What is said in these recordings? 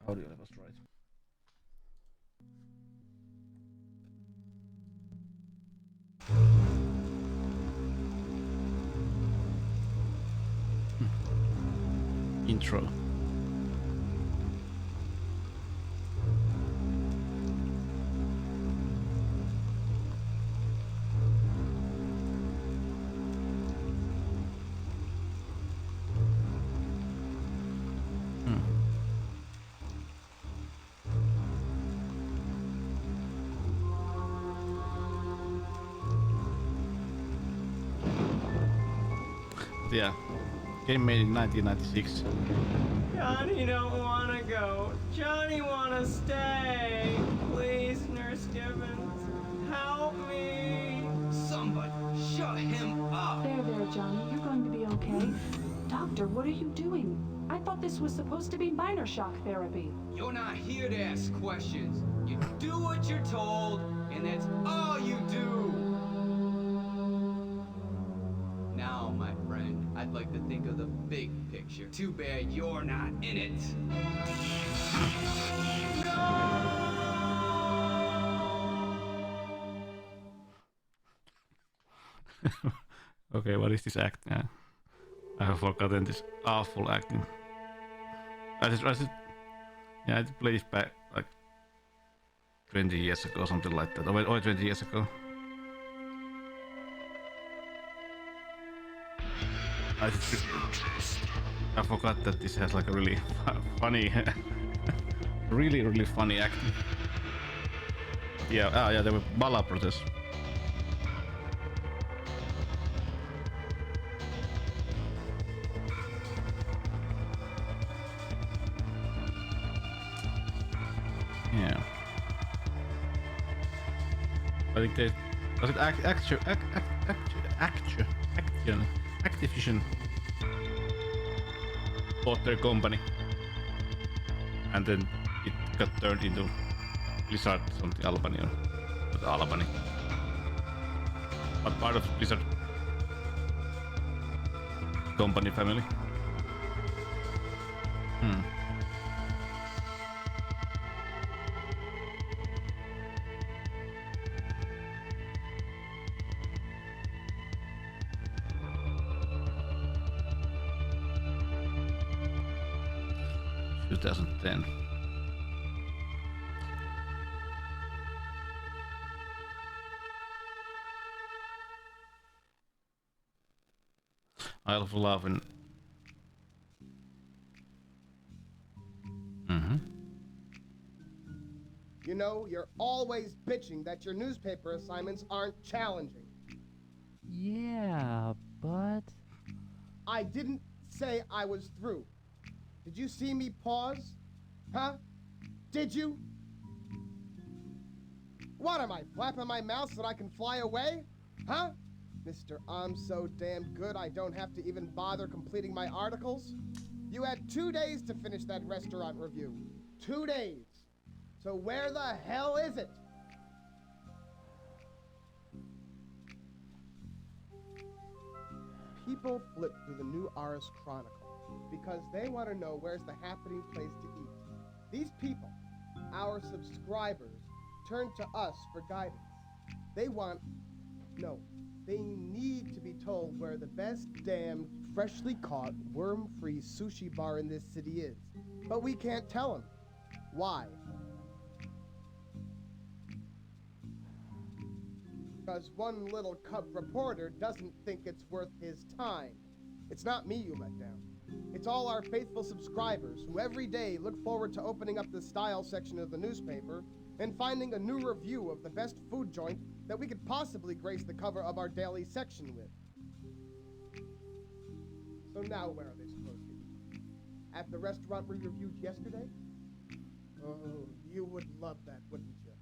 Audio levels right. Intro. Yeah, game made in 1996. Johnny don't wanna go. Johnny wanna stay. Please, Nurse Gibbons, help me. Somebody, shut him up! There, Johnny. You're going to be okay. Doctor, what are you doing? I thought this was supposed to be minor shock therapy. You're not here to ask questions. You do what you're told, and that's all you do. Now, my friend, I'd like to think of the big picture. Too bad you're not in it. Okay, what is this act? I have forgotten this awful acting. I just yeah, I played it back like 20 years ago, something like that. Or 20 years ago. I forgot that this has like a really funny, really funny acting. Yeah, yeah, there were Bala brothers. Yeah. I think they was it Activision bought their company, and then it got turned into Blizzard something Albany or not Albany, but part of Blizzard company family. Hmm. ...2010. Isle of Love and... You know, you're always bitching that your newspaper assignments aren't challenging. Yeah, but... I didn't say I was through. Did you see me pause? Huh? Did you? What am I, flapping my mouth so that I can fly away? Huh? Mr. I'm so damn good I don't have to even bother completing my articles? You had 2 days to finish that restaurant review. 2 days. So where the hell is it? People flip through the new Ars Chronicle because they want to know where's the happening place to eat. These people, our subscribers, turn to us for guidance. They need to be told where the best damn freshly caught worm-free sushi bar in this city is. But we can't tell them. Why? Because one little cub reporter doesn't think it's worth his time. It's not me you let down. It's all our faithful subscribers who every day look forward to opening up the style section of the newspaper and finding a new review of the best food joint that we could possibly grace the cover of our daily section with. So now where are they supposed to be? At the restaurant we reviewed yesterday? Oh, you would love that, wouldn't you?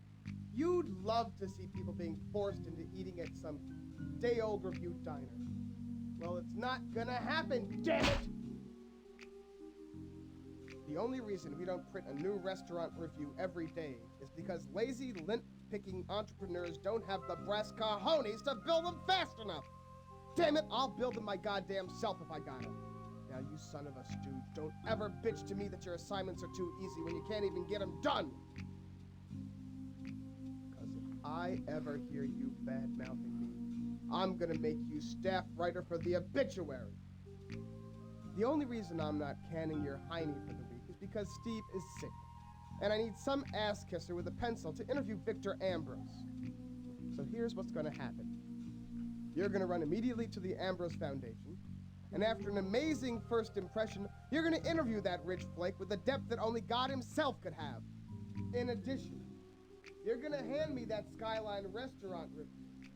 You'd love to see people being forced into eating at some day-old reviewed diner. Well, it's not gonna happen, damn it! The only reason we don't print a new restaurant review every day is because lazy, lint-picking entrepreneurs don't have the brass cojones to build them fast enough! Damn it, I'll build them my goddamn self if I got it. Now, you son of a stooge, don't ever bitch to me that your assignments are too easy when you can't even get them done! Because if I ever hear you bad-mouthing me, I'm gonna make you staff writer for the obituary! The only reason I'm not canning your hiney for the week is because Steve is sick, and I need some ass-kisser with a pencil to interview Victor Ambrose. So here's what's gonna happen. You're gonna run immediately to the Ambrose Foundation, and after an amazing first impression, you're gonna interview that rich flake with the depth that only God himself could have. In addition, you're gonna hand me that Skyline restaurant review,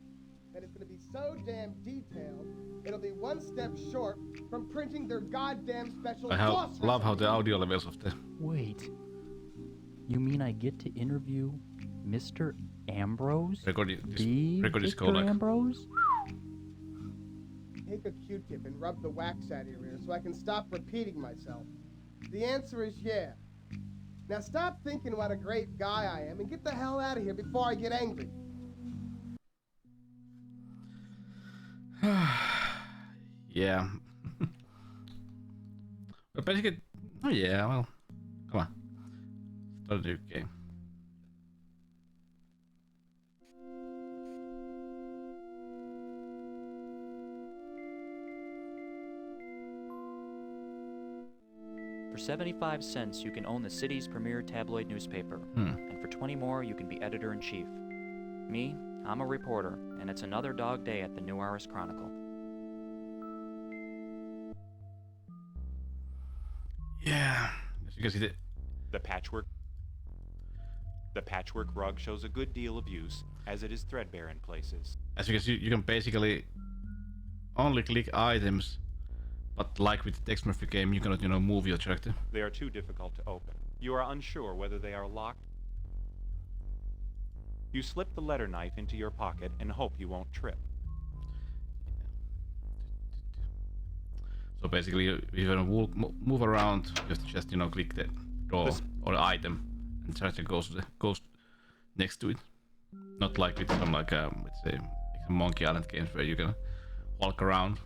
and it's gonna be so damn detailed, it'll be one step short from printing their goddamn special sauce love how recipe. the audio levels of the... Wait. You mean I get to interview Mr. Ambrose? record is Victor go like... Ambrose? Take a Q-tip and rub the wax out of your ear so I can stop repeating myself. The answer is yeah. Now stop thinking what a great guy I am and get the hell out of here before I get angry. Yeah. But basically... Oh yeah, well... Come on. Start a new game. For 75 cents, you can own the city's premier tabloid newspaper. And for 20 more, you can be editor-in-chief. Me, I'm a reporter, and it's another dog day at the New Aris Chronicle. Yeah. As you can see, The patchwork rug shows a good deal of use, as it is threadbare in places. as you can see, you can basically only click items, but like with the Text Murphy game, you cannot, move your character. They are too difficult to open. You are unsure whether they are locked. You slip the letter knife into your pocket and hope you won't trip. So basically, if you want to move around, just click the door or item, and character goes next to it. Not like with some let's say Monkey Island games where you can walk around.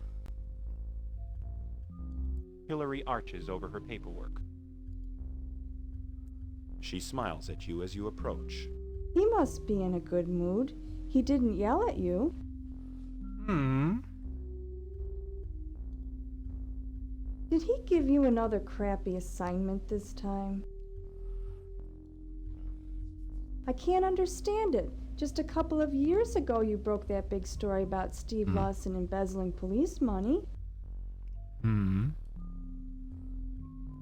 Hillary arches over her paperwork. She smiles at you as you approach. He must be in a good mood. He didn't yell at you. Did he give you another crappy assignment this time? I can't understand it. Just a couple of years ago you broke that big story about Steve Lawson embezzling police money. And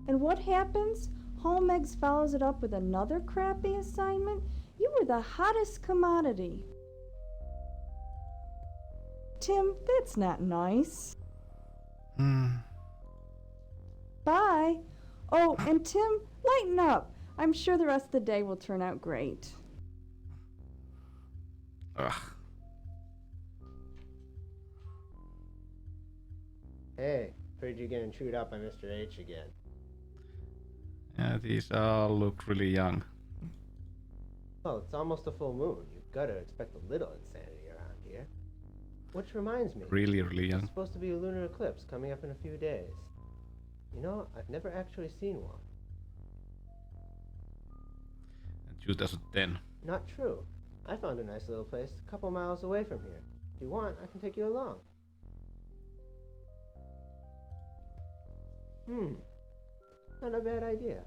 what happens? Home Eggs follows it up with another crappy assignment? You were the hottest commodity. Tim, that's not nice. Bye. Oh, and Tim, lighten up. I'm sure the rest of the day will turn out great. Ugh. Hey, heard you getting chewed up by Mr. H again. Yeah, these all look really young. Well, it's almost a full moon. You've got to expect a little insanity around here. Which reminds me. Really, really young. There's supposed to be a lunar eclipse coming up in a few days. You know, I've never actually seen one. 2010. Not true. I found a nice little place a couple miles away from here. If you want, I can take you along. Not a bad idea.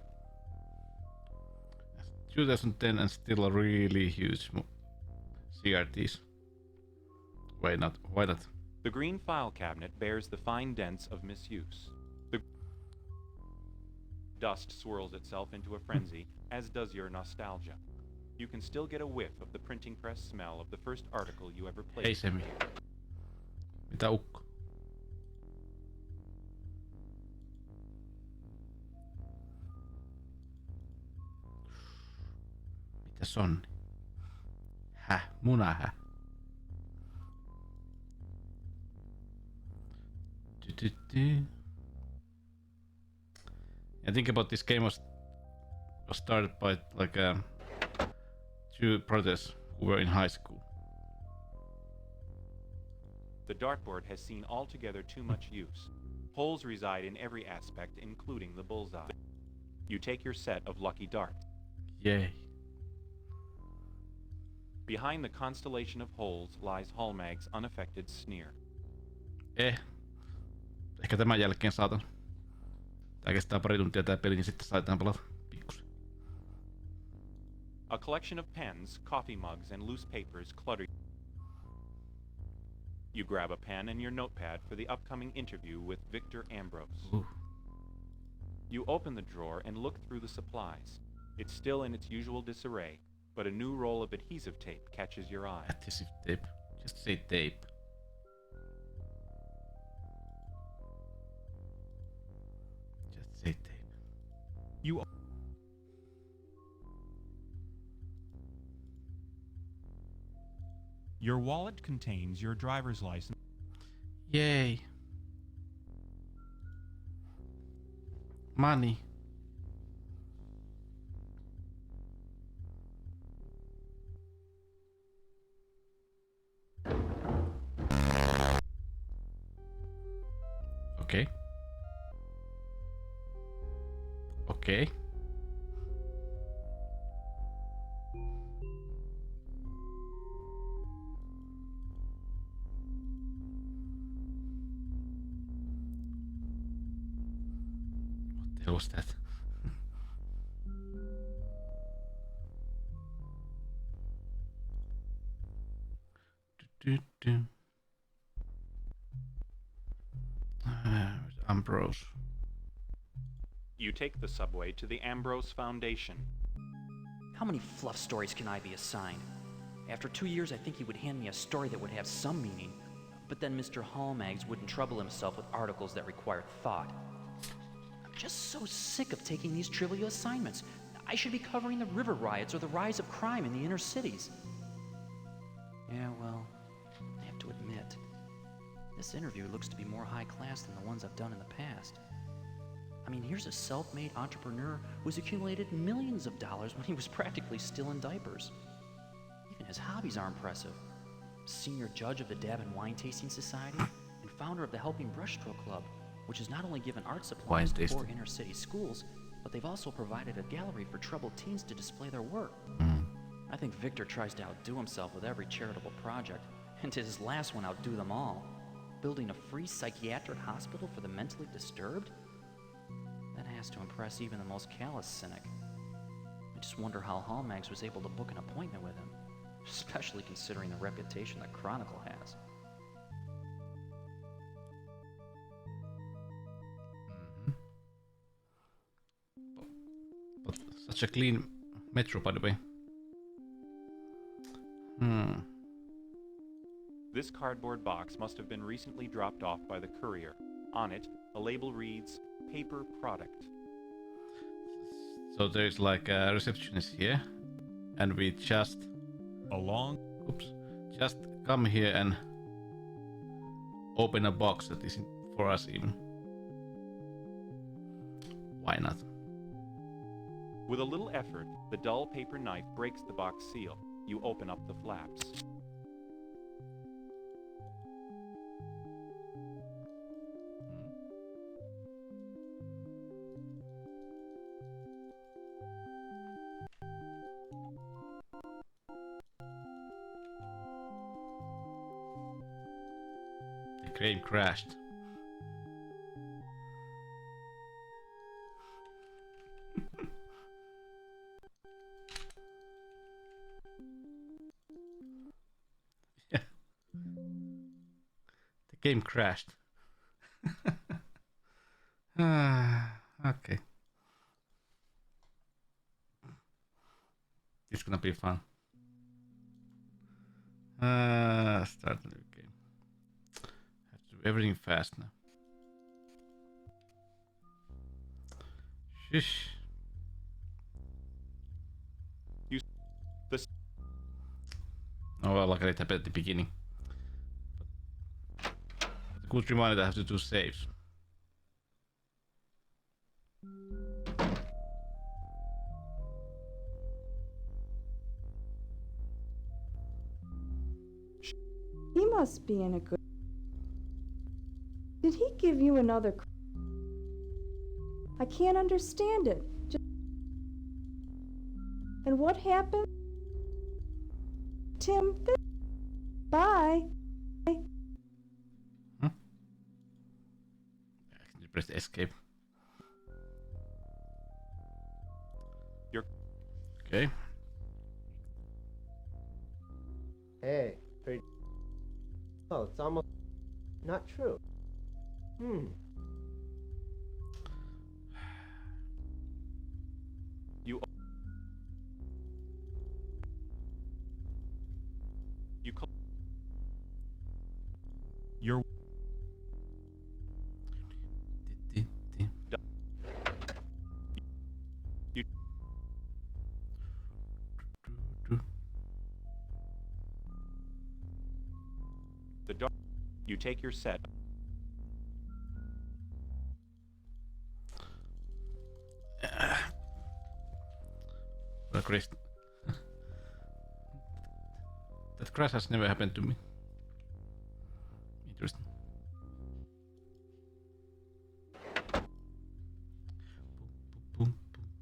2010 and still a really huge CRTs. Why not? Why not? The green file cabinet bears the fine dents of misuse. The dust swirls itself into a frenzy, as does your nostalgia. You can still get a whiff of the printing press smell of the first article you ever played. Hei Semi. Mitä ukko? Mitä sonni? Häh? Munahäh? I think about this game was started by like two brothers who were in high school. The dartboard has seen altogether too much use. Holes reside in every aspect, including the bullseye. You take your set of lucky darts. Yay. Behind the constellation of holes lies Hallmag's unaffected sneer. Ehkä tämän jälkeen saatan. Tää kestää pari tuntia tää peli, niin sitten saatan pelata pikkusen. A collection of pens, coffee mugs, and loose papers clutter. You grab a pen and your notepad for the upcoming interview with Victor Ambrose. You open the drawer and look through the supplies. It's still in its usual disarray, but a new roll of adhesive tape catches your eye. Adhesive tape. Just say tape. Just say tape. Your wallet contains your driver's license. Yay. Money. Okay. Okay. What the hell was that? Ambrose. You take the subway to the Ambrose Foundation. How many fluff stories can I be assigned? After 2 years, I think he would hand me a story that would have some meaning. But then Mr. Hallmags wouldn't trouble himself with articles that required thought. I'm just so sick of taking these trivial assignments. I should be covering the river riots or the rise of crime in the inner cities. Yeah, well, I have to admit, this interview looks to be more high class than the ones I've done in the past. I mean, here's a self-made entrepreneur who's accumulated millions of dollars when he was practically still in diapers. Even his hobbies are impressive. Senior judge of the Dab and Wine Tasting Society and founder of the Helping Brushstroke Club, which has not only given art supplies to poor inner-city schools, but they've also provided a gallery for troubled teens to display their work. I think Victor tries to outdo himself with every charitable project, and to his last one outdo them all. Building a free psychiatric hospital for the mentally disturbed? That has to impress even the most callous cynic. I just wonder how Hallmags was able to book an appointment with him, especially considering the reputation the Chronicle has. But such a clean metro, by the way. This cardboard box must have been recently dropped off by the courier. On it, a label reads, paper product. So there's like a receptionist here, and we just just come here and open a box that isn't for us even. Why not? With a little effort, the dull paper knife breaks the box seal. You open up the flaps. The crane crashed. Yeah. The game crashed. Okay. It's gonna be fun. Start the new game. Have to do everything fast now. Shish. Oh well, luckily it happened at the beginning. But a good reminder that I have to do saves. He must be in a good... Did he give you another. I can't understand it. And what happened? Tim, bye. Can you press escape? You're okay. Hey, pretty. Oh, it's almost not true. You're the door. You take your set. Well, Chris, that crash has never happened to me. Interesting. Boom, boom, boom.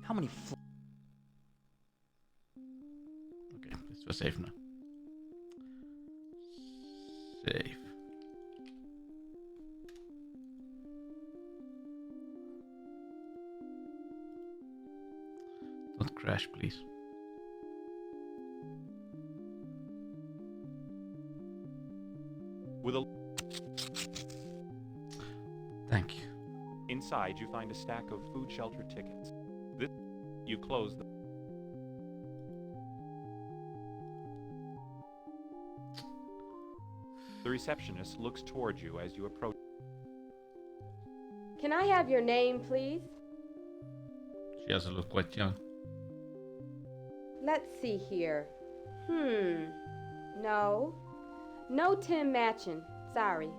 How many Okay, this was safe now. Safe. Don't crash, please. With a Thank you. inside, you find a stack of food shelter tickets. This you close the. The receptionist looks towards you as you approach. Can I have your name, please? She also looks quite young. Let's see here. No. No Tim Matchin. Sorry.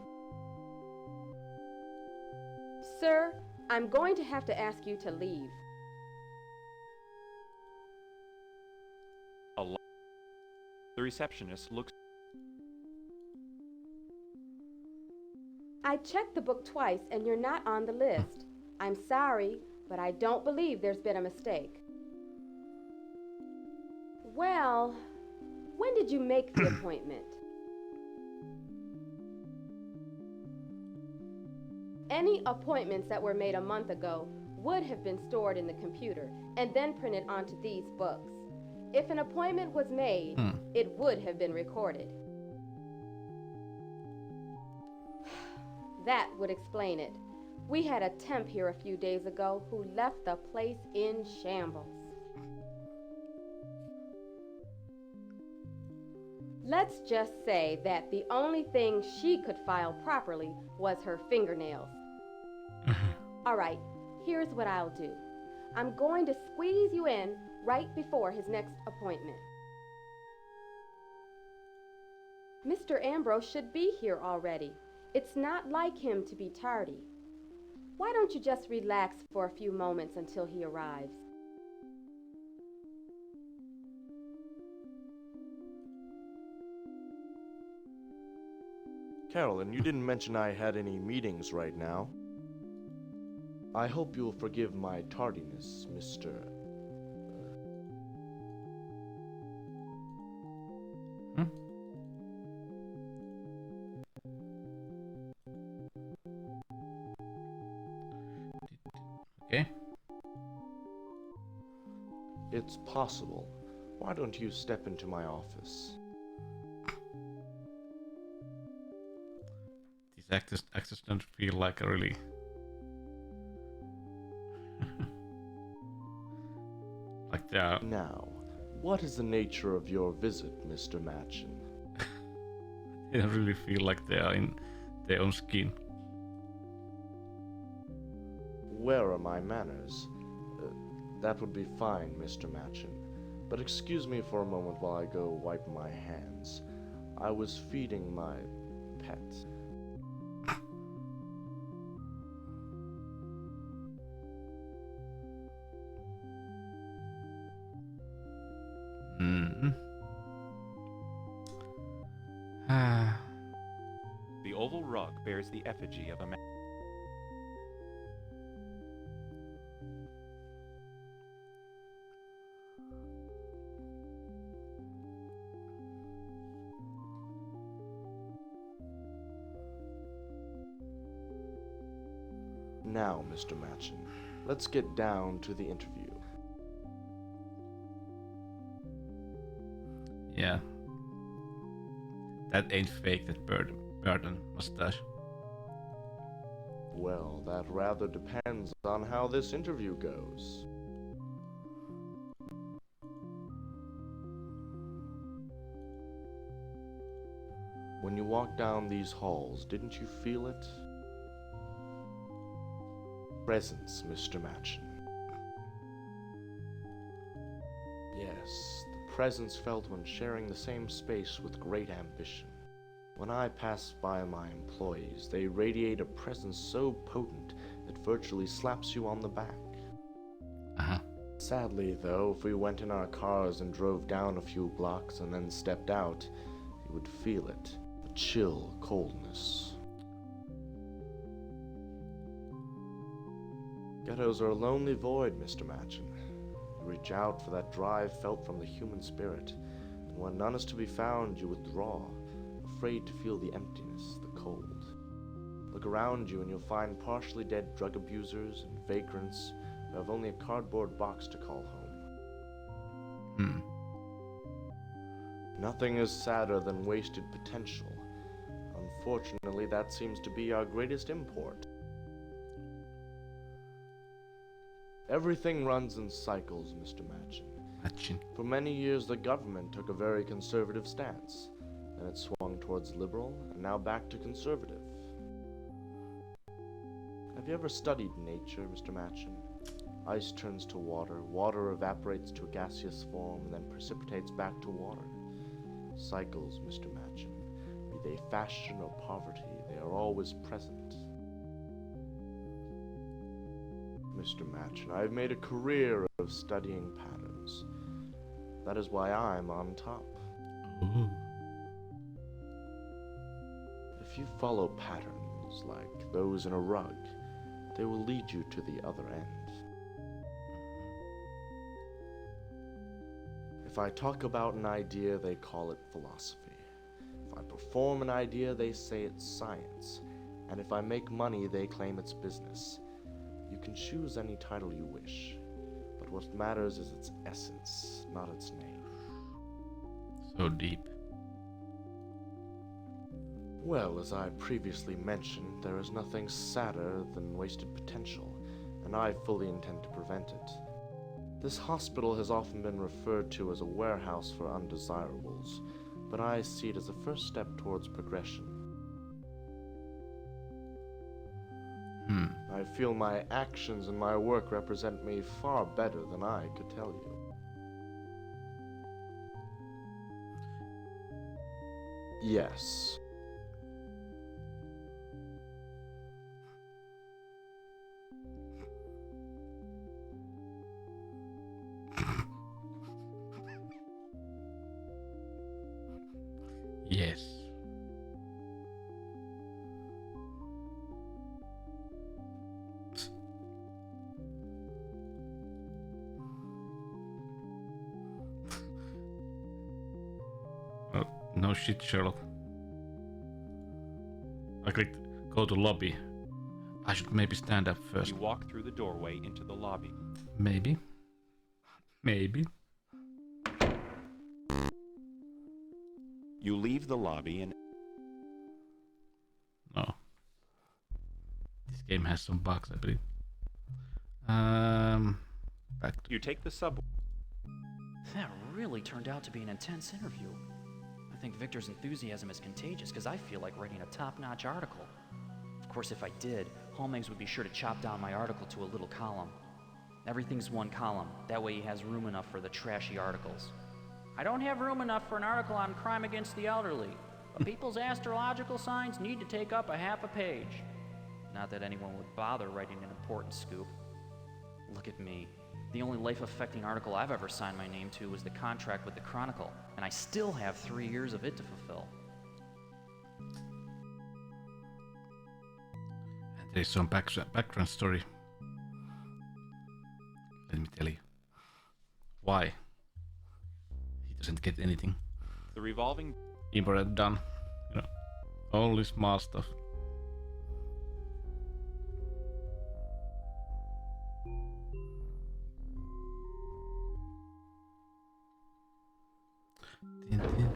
Sir, I'm going to have to ask you to leave. The receptionist looks. I checked the book twice and you're not on the list. I'm sorry, but I don't believe there's been a mistake. Well, when did you make the appointment? Any appointments that were made a month ago would have been stored in the computer and then printed onto these books. If an appointment was made, it would have been recorded. That would explain it. We had a temp here a few days ago who left the place in shambles. Let's just say that the only thing she could file properly was her fingernails. All right, here's what I'll do. I'm going to squeeze you in right before his next appointment. Mr. Ambrose should be here already. It's not like him to be tardy. Why don't you just relax for a few moments until he arrives? Carolyn, you didn't mention I had any meetings right now. I hope you'll forgive my tardiness, Mr. Okay. It's possible. Why don't you step into my office? These actors don't feel like a really... like they are... Now, what is the nature of your visit, Mr. Matchin? They don't really feel like they are in their own skin. Where are my manners? That would be fine, Mr. Machin. But excuse me for a moment while I go wipe my hands. I was feeding my pet. The oval rug bears the effigy of a man. Now, Mr. Machin, let's get down to the interview. Yeah. That ain't fake, that Burden mustache. Well, that rather depends on how this interview goes. When you walked down these halls, didn't you feel it? Presence, Mr. Machin. Yes, the presence felt when sharing the same space with great ambition. When I pass by my employees, they radiate a presence so potent it virtually slaps you on the back. Sadly, though, if we went in our cars and drove down a few blocks and then stepped out, you would feel it, a chill coldness. Ghettos are a lonely void, Mr. Machin. You reach out for that drive felt from the human spirit, and when none is to be found, you withdraw, afraid to feel the emptiness, the cold. Look around you and you'll find partially dead drug abusers and vagrants who have only a cardboard box to call home. Nothing is sadder than wasted potential. Unfortunately, that seems to be our greatest import. Everything runs in cycles, Mr. Machin. For many years, the government took a very conservative stance. Then it swung towards liberal, and now back to conservative. Have you ever studied nature, Mr. Machin? Ice turns to water, water evaporates to a gaseous form, and then precipitates back to water. Cycles, Mr. Machin. Be they fashion or poverty, they are always present. Mr. Machin, I have made a career of studying patterns. That is why I'm on top. If you follow patterns like those in a rug, they will lead you to the other end. If I talk about an idea, they call it philosophy. If I perform an idea, they say it's science. And if I make money, they claim it's business. You can choose any title you wish, but what matters is its essence, not its name. So deep. Well, as I previously mentioned, there is nothing sadder than wasted potential, and I fully intend to prevent it. This hospital has often been referred to as a warehouse for undesirables, but I see it as a first step towards progression. I feel my actions and my work represent me far better than I could tell you. Yes. Yes. Oh, no shit, Sherlock. I clicked go to lobby. I should maybe stand up first. You walk through the doorway into the lobby. Maybe. Maybe. You leave the lobby and... No. This game has some bugs, I believe. Back to... You take the subway. That really turned out to be an intense interview. I think Victor's enthusiasm is contagious because I feel like writing a top-notch article. Of course, if I did, Holmings would be sure to chop down my article to a little column. Everything's one column. That way he has room enough for the trashy articles. I don't have room enough for an article on crime against the elderly, but people's astrological signs need to take up a half a page. Not that anyone would bother writing an important scoop. Look at me. The only life-affecting article I've ever signed my name to was the contract with the Chronicle, and I still have 3 years of it to fulfill. And there is some background story. Let me tell you. Why? He doesn't get anything. The revolving Important done. You know, only small stuff. Tin, tin.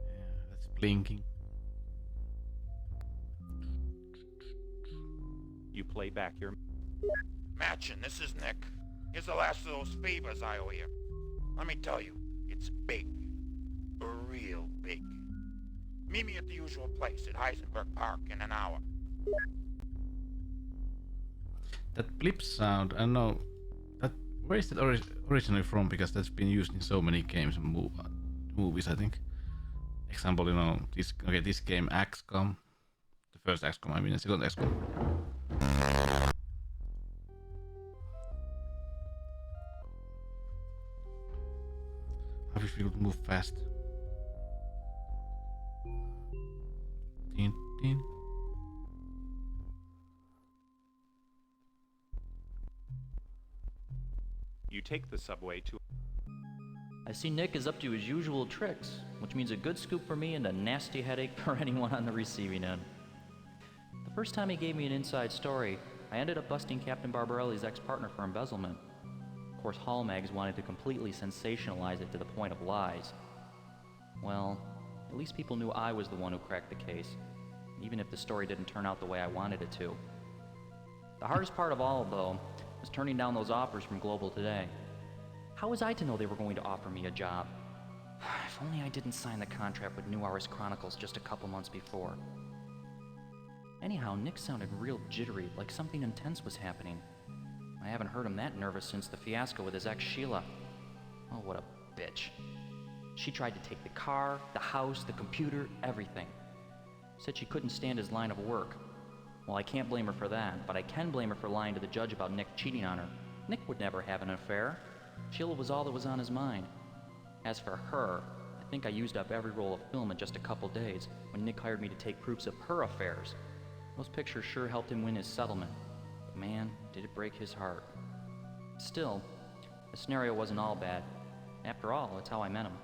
Yeah, that's blinking. You play back your... Matchin, this is Nick. Here's the last of those favors I owe you. Let me tell you, it's big. Real big. Meet me at the usual place at Heisenberg Park in an hour. That blip sound, I know that. Where is that originally from? Because that's been used in so many games and movies, I think. Example, you know, this game XCOM, the first XCOM, I mean, the second XCOM. I wish we could move fast. Tin, tin. You take the subway to... I see Nick is up to his usual tricks, which means a good scoop for me and a nasty headache for anyone on the receiving end. The first time he gave me an inside story, I ended up busting Captain Barbarelli's ex-partner for embezzlement. Of course, Hall Mags wanted to completely sensationalize it to the point of lies. Well, at least people knew I was the one who cracked the case, even if the story didn't turn out the way I wanted it to. The hardest part of all, though, was turning down those offers from Global Today. How was I to know they were going to offer me a job? If only I didn't sign the contract with New Hours Chronicles just a couple months before. Anyhow, Nick sounded real jittery, like something intense was happening. I haven't heard him that nervous since the fiasco with his ex Sheila. Oh, what a bitch. She tried to take the car, the house, the computer, everything. Said she couldn't stand his line of work. Well, I can't blame her for that, but I can blame her for lying to the judge about Nick cheating on her. Nick would never have an affair. Sheila was all that was on his mind. As for her, I think I used up every roll of film in just a couple days when Nick hired me to take proofs of her affairs. Those pictures sure helped him win his settlement. But man, did it break his heart. Still, the scenario wasn't all bad. After all, that's how I met him.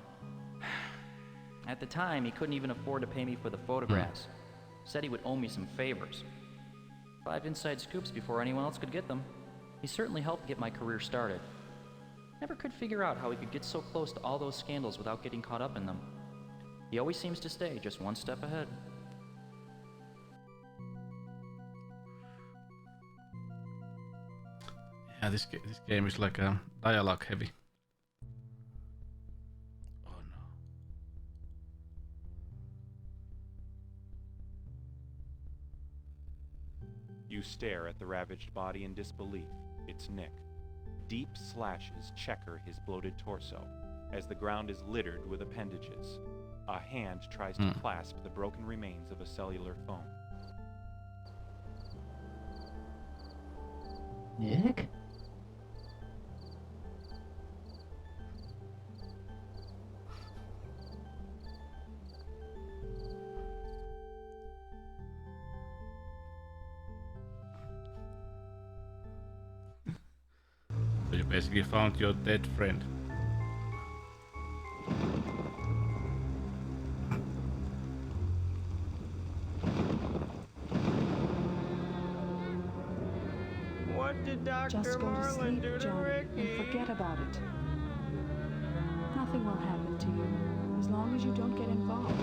At the time, he couldn't even afford to pay me for the photographs. Said he would owe me some favors. 5 inside scoops before anyone else could get them. He certainly helped get my career started. Never could figure out how he could get so close to all those scandals without getting caught up in them. He always seems to stay just one step ahead. Yeah, this game is like a dialogue heavy. Oh no. You stare at the ravaged body in disbelief. It's Nick. Deep slashes checker his bloated torso as the ground is littered with appendages. A hand tries to clasp the broken remains of a cellular phone. Nick? So you basically found your dead friend. What did Just Dr. go to Marlin sleep, do to Johnny, Ricky? and forget about it. Nothing will happen to you, as long as you don't get involved.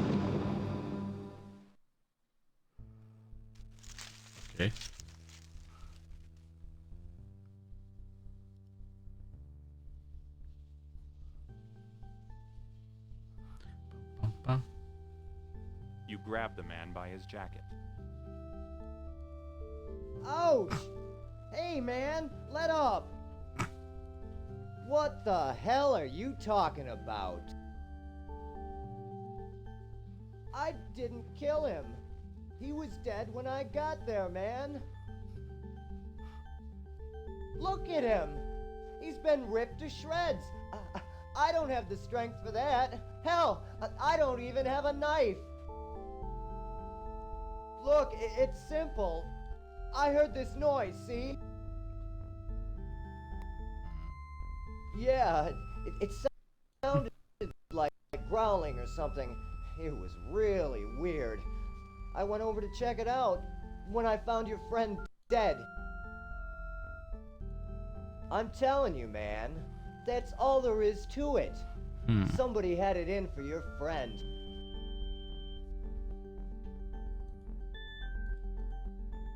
Okay. Bum, bum. You grab the man by his jacket. Ouch! Hey, man, let up! What the hell are you talking about? I didn't kill him. He was dead when I got there, man. Look at him. He's been ripped to shreds. I don't have the strength for that. Hell, I don't even have a knife. Look, it's simple. I heard this noise, see? Yeah, it sounded like growling or something. It was really weird. I went over to check it out when I found your friend dead. I'm telling you, man, that's all there is to it. Somebody had it in for your friend.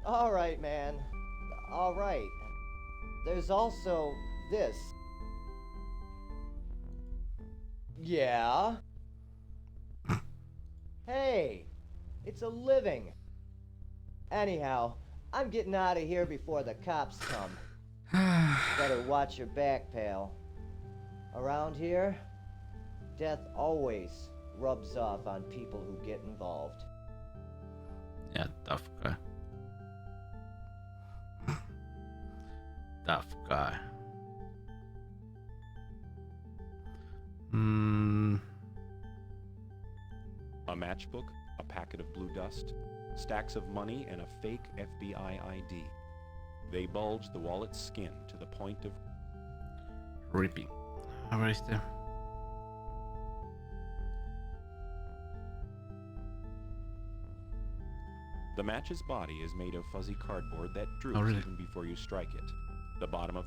All right, man. All right. There's also this. Yeah? Hey, it's a living. Anyhow, I'm getting out of here before the cops come. Better watch your back, pal. Around here, death always rubs off on people who get involved. Yeah, tough guy. Tough guy. A matchbook, a packet of blue dust, stacks of money, and a fake FBI ID. They bulge the wallet's skin to the point of ripping. Where is the... The match's body is made of fuzzy cardboard that droops really? even before you strike it. The bottom of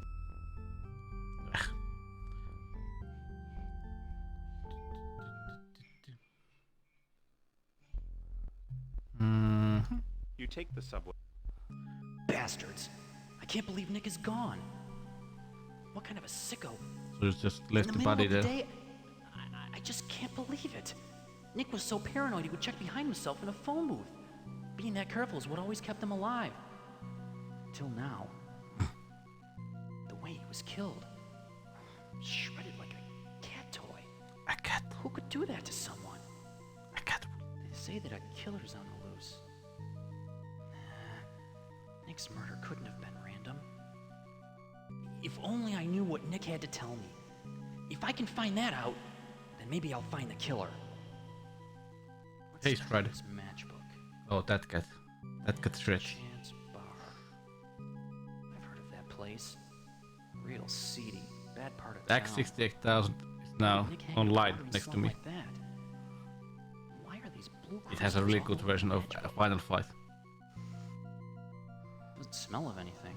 You take the subway. Bastards! I can't believe Nick is gone. What kind of a sicko? So it's just left the body there. I just can't believe it. Nick was so paranoid he would check behind himself in a phone booth. Being that careful is what always kept him alive. Till now. The way he was killed. Shredded like a cat toy. A cat? Who could do that to someone? A cat? They say that a killer's on the loose. Nick's murder couldn't have been random. If only I knew what Nick had to tell me. If I can find that out, then maybe I'll find the killer. Hey, Stride. Matchbook. Oh, that cat. That cat shred. Chance Bar. I've heard of that place. Real seedy. Bad part of Tax town. 68,000 is now online next to me. Like that. Why are these blue It has a really good version of Final Fight. Doesn't smell of anything.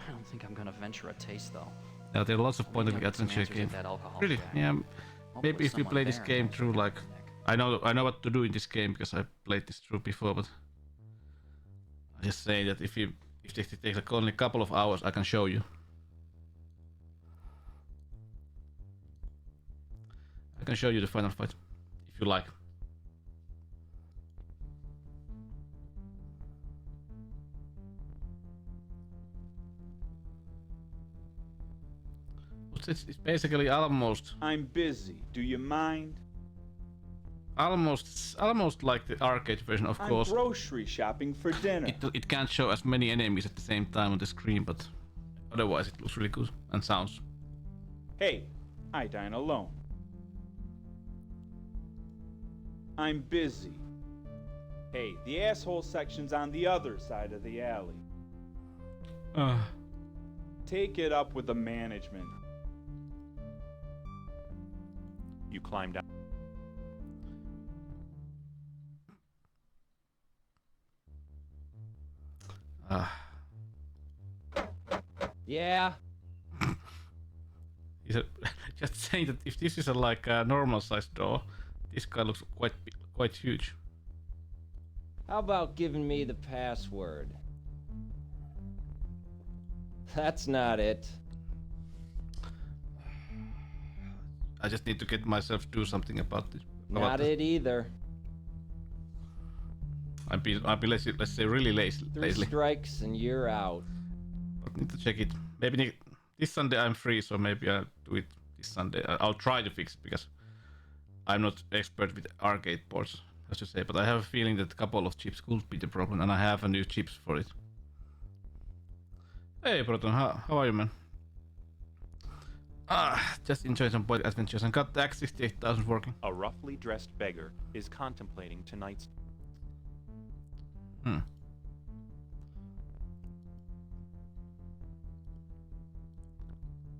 I don't think I'm gonna venture a taste though. Yeah, there are lots of point of view adventure games. Really? Yeah. Maybe if you play this game through, like, I know what to do in this game because I played this through before, but I just say that if this takes like only a couple of hours, I can show you. I can show you the final fight if you like. It's basically almost. I'm busy. Do you mind? Almost like the arcade version, of course. I'm grocery shopping for dinner. It can't show as many enemies at the same time on the screen, but otherwise it looks really good and sounds. Hey, I dine alone. I'm busy. Hey, the asshole section's on the other side of the alley. Take it up with the management. You climbed out. Yeah. He said, just saying that if this is like a normal sized door, this guy looks quite huge. How about giving me the password? That's not it. I just need to get myself to do something about this. Not it either. I'll be let's say really lazy. 3 strikes and you're out. I need to check it. Maybe this Sunday I'm free, so maybe I'll do it this Sunday. I'll try to fix it because I'm not expert with arcade ports, as you say, but I have a feeling that a couple of chips could be the problem, and I have a new chips for it. Hey Proton, how are you, man? Just enjoy some point adventures and got the X68000 working. A roughly dressed beggar is contemplating tonight's...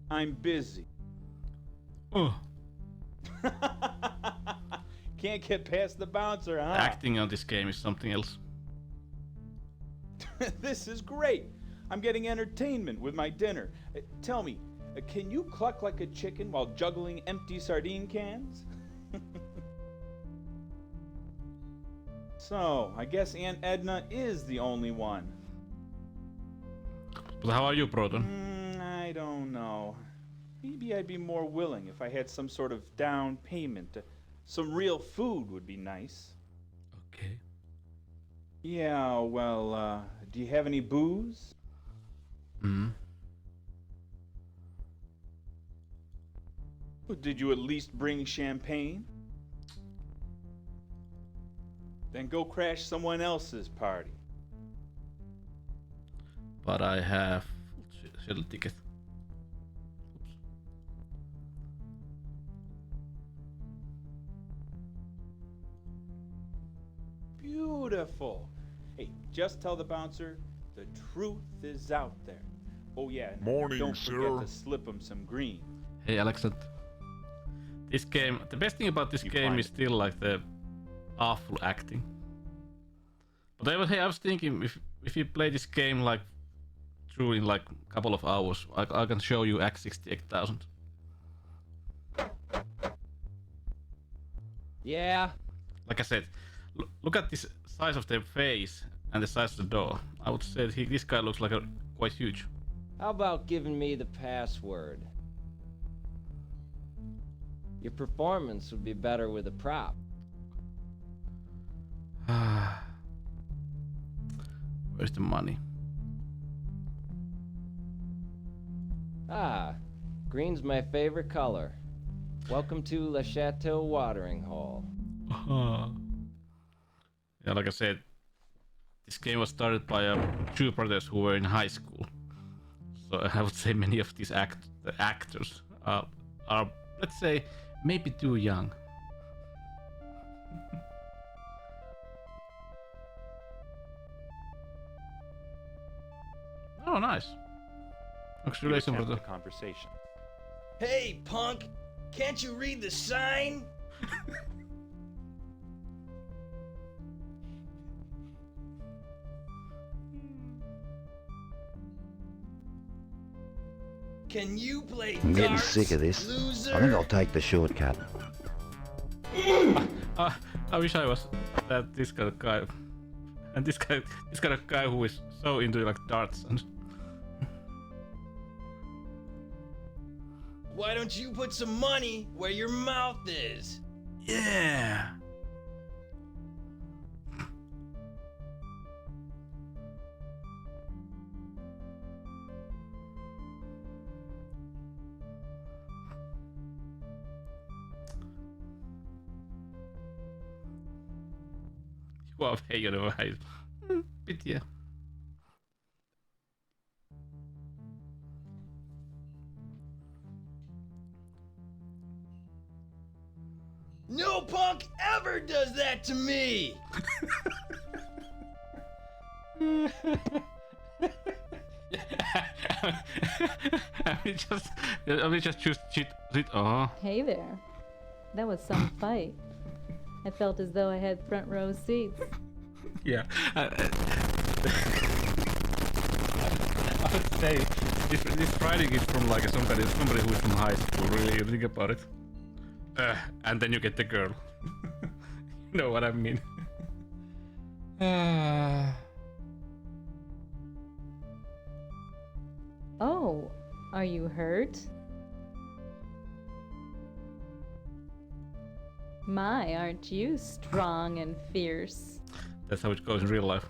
I'm busy. Oh. Can't get past the bouncer, huh? Acting on this game is something else. This is great. I'm getting entertainment with my dinner. Tell me, can you cluck like a chicken while juggling empty sardine cans? So, I guess Aunt Edna is the only one. But how are you, Proton? I don't know. Maybe I'd be more willing if I had some sort of down payment. Some real food would be nice. Okay. Yeah, well, do you have any booze? Did you at least bring champagne? Then go crash someone else's party. But I have shuttle ticket. Beautiful. Hey, just tell the bouncer the truth is out there. Oh yeah, and Morning, don't forget sir. to slip him some green. Hey, Alexander. This game, the best thing about this game is still like the awful acting. But I was thinking if you play this game like through in like a couple of hours, I can show you X68000. Yeah. Like I said, look at this size of the face and the size of the door. I would say this guy looks like quite huge. How about giving me the password? Your performance would be better with a prop. Where's the money? Ah, green's my favorite color. Welcome to Le Chateau Watering Hole. Yeah, like I said, this game was started by two brothers who were in high school. So I would say many of these actors are, let's say, maybe too young. Oh, nice. Congratulations, brother. Conversation. Hey, punk! Can't you read the sign? Can you play I'm getting darts, sick of this. loser? I think I'll take the shortcut. I wish I was this kind of guy, and this kind of guy who is so into like darts and. Why don't you put some money where your mouth is? Yeah. Vad hejar det var här. Bitte. No punk ever does that to me! I mean, just choose cheat. Oh. Hey there. That was some fight. I felt as though I had front row seats. Yeah. I would say this writing is from like somebody who is from high school. Really, you think about it. And then you get the girl. You know what I mean? Oh, are you hurt? My, aren't you strong and fierce? That's how it goes in real life.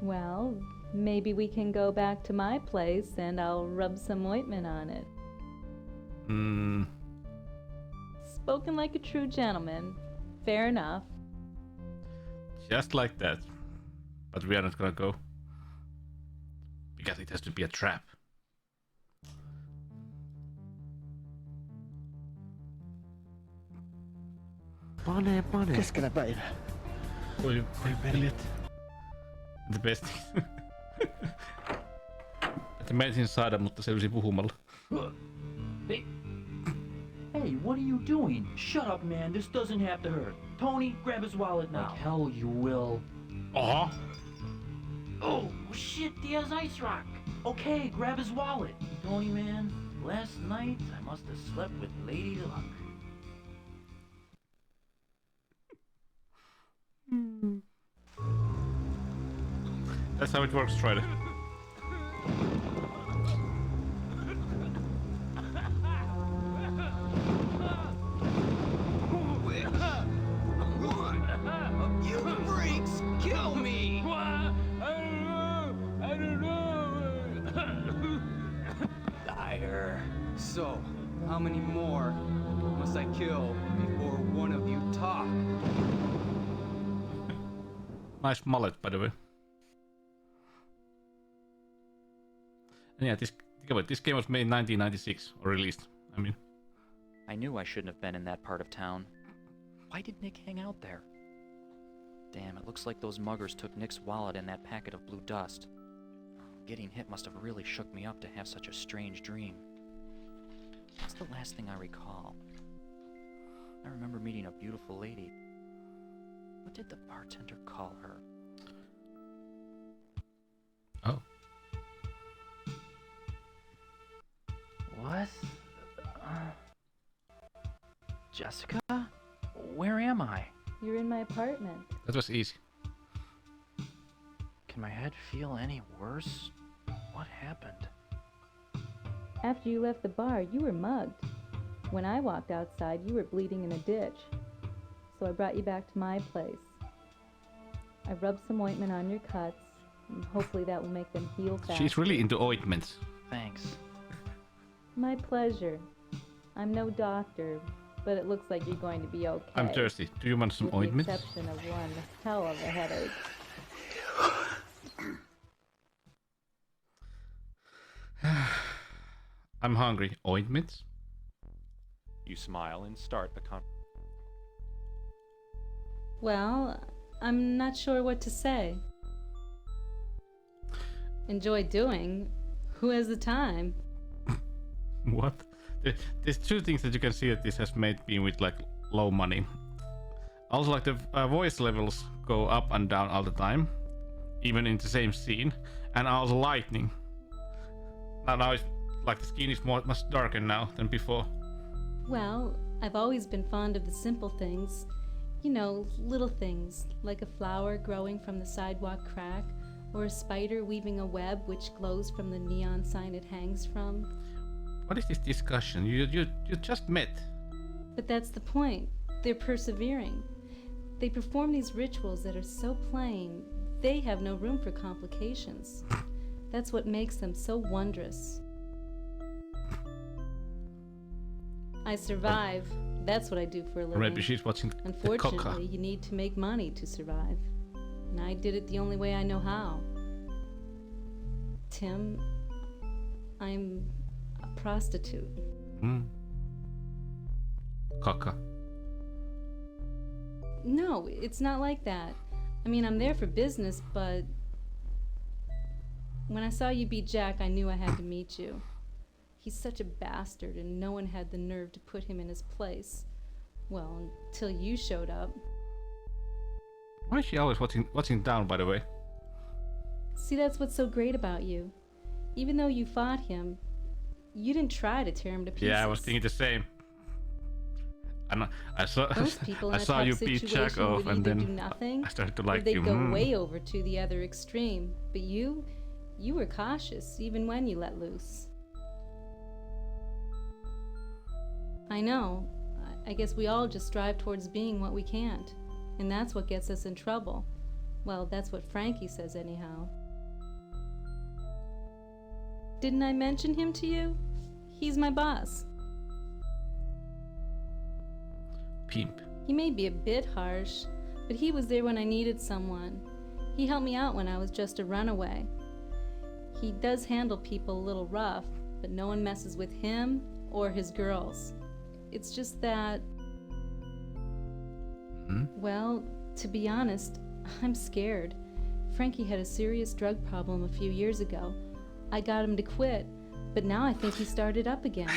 Well, Maybe we can go back to my place and I'll rub some ointment on it. Spoken like a true gentleman. Fair enough. Just like that. But we are not gonna go. Because it has to be a trap. Pane. Keskellä päivää. Oi veljet. The best. Että mä ensin saada, mutta selvisi puhumalla. Hey, what are you doing? Shut up, man. This doesn't have to hurt. Tony, grab his wallet now. Like hell you will. Uh-huh. Oh, shit, he has ice rock. Okay, grab his wallet. Tony, man, last night I must have slept with Lady Luck. That's how it works, Strider. You freaks, kill me! I don't know. Liar. So, how many more must I kill before one of you talk? Nice mullet, by the way. And yeah, this game was made in 1996, or released, I mean. I knew I shouldn't have been in that part of town. Why did Nick hang out there? Damn, it looks like those muggers took Nick's wallet and that packet of blue dust. Getting hit must have really shook me up to have such a strange dream. What's the last thing I recall? I remember meeting a beautiful lady. What did the bartender call her? Oh. What? Jessica? Where am I? You're in my apartment. That was easy. Can my head feel any worse? What happened? After you left the bar, you were mugged. When I walked outside, you were bleeding in a ditch. So I brought you back to my place. I rubbed some ointment on your cuts, and hopefully that will make them heal faster. She's really into ointments. Thanks. My pleasure. I'm no doctor, but it looks like you're going to be okay. I'm thirsty. Do you want some ointment? With the exception of one hell of a headache. I'm hungry. Ointments? You smile and start the Well, I'm not sure what to say. Enjoy doing. Who has the time? What? There's two things that you can see that this has made me with like low money. Also, like the voice levels go up and down all the time, even in the same scene, and also lightning. Now it's like the skin is much darker now than before. Well, I've always been fond of the simple things. You know, little things, like a flower growing from the sidewalk crack, or a spider weaving a web which glows from the neon sign it hangs from. What is this discussion? You just met. But that's the point. They're persevering. They perform these rituals that are so plain, they have no room for complications. That's what makes them so wondrous. I survive. That's what I do for a living. Maybe she's watching the Unfortunately, coca. you need to make money to survive. And I did it the only way I know how. Tim, I'm a prostitute. Coca. No, it's not like that. I mean, I'm there for business, but when I saw you beat Jack, I knew I had to meet you. He's such a bastard, and no one had the nerve to put him in his place. Well, until you showed up. Why is she always watching down, by the way? See, that's what's so great about you. Even though you fought him, you didn't try to tear him to pieces. Yeah, I was thinking the same. And I saw Most people in I a saw tough you beat situation Jack off, would and either then do nothing, I started to or like they'd you. go way over to the other extreme. But you were cautious, even when you let loose. I know. I guess we all just strive towards being what we can't. And that's what gets us in trouble. Well, that's what Frankie says anyhow. Didn't I mention him to you? He's my boss. Pimp. He may be a bit harsh, but he was there when I needed someone. He helped me out when I was just a runaway. He does handle people a little rough, but no one messes with him or his girls. It's just that... Well, to be honest, I'm scared. Frankie had a serious drug problem a few years ago. I got him to quit, but now I think he started up again.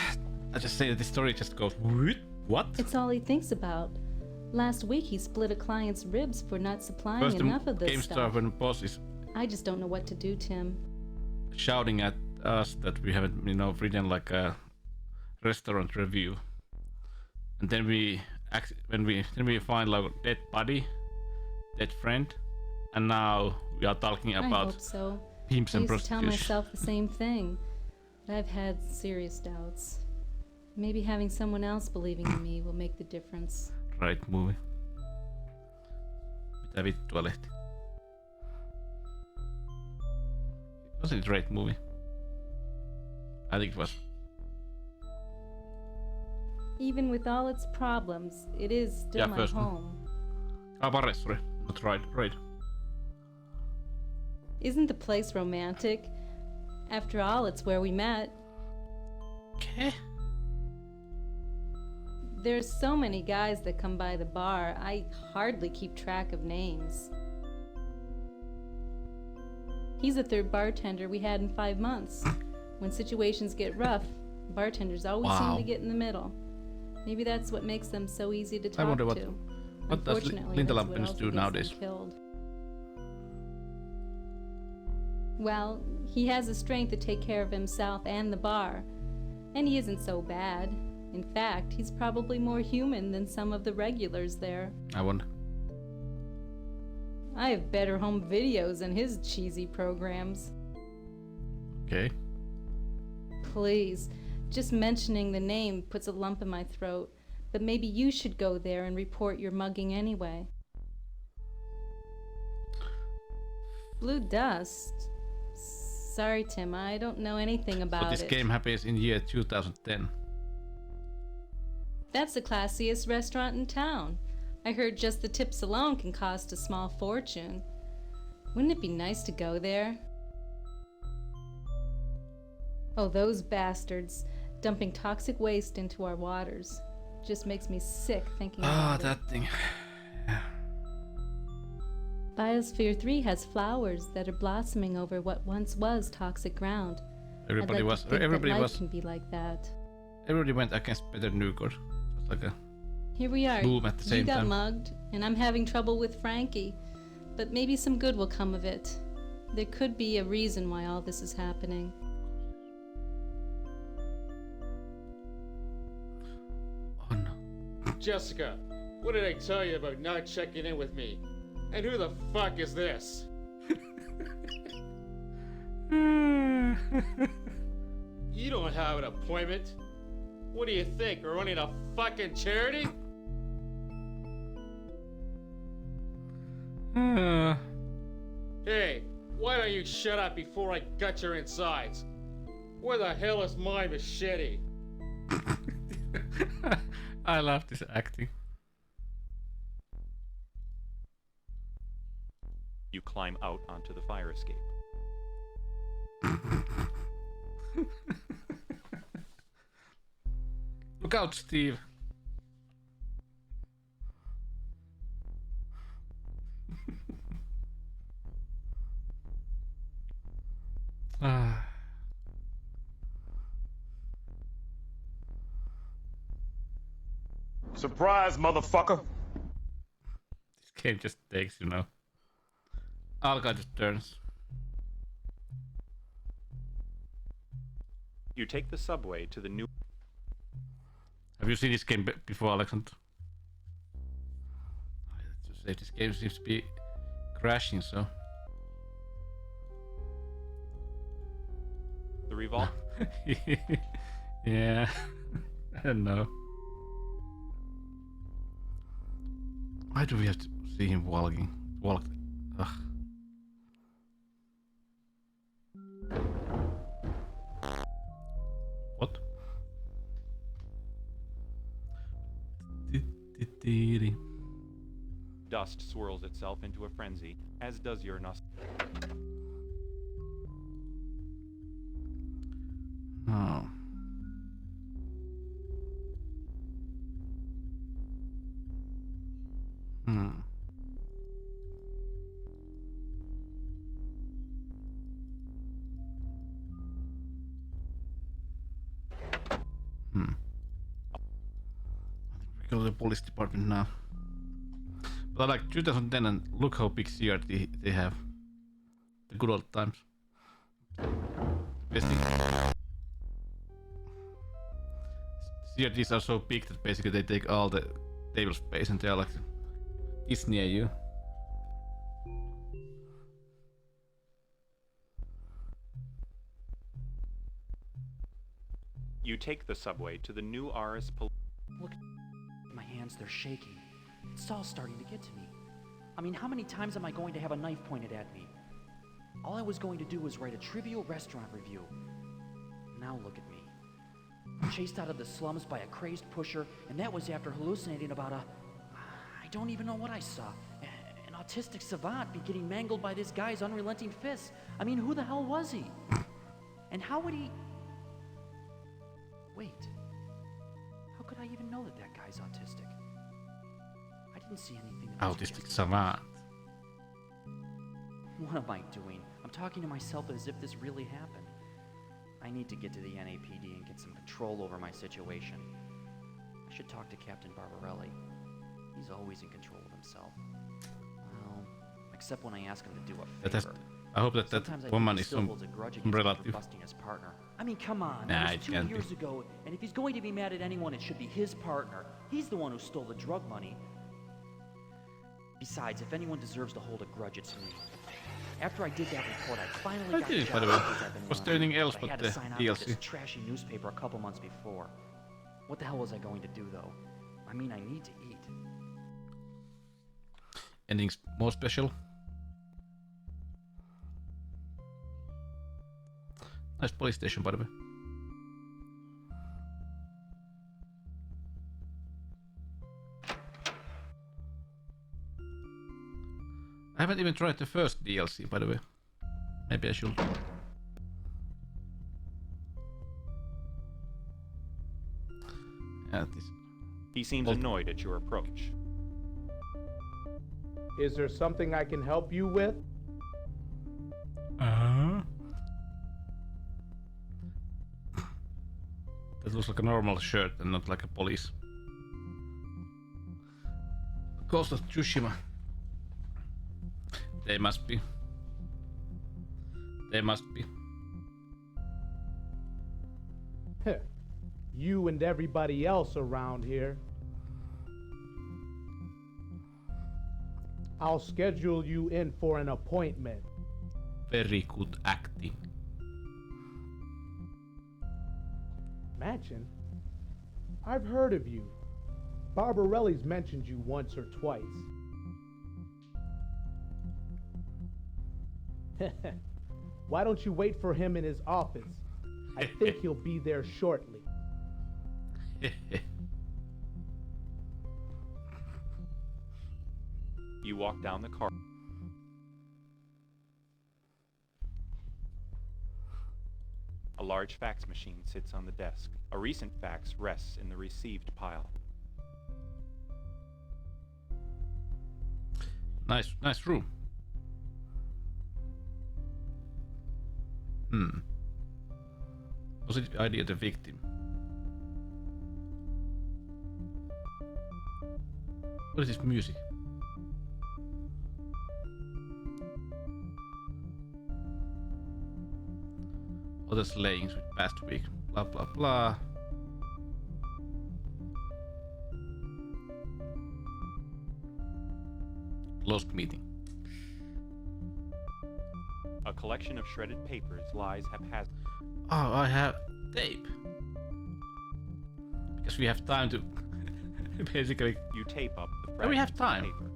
I just say that the story just goes, what? It's all he thinks about. Last week he split a client's ribs for not supplying First enough of this game stuff. start when the boss is I just don't know what to do, Tim. shouting at us that we haven't, written like a restaurant review, and then we find like a dead body, dead friend, and now we are talking I about hope so. pimps I and used to tell prostitution. myself the same thing, but I've had serious doubts. Maybe having someone else believing in me will make the difference. Right movie. Mitä vittua lehti? Wasn't it a great movie? I think it was. Even with all its problems, it is still my first one. home. Pares, sorry. Not right. Isn't the place romantic? After all, it's where we met. Okay. There's so many guys that come by the bar, I hardly keep track of names. He's the third bartender we had in 5 months. When situations get rough, bartenders always seem to get in the middle. Maybe that's what makes them so easy to talk I wonder what to. does Unfortunately, Linda that's what Lampens also do gets nowadays? them killed. Well, he has the strength to take care of himself and the bar. And he isn't so bad. In fact, he's probably more human than some of the regulars there. I wonder. I have better home videos than his cheesy programs. Okay. Please, just mentioning the name puts a lump in my throat, but maybe you should go there and report your mugging anyway. Blue dust? Sorry, Tim, I don't know anything about But this it. game happens in year 2010. That's the classiest restaurant in town. I heard just the tips alone can cost a small fortune. Wouldn't it be nice to go there? Oh, those bastards, dumping toxic waste into our waters. Just makes me sick thinking about it. That thing. Biosphere 3 has flowers that are blossoming over what once was toxic ground. Everybody I'd like was. to think Everybody that life was. can be like that. Everybody went against Peter Newgård. Just like a Here we are. boom at the same You got time. mugged, and I'm having trouble with Frankie. But maybe some good will come of it. There could be a reason why all this is happening. Oh no. Jessica, what did I tell you about not checking in with me? And who the fuck is this? You don't have an appointment. What do you think? We're running a fucking charity? Hey, why don't you shut up before I gut your insides? Where the hell is my machete? I love this acting. You climb out onto the fire escape. Look out, Steve. Ah. Surprise, motherfucker! This game just takes, all kinds of turns. You take the subway to the new... Have you seen this game before, Alexander? I have to say, this game seems to be crashing, so... The revolver? Yeah. I don't know. Why do we have to see him walking? Ugh. Dee-dee. Dust swirls itself into a frenzy, as does your Oh. Hmm. Hmm. We go to the police department now. But I like 2010 and look how big CRT they have. The good old times. Basically, CRTs are so big that basically they take all the table space and they are like this near you. You take the subway to the new RS Look at my hands, they're shaking. It's all starting to get to me. I mean, how many times am I going to have a knife pointed at me? All I was going to do was write a trivial restaurant review. Now look at me. I'm chased out of the slums by a crazed pusher, and that was after hallucinating about I don't even know what I saw. An autistic savant be getting mangled by this guy's unrelenting fists. I mean, who the hell was he? And how would he... Wait. How could I even know that that guy's autistic? I didn't see anything that was Autistic savant. What am I doing? I'm talking to myself as if this really happened. I need to get to the NAPD and get some control over my situation. I should talk to Captain Barbarelli. He's always in control of himself. Well, except when I ask him to do a favor. I hope that Sometimes that woman he is still holds a grudge against me for relative. busting his partner. I mean, come on. Nah, That it was 2 can't be. years ago, and if he's going to be mad at anyone, it should be his partner. He's the one who stole the drug money. Besides, if anyone deserves to hold a grudge, it's me. After I did that report, I finally got Okay, the by the job way, I've been was wanting, there anything else I but had the to sign on to DLC? this trashy newspaper a couple months before. What the hell was I going to do, though? I mean, I need to eat. Anything more special? Nice police station, by the way. I haven't even tried the first DLC, by the way. Maybe I should. Yeah, this. He seems annoyed at your approach. Is there something I can help you with? That looks like a normal shirt and not like a police. Ghost of Tsushima. They must be. They must be. You and everybody else around here. I'll schedule you in for an appointment. Very good acting. Machin? I've heard of you. Barbarelli's mentioned you once or twice. Why don't you wait for him in his office? I think he'll be there shortly. You walk down the corridor. A large fax machine sits on the desk. A recent fax rests in the received pile. Nice room. Positive idea the victim. What is this music? Other slayings with past week. Blah blah blah. Lost meeting. A collection of shredded papers lies haphazardly. Oh, I have tape. Because we have time to basically. You tape up the Oh, we have fragments of time. paper.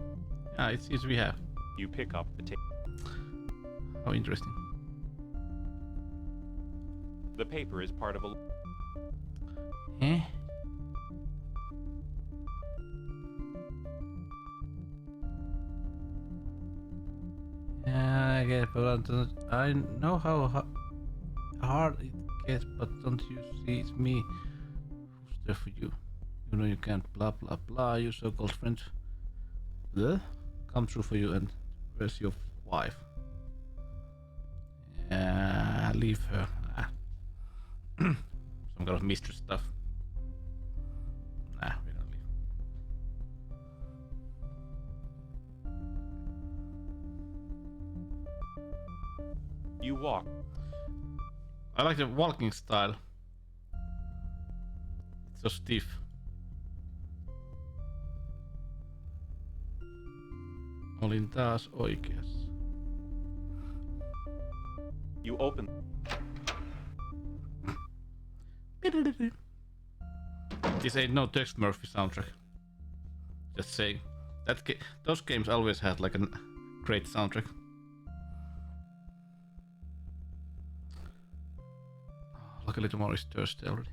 Yeah, it seems we have. You pick up the tape. How interesting. The paper is part of a... get, but I know how hard it gets, but don't you see it's me who's there for you. You know you can't blah blah blah, you so-called friend. Come through for you, and where's your wife? Leave her. Some kind of mistress stuff. Nah, we don't leave. You walk. I like the walking style. It's so stiff. Olin taas oikeassa. You open. This ain't no Tex Murphy soundtrack. Just saying. Those games always had like a great soundtrack. Luckily tomorrow is Thursday already.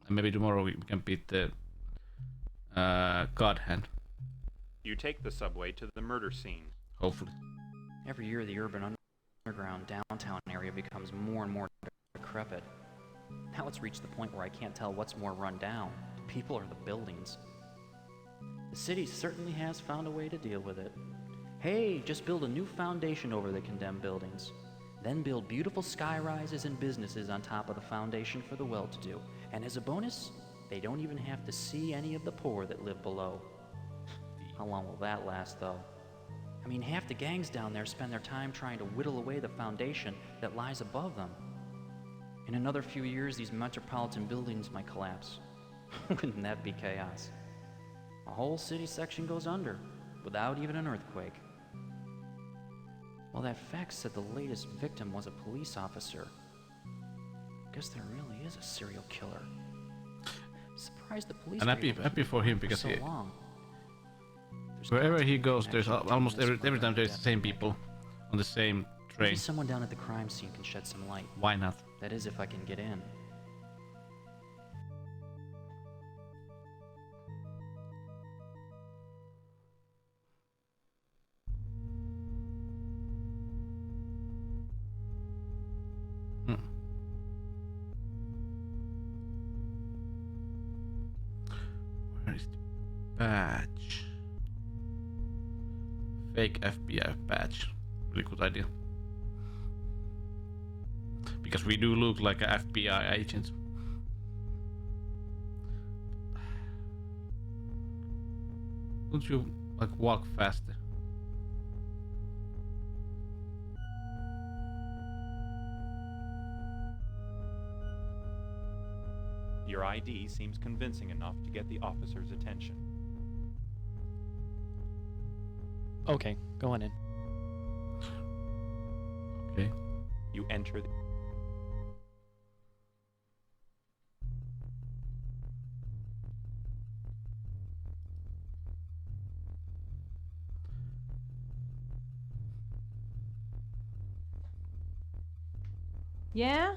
And maybe tomorrow we can beat the God Hand. You take the subway to the murder scene. Hopefully. Every year, the urban underground downtown area becomes more and more decrepit. Now it's reached the point where I can't tell what's more run down, the people or the buildings. The city certainly has found a way to deal with it. Hey, just build a new foundation over the condemned buildings. Then build beautiful sky-rises and businesses on top of the foundation for the well-to-do. And as a bonus, they don't even have to see any of the poor that live below. How long will that last, though? I mean, half the gangs down there spend their time trying to whittle away the foundation that lies above them. In another few years, these metropolitan buildings might collapse. Wouldn't that be chaos? A whole city section goes under, without even an earthquake. Well, that fax said the latest victim was a police officer. Guess there really is a serial killer. Surprised the police. And happy for him because so long. Wherever he goes, there's almost every time there's the same people on the same train. Maybe someone down at the crime scene can shed some light. Why not? That is, if I can get in. Where is the badge? Fake FBI badge. Really good idea. Because we do look like an FBI agent. Don't you like walk faster? Your ID seems convincing enough to get the officer's attention. Okay, go on in. Okay. You enter the... Yeah?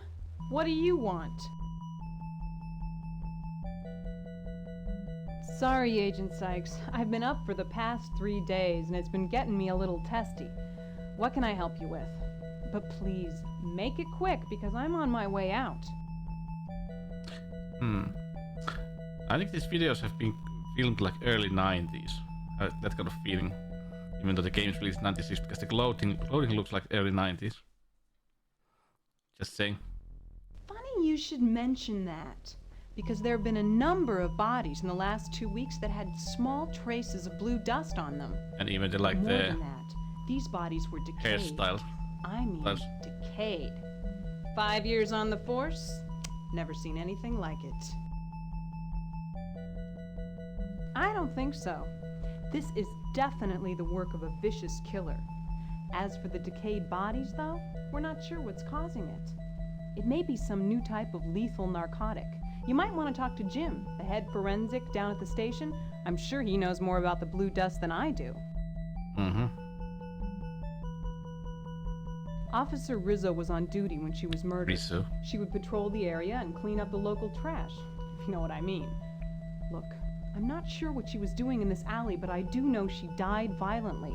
What do you want? Sorry, Agent Sykes. I've been up for the past 3 days, and it's been getting me a little testy. What can I help you with? But please, make it quick, because I'm on my way out. I think these videos have been filmed like early 90s. That kind of feeling. Even though the game's released 96, because the clothing looks like early 90s. Just saying. Funny you should mention that, because there have been a number of bodies in the last 2 weeks that had small traces of blue dust on them. And even More than that, these bodies were decayed. hairstyle. I mean, decayed. 5 years on the force? Never seen anything like it. I don't think so. This is definitely the work of a vicious killer. As for the decayed bodies, though, we're not sure what's causing it. It may be some new type of lethal narcotic. You might want to talk to Jim, the head forensic down at the station. I'm sure he knows more about the blue dust than I do. Officer Rizzo was on duty when she was murdered. Rizzo. She would patrol the area and clean up the local trash, if you know what I mean. Look, I'm not sure what she was doing in this alley, but I do know she died violently.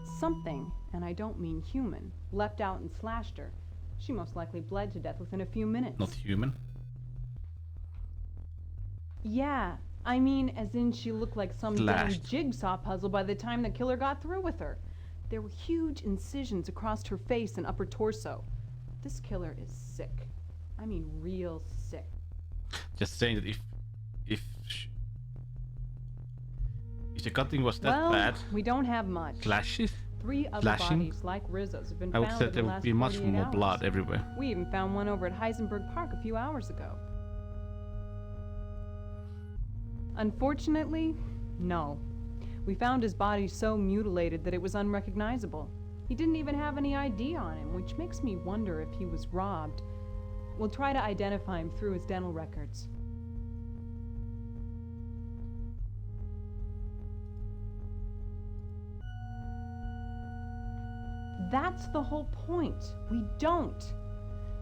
Something, and I don't mean human, leapt out and slashed her. She most likely bled to death within a few minutes. Not human. Yeah, I mean as in she looked like some damn Slashed. jigsaw puzzle by the time the killer got through with her. There were huge incisions across her face and upper torso. This killer is sick. I mean real sick. Just saying that if the cutting was that bad, we don't have much. slashes, 3 other slashing, bodies like Rizzo's have been I would found say in the there would last be much 48 more hours. blood everywhere. We even found one over at Heisenberg Park a few hours ago. Unfortunately, no. We found his body so mutilated that it was unrecognizable. He didn't even have any ID on him, which makes me wonder if he was robbed. We'll try to identify him through his dental records. That's the whole point. We don't.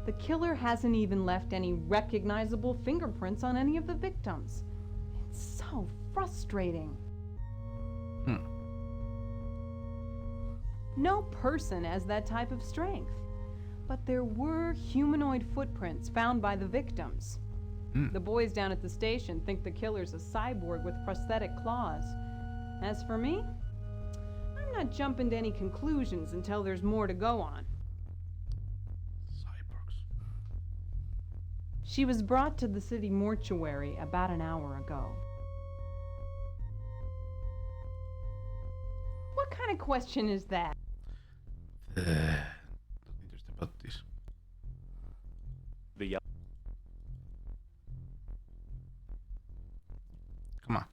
The killer hasn't even left any recognizable fingerprints on any of the victims. It's so frustrating. No person has that type of strength. But there were humanoid footprints found by the victims. The boys down at the station think the killer's a cyborg with prosthetic claws. As for me, I'm not jumping to any conclusions until there's more to go on. Cyborgs. She was brought to the city mortuary about an hour ago. What kind of question is that? Not interested about this. The Come on.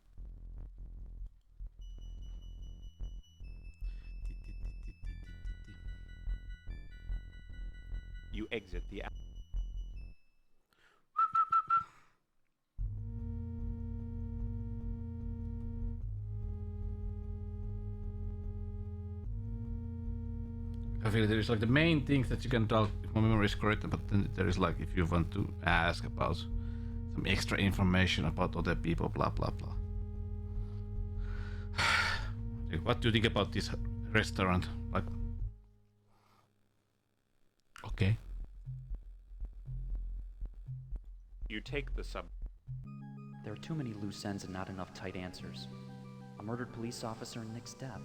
You exit the I feel there is like the main things that you can tell if my memory is correct, but then there is like if you want to ask about some extra information about other people, blah blah blah. What do you think about this restaurant? Like, okay. You take the sub. There are too many loose ends and not enough tight answers. A murdered police officer and Nick's death.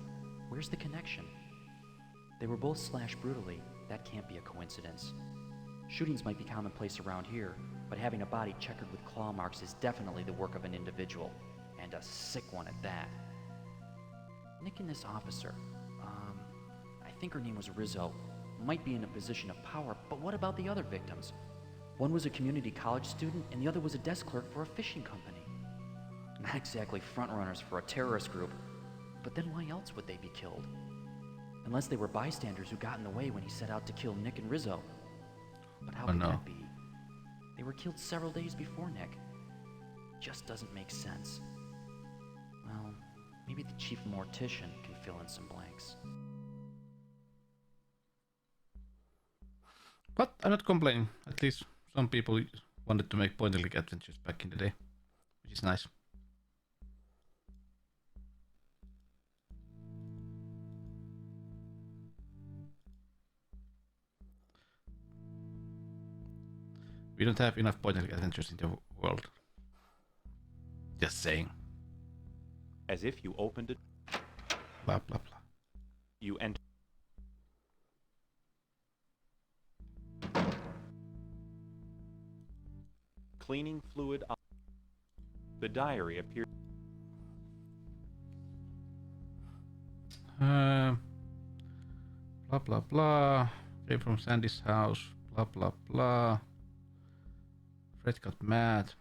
Where's the connection? They were both slashed brutally. That can't be a coincidence. Shootings might be commonplace around here, but having a body checkered with claw marks is definitely the work of an individual, and a sick one at that. Nick and this officer, I think her name was Rizzo, might be in a position of power, but what about the other victims? One was a community college student, and the other was a desk clerk for a fishing company. Not exactly frontrunners for a terrorist group, but then why else would they be killed? Unless they were bystanders who got in the way when he set out to kill Nick and Rizzo. But how could that be? They were killed several days before Nick. Just doesn't make sense. Well, maybe the chief mortician can fill in some blanks. But I'm not complaining. At least some people wanted to make point and click adventures back in the day, which is nice. We don't have enough point and click adventures in the world. Just saying. As if you opened it. Blah blah blah. You enter. Cleaning fluid. The diary appears. Blah blah blah. Came from Sandy's house. Blah blah blah. Fred got mad.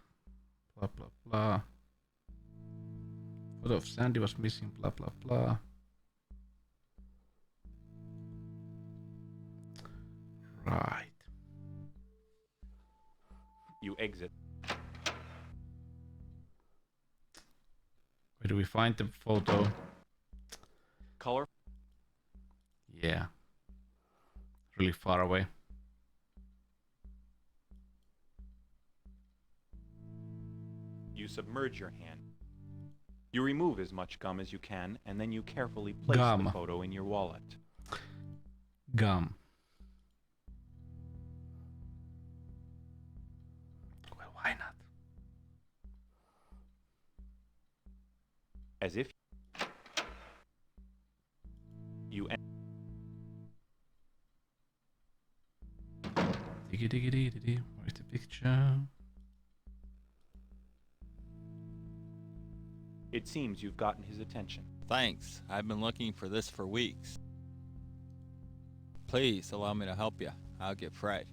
Blah blah blah. Photo of Sandy was missing. Blah blah blah. Right. You exit. Where do we find the photo? Color. Yeah. Really far away. You submerge your hand. You remove as much gum as you can, and then you carefully place the photo in your wallet. Gum. Well, why not? As if you... Diggy diggy diggy diggy. Where's the picture? It seems you've gotten his attention. Thanks. I've been looking for this for weeks. Please allow me to help you. I'll get Fred.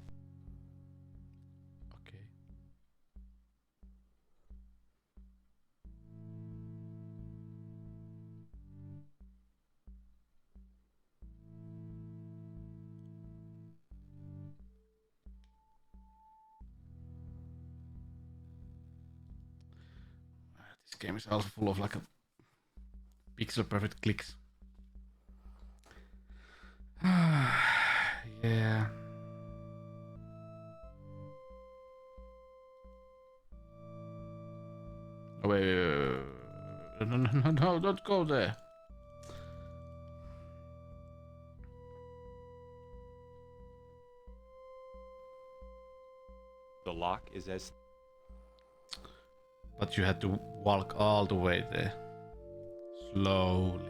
Okay. This game is also full of like a pixel perfect clicks. Yeah. Oh, wait. No, don't go there. The lock is as... But you had to walk all the way there. Slowly.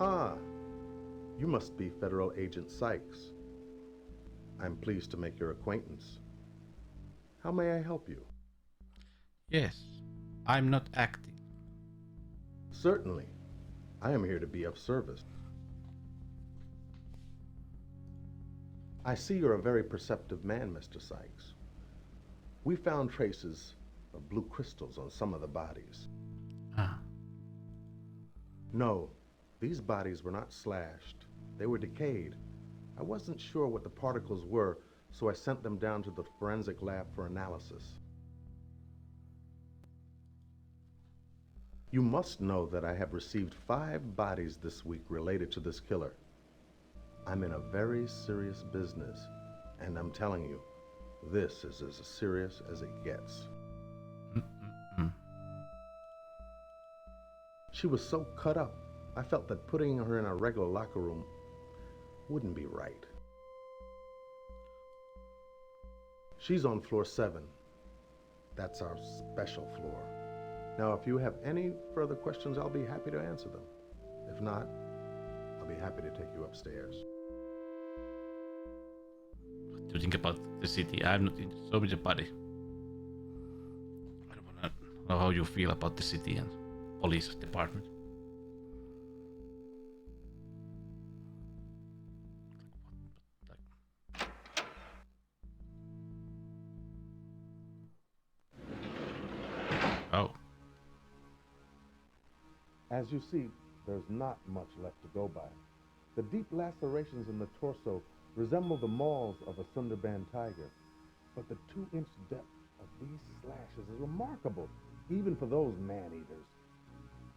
Ah, you must be Federal Agent Sykes. I'm pleased to make your acquaintance. How may I help you? Yes, I'm not acting. Certainly. I am here to be of service. I see you're a very perceptive man, Mr. Sykes. We found traces of blue crystals on some of the bodies. Ah. No, these bodies were not slashed. They were decayed. I wasn't sure what the particles were, so I sent them down to the forensic lab for analysis. You must know that I have received 5 bodies this week related to this killer. I'm in a very serious business, and I'm telling you, this is as serious as it gets. She was so cut up, I felt that putting her in a regular locker room wouldn't be right. She's on floor 7. That's our special floor. Now, if you have any further questions, I'll be happy to answer them. If not, I'll be happy to take you upstairs. What do you think about the city? I'm not into so much body. I don't wanna know how you feel about the city and police department. Oh. As you see, there's not much left to go by. The deep lacerations in the torso resemble the mauls of a Sundarban tiger, but the 2-inch depth of these slashes is remarkable, even for those man-eaters.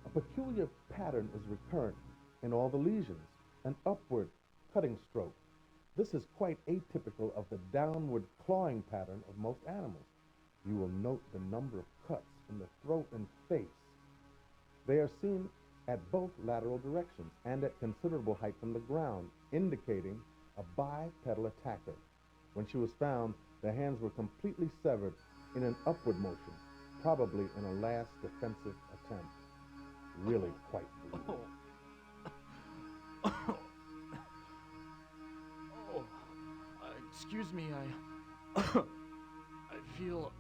A peculiar pattern is recurrent in all the lesions, an upward cutting stroke. This is quite atypical of the downward clawing pattern of most animals. You will note the number of cuts in the throat and face. They are seen at both lateral directions and at considerable height from the ground, indicating a bipedal attacker. When she was found, the hands were completely severed in an upward motion, probably in a last defensive attempt. Really quite brutal. Excuse me, I feel...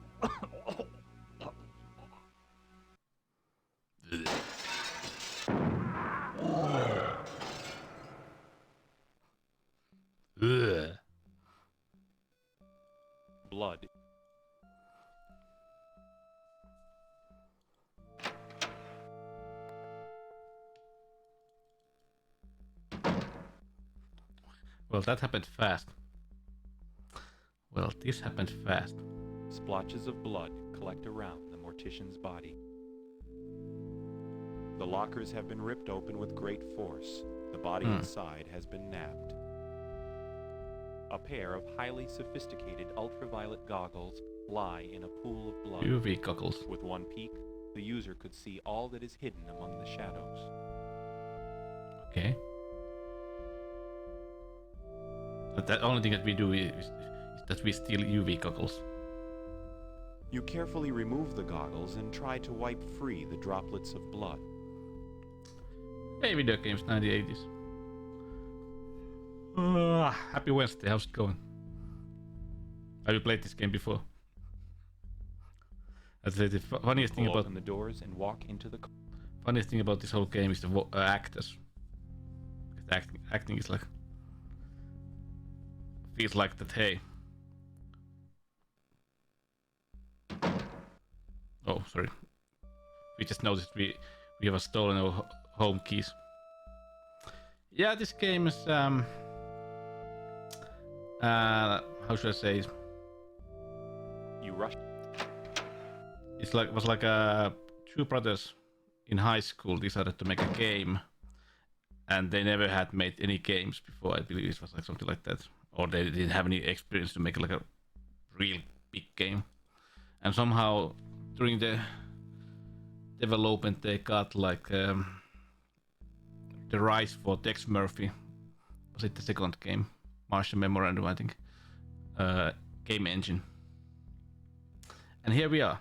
Blood. Well, that happened fast. Well, this happened fast. Splotches of blood collect around the mortician's body. The lockers have been ripped open with great force. The body inside has been nabbed. A pair of highly sophisticated ultraviolet goggles lie in a pool of blood. UV goggles. With one peek, the user could see all that is hidden among the shadows. Okay. But the only thing that we do is that we steal UV goggles. You carefully remove the goggles and try to wipe free the droplets of blood. Hey, video games 1980s. Happy Wednesday, how's it going? Have you played this game before? I'd say the funniest thing about open the doors and walk into the funniest thing about this whole game is the actors. Acting is like feels like that. Hey. Oh, sorry. We just noticed we have stolen our home keys. Yeah, this game is how should I say? You rush. It was like two brothers in high school decided to make a game, and they never had made any games before. I believe it was like something like that, or they didn't have any experience to make like a real big game. And somehow during the development, they got like the rights for Tex Murphy. Was it the second game? Martian Memorandum, I think. Game engine. And here we are.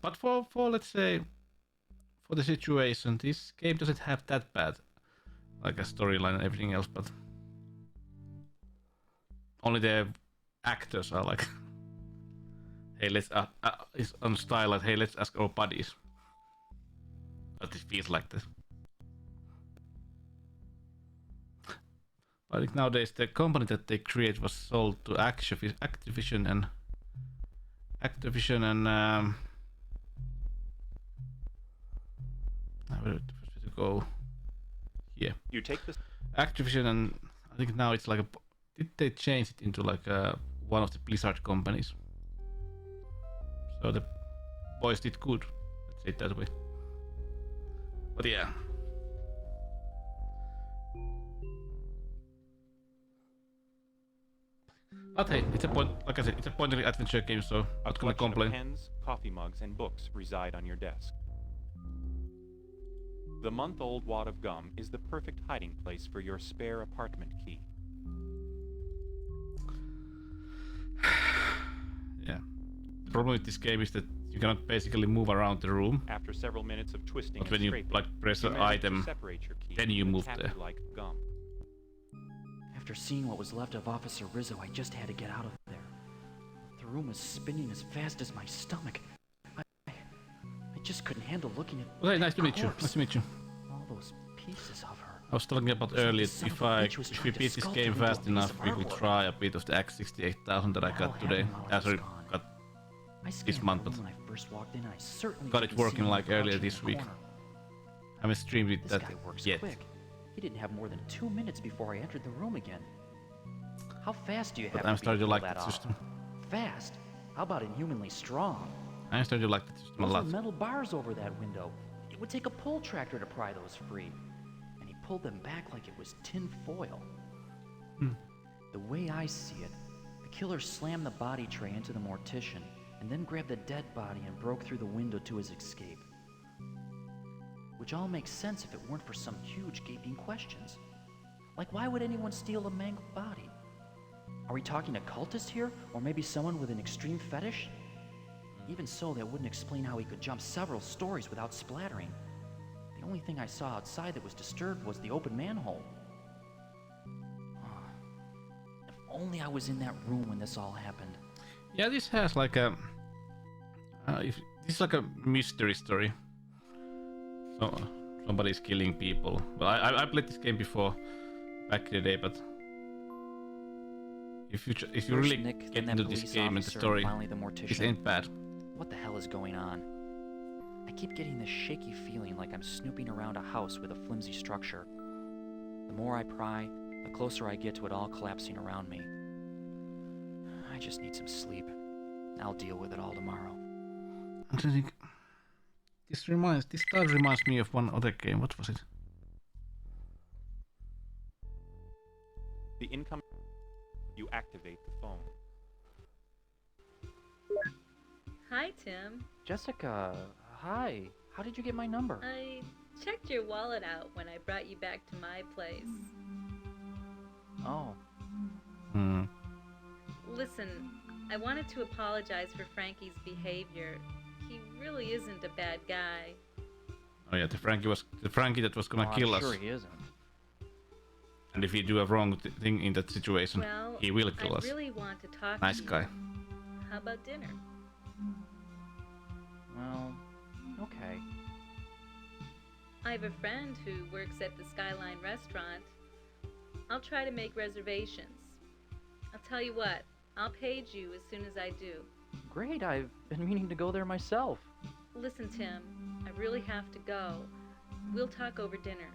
But for let's say, for the situation, this game doesn't have that bad, like a storyline and everything else, but only the actors are like, hey, let's it's on style like, hey, let's ask our buddies. But it feels like this. I think nowadays the company that they create was sold to Activision and where to go here. You take this Activision, and I think now it's like did they change it into like one of the Blizzard companies? So the boys did good. Let's say it that way. But yeah. But hey, it's a point. Like I said, it's a point-and-click adventure game, so I'm not gonna complain. Pens, coffee mugs, and books reside on your desk. The month-old wad of gum is the perfect hiding place for your spare apartment key. Yeah. The problem with this game is that you cannot basically move around the room. After several minutes of twisting but when and you like press an item, then you move there. Like gum. After seeing what was left of Officer Rizzo, I just had to get out of there. The room was spinning as fast as my stomach. I just couldn't handle looking at. Well, hey, nice to meet you. Nice to meet you. All those pieces of her. I was talking about earlier, if we beat this game fast enough, we will try a bit of the X68000 that I got today. Sorry, got this month, but got it working like earlier this week. I haven't streamed it that yet. Quick. He didn't have more than 2 minutes before I entered the room again. How fast do you have I'm starting to like that system. Fast? How about inhumanly strong? I'm starting to like that system a lot. Those metal bars over that window. It would take a pull tractor to pry those free. And he pulled them back like it was tin foil. The way I see it, the killer slammed the body tray into the mortician and then grabbed the dead body and broke through the window to his escape. Which all makes sense if it weren't for some huge gaping questions. Like, why would anyone steal a mangled body? Are we talking a cultist here? Or maybe someone with an extreme fetish? Even so, that wouldn't explain how he could jump several stories without splattering. The only thing I saw outside that was disturbed was the open manhole. If only I was in that room when this all happened. Yeah, this has like a... this is like a mystery story. So, somebody's killing people. Well, I played this game before, back in the day, but if you really get into this game and the story, this ain't bad. What the hell is going on? I keep getting this shaky feeling like I'm snooping around a house with a flimsy structure. The more I pry, the closer I get to it all collapsing around me. I just need some sleep. I'll deal with it all tomorrow. I'm trying to think. This does reminds me of one other game. What was it? The income. You activate the phone. Hi, Tim. Jessica, hi. How did you get my number? I checked your wallet out when I brought you back to my place. Oh. Listen, I wanted to apologize for Frankie's behavior. He really isn't a bad guy. Oh yeah, the Frankie that was gonna kill us. I'm sure he isn't. And if you do a wrong thing in that situation, Well, he will kill I us. really want to talk Nice to guy. you. How about dinner? Well, okay. I have a friend who works at the Skyline restaurant. I'll try to make reservations. I'll tell you what, I'll page you as soon as I do. Great, I've been meaning to go there myself. Listen, Tim, I really have to go. We'll talk over dinner.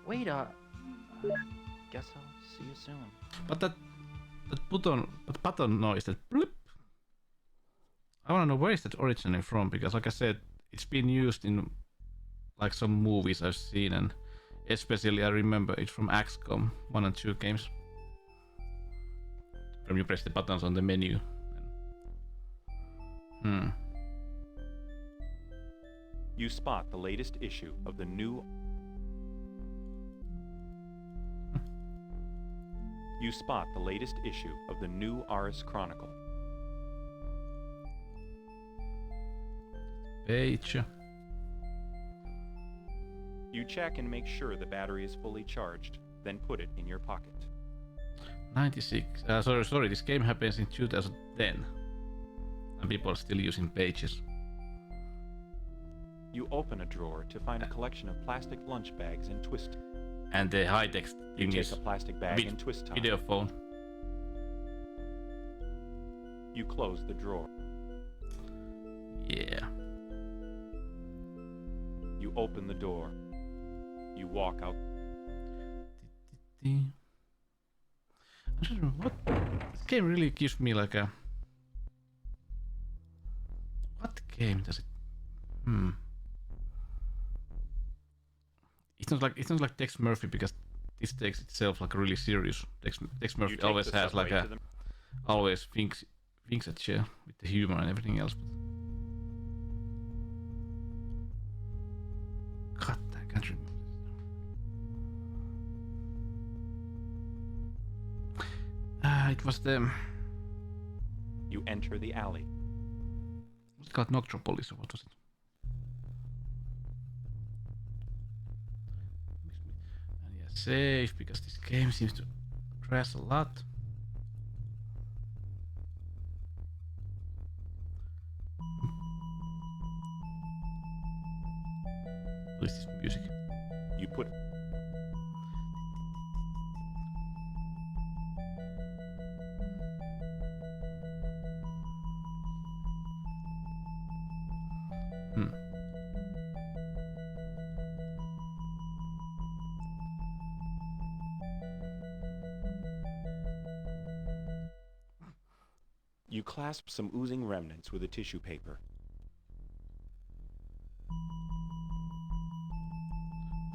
Wait, guess I'll see you soon. But that button noise, that bloop. I wanna know where is that originally from, because like I said, it's been used in like some movies I've seen, and especially I remember it from XCOM 1 and 2 games. When you press the buttons on the menu. You spot the latest issue of the new. You spot the latest issue of the new Ars Chronicle. Page. You check and make sure the battery is fully charged, then put it in your pocket. 96. Sorry, this game happens in 2010. And people are still using pages. You open a drawer to find a collection of plastic lunch bags and twist. And the high-tech You thing take is a plastic bag and twist tie. video phone. You close the drawer. Yeah. You open the door. You walk out. I don't know what this game really gives me like a. What game does it? It's not like Tex Murphy, because this takes itself like really serious. Tex Murphy always has like a always thinks at you with the humor and everything else. But God, I can't remember. It was the. You enter the alley. Was it called Noctropolis or what was it? And yeah, save, because this game seems to crash a lot. What is this music? You put. You clasp some oozing remnants with a tissue paper.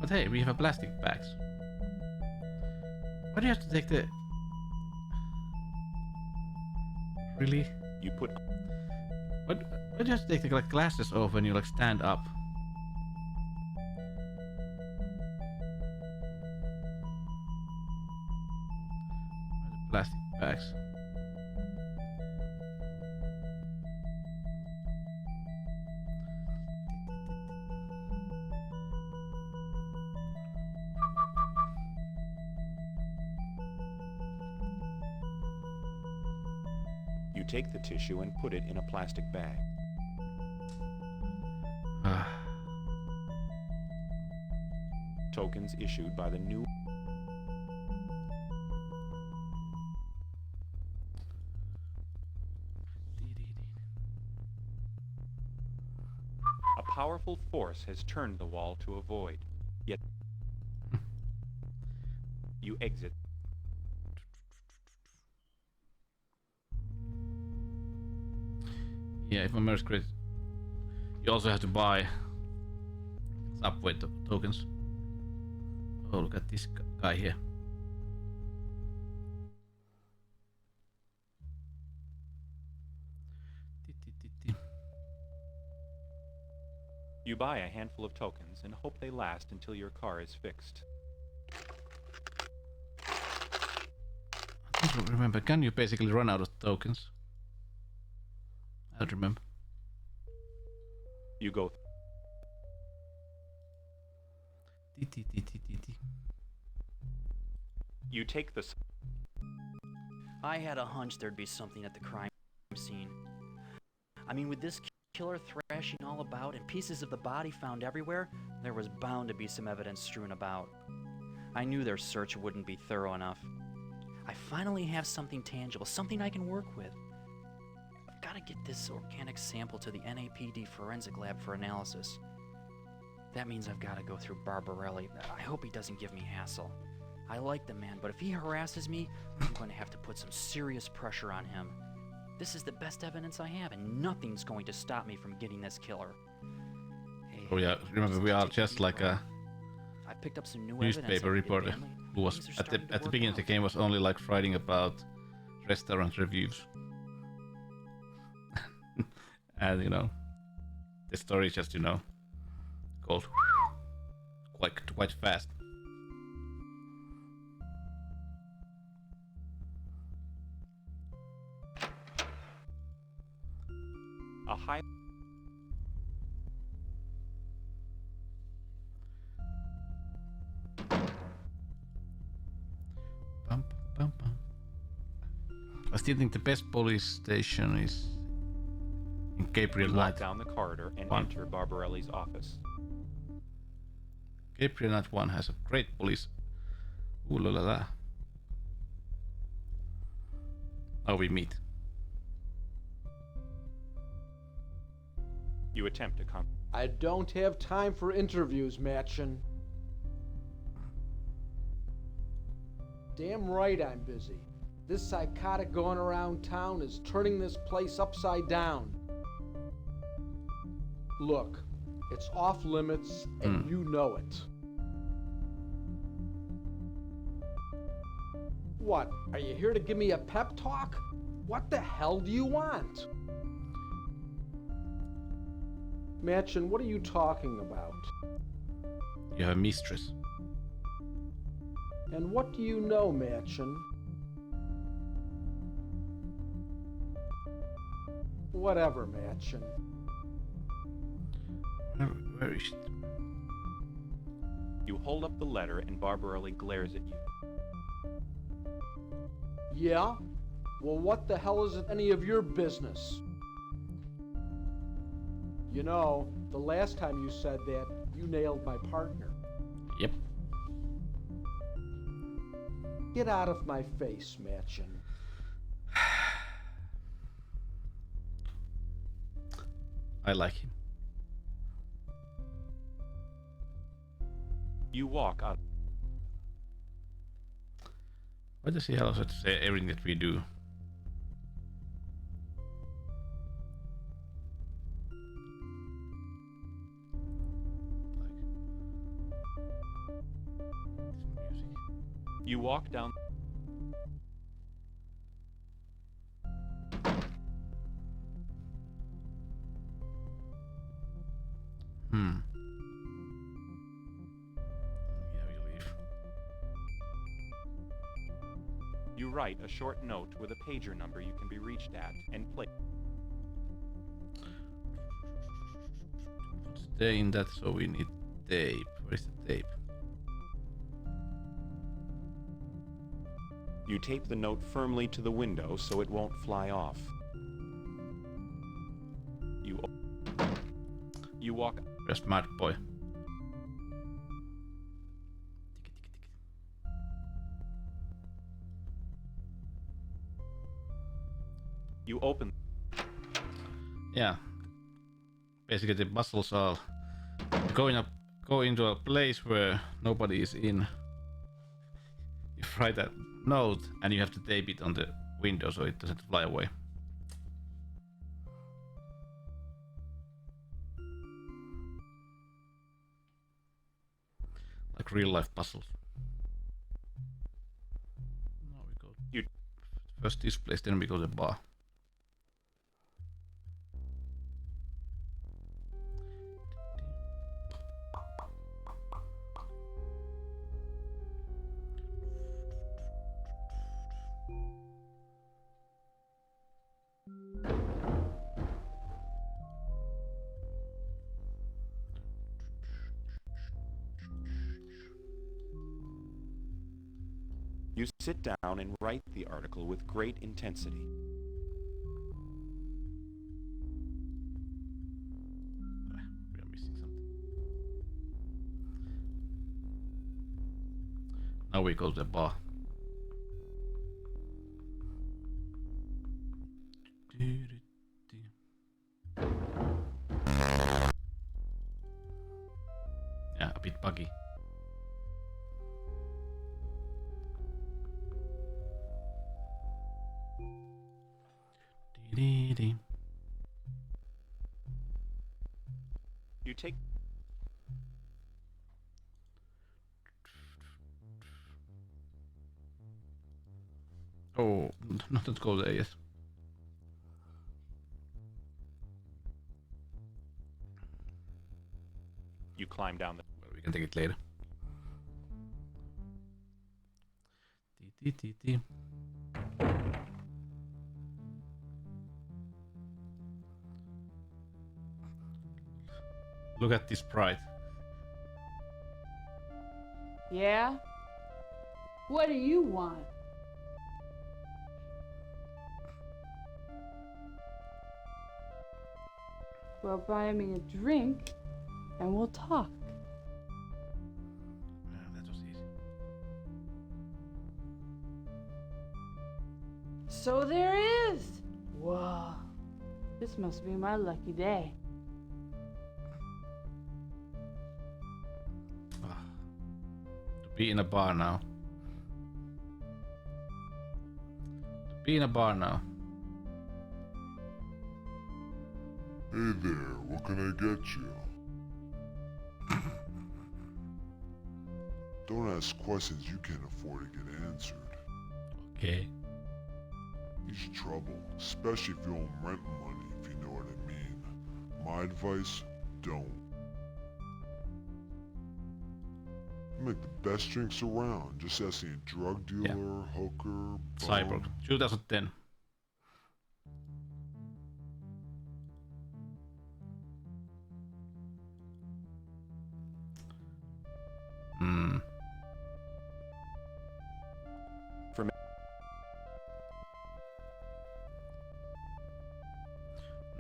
But hey, we have a plastic bags. Why do you have to take the... Really? You put... Why do you have to take the like, glasses off when you like stand up? Where are the plastic bags? You take the tissue and put it in a plastic bag. Tokens issued by the new... A powerful force has turned the wall to a void. Yet... You exit. Yeah, if my memory is correct, you also have to buy subway tokens. Oh, look at this guy here. You buy a handful of tokens and hope they last until your car is fixed. I don't remember. Can you basically run out of tokens? I don't remember. You go. You take the. I had a hunch there'd be something at the crime scene. I mean, with this killer thrashing all about and pieces of the body found everywhere, there was bound to be some evidence strewn about. I knew their search wouldn't be thorough enough. I finally have something tangible, something I can work with. I've got to get this organic sample to the NAPD forensic lab for analysis. That means I've got to go through Barbarelli. I hope he doesn't give me hassle. I like the man, but if he harasses me, I'm going to have to put some serious pressure on him. This is the best evidence I have, and nothing's going to stop me from getting this killer. Hey, oh yeah, remember we are just like a I picked up some new newspaper reporter who was at the beginning of the game was only like writing about restaurant reviews. And you know, the story just goes quite fast. A high. I still think the best police station is in Gabriel You Knight. walk down the corridor and 1. enter Barbarelli's office. Gabriel Knight 1 has a great police. Ooh la la la. Now we meet. You attempt to I don't have time for interviews, Matchin. Damn right I'm busy. This psychotic going around town is turning this place upside down. Look, it's off limits, and you know it. What, are you here to give me a pep talk? What the hell do you want? Matchin, what are you talking about? You have a mistress. And what do you know, Matchin? Whatever, Matchin. Where is it? You hold up the letter and Barbarelli glares at you. Yeah? Well, what the hell is it any of your business? You know, the last time you said that, you nailed my partner. Yep. Get out of my face, Matchin. I like him. You walk out. Why does he also say everything that we do? You walk down. Yeah, we leave. You write a short note with a pager number you can be reached at and play. Stay in that, so we need tape. Where is the tape? You tape the note firmly to the window so it won't fly off. You walk. You're a smart boy. You open. Yeah. Basically, the puzzles are go into a place where nobody is in. You write a note and you have to tape it on the window so it doesn't fly away. like real life puzzles. Now we go. First this place, then we go to the bar. You sit down and write the article with great intensity. We are missing something. Now we go to the bar. Yeah, a bit buggy. You take Oh, not go there, yes. You climb down the... Well, we can take it later. Look at this sprite. Yeah? What do you want? Well, buy me a drink and we'll talk. That was easy. So there is! Whoa. This must be my lucky day. To be in a bar now. To be in a bar now. Hey there, what can I get you? Don't ask questions you can't afford to get answered. Okay. He's trouble, especially if you owe rent money, if you know what I mean. My advice, don't. You make the best drinks around, just ask any drug dealer, hooker, Cyborg, 2010.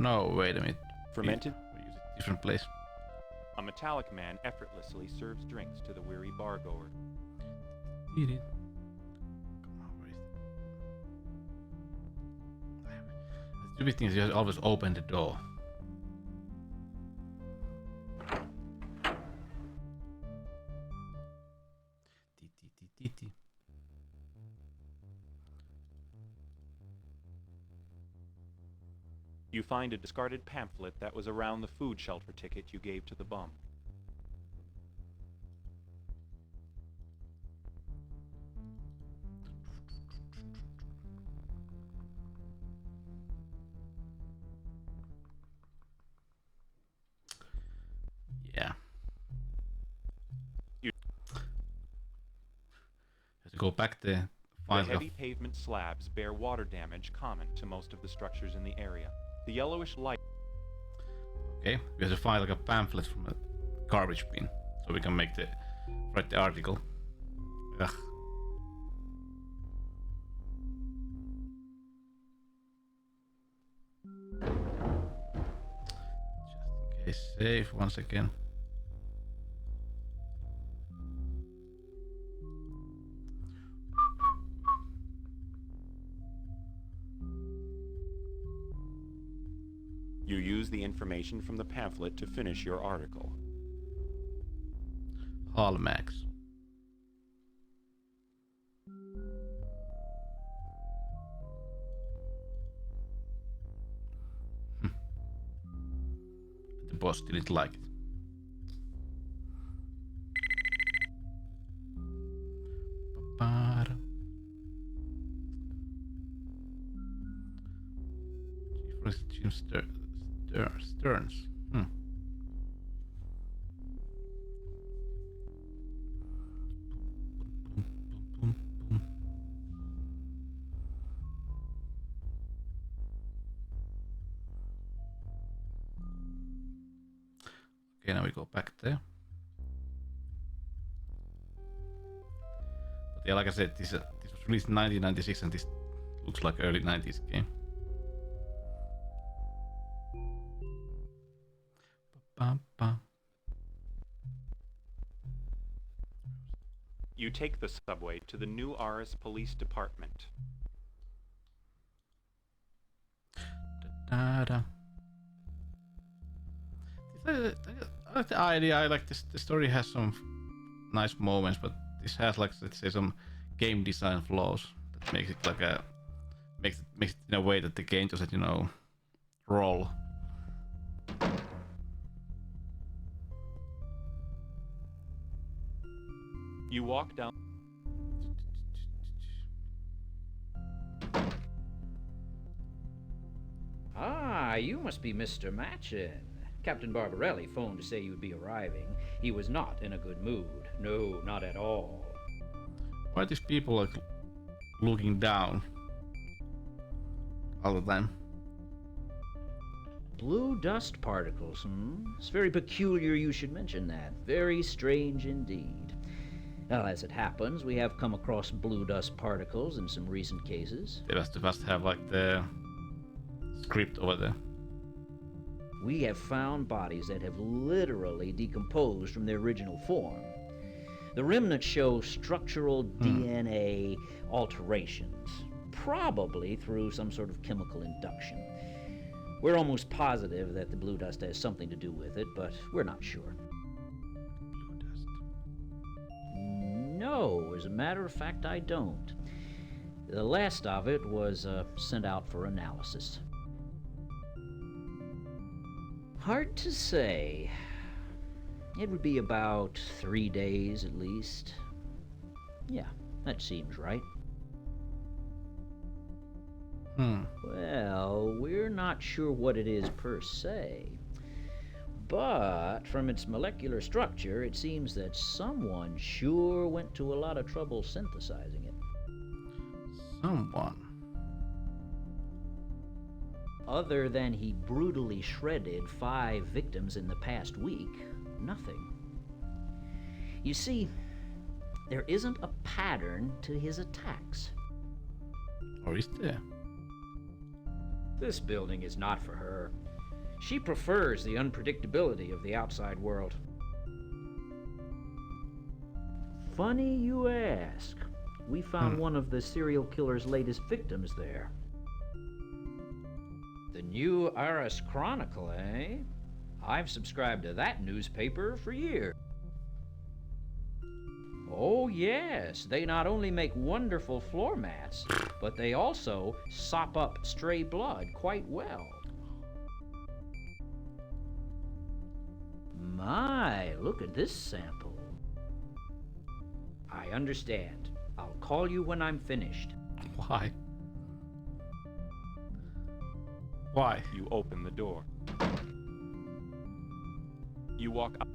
No, wait a minute. Fermented? We use a different place. A metallic man effortlessly serves drinks to the weary bargoer. Eat it. Come on, where is it? The stupid thing is you always open the door. You find a discarded pamphlet that was around the food shelter ticket you gave to the bum. Yeah. You have to go back there. The heavy pavement slabs bear water damage common to most of the structures in the area. The yellowish light... Okay, we have to find like a pamphlet from a garbage bin, so we can write the article. Ugh. Just in case, save once again. You use the information from the pamphlet to finish your article. Hallmax. The boss didn't like it. was Jim Stearns. Okay, now we go back there. But yeah, like I said, this was released in 1996 and this looks like early 90s game. You take the subway to the New Aris Police Department. I like the idea. I like this. The story has some nice moments, but this has, like, let's say, some game design flaws that makes it like a makes it in a way that the game doesn't, you know, roll. You walk down. Ah, you must be Mr. Machin. Captain Barbarelli phoned to say you'd be arriving. He was not in a good mood. No, not at all. Why are these people, like, looking down all the time? Blue dust particles, It's very peculiar you should mention that. Very strange indeed. Well, as it happens, we have come across blue dust particles in some recent cases. They must have, like, the script over there. We have found bodies that have literally decomposed from their original form. The remnants show structural DNA alterations, probably through some sort of chemical induction. We're almost positive that the blue dust has something to do with it, but we're not sure. Blue dust? No, as a matter of fact, I don't. The last of it was sent out for analysis. Hard to say. It would be about 3 days at least. Yeah, that seems right. Well, we're not sure what it is per se. But from its molecular structure, it seems that someone sure went to a lot of trouble synthesizing it. Someone? Other than he brutally shredded 5 victims in the past week, nothing. You see, there isn't a pattern to his attacks. Or is there? This building is not for her. She prefers the unpredictability of the outside world. Funny you ask. We found one of the serial killer's latest victims there. The New Aris Chronicle, eh? I've subscribed to that newspaper for years. Oh yes, they not only make wonderful floor mats, but they also sop up stray blood quite well. My, look at this sample. I understand. I'll call you when I'm finished. Why? Why? You open the door. You walk up.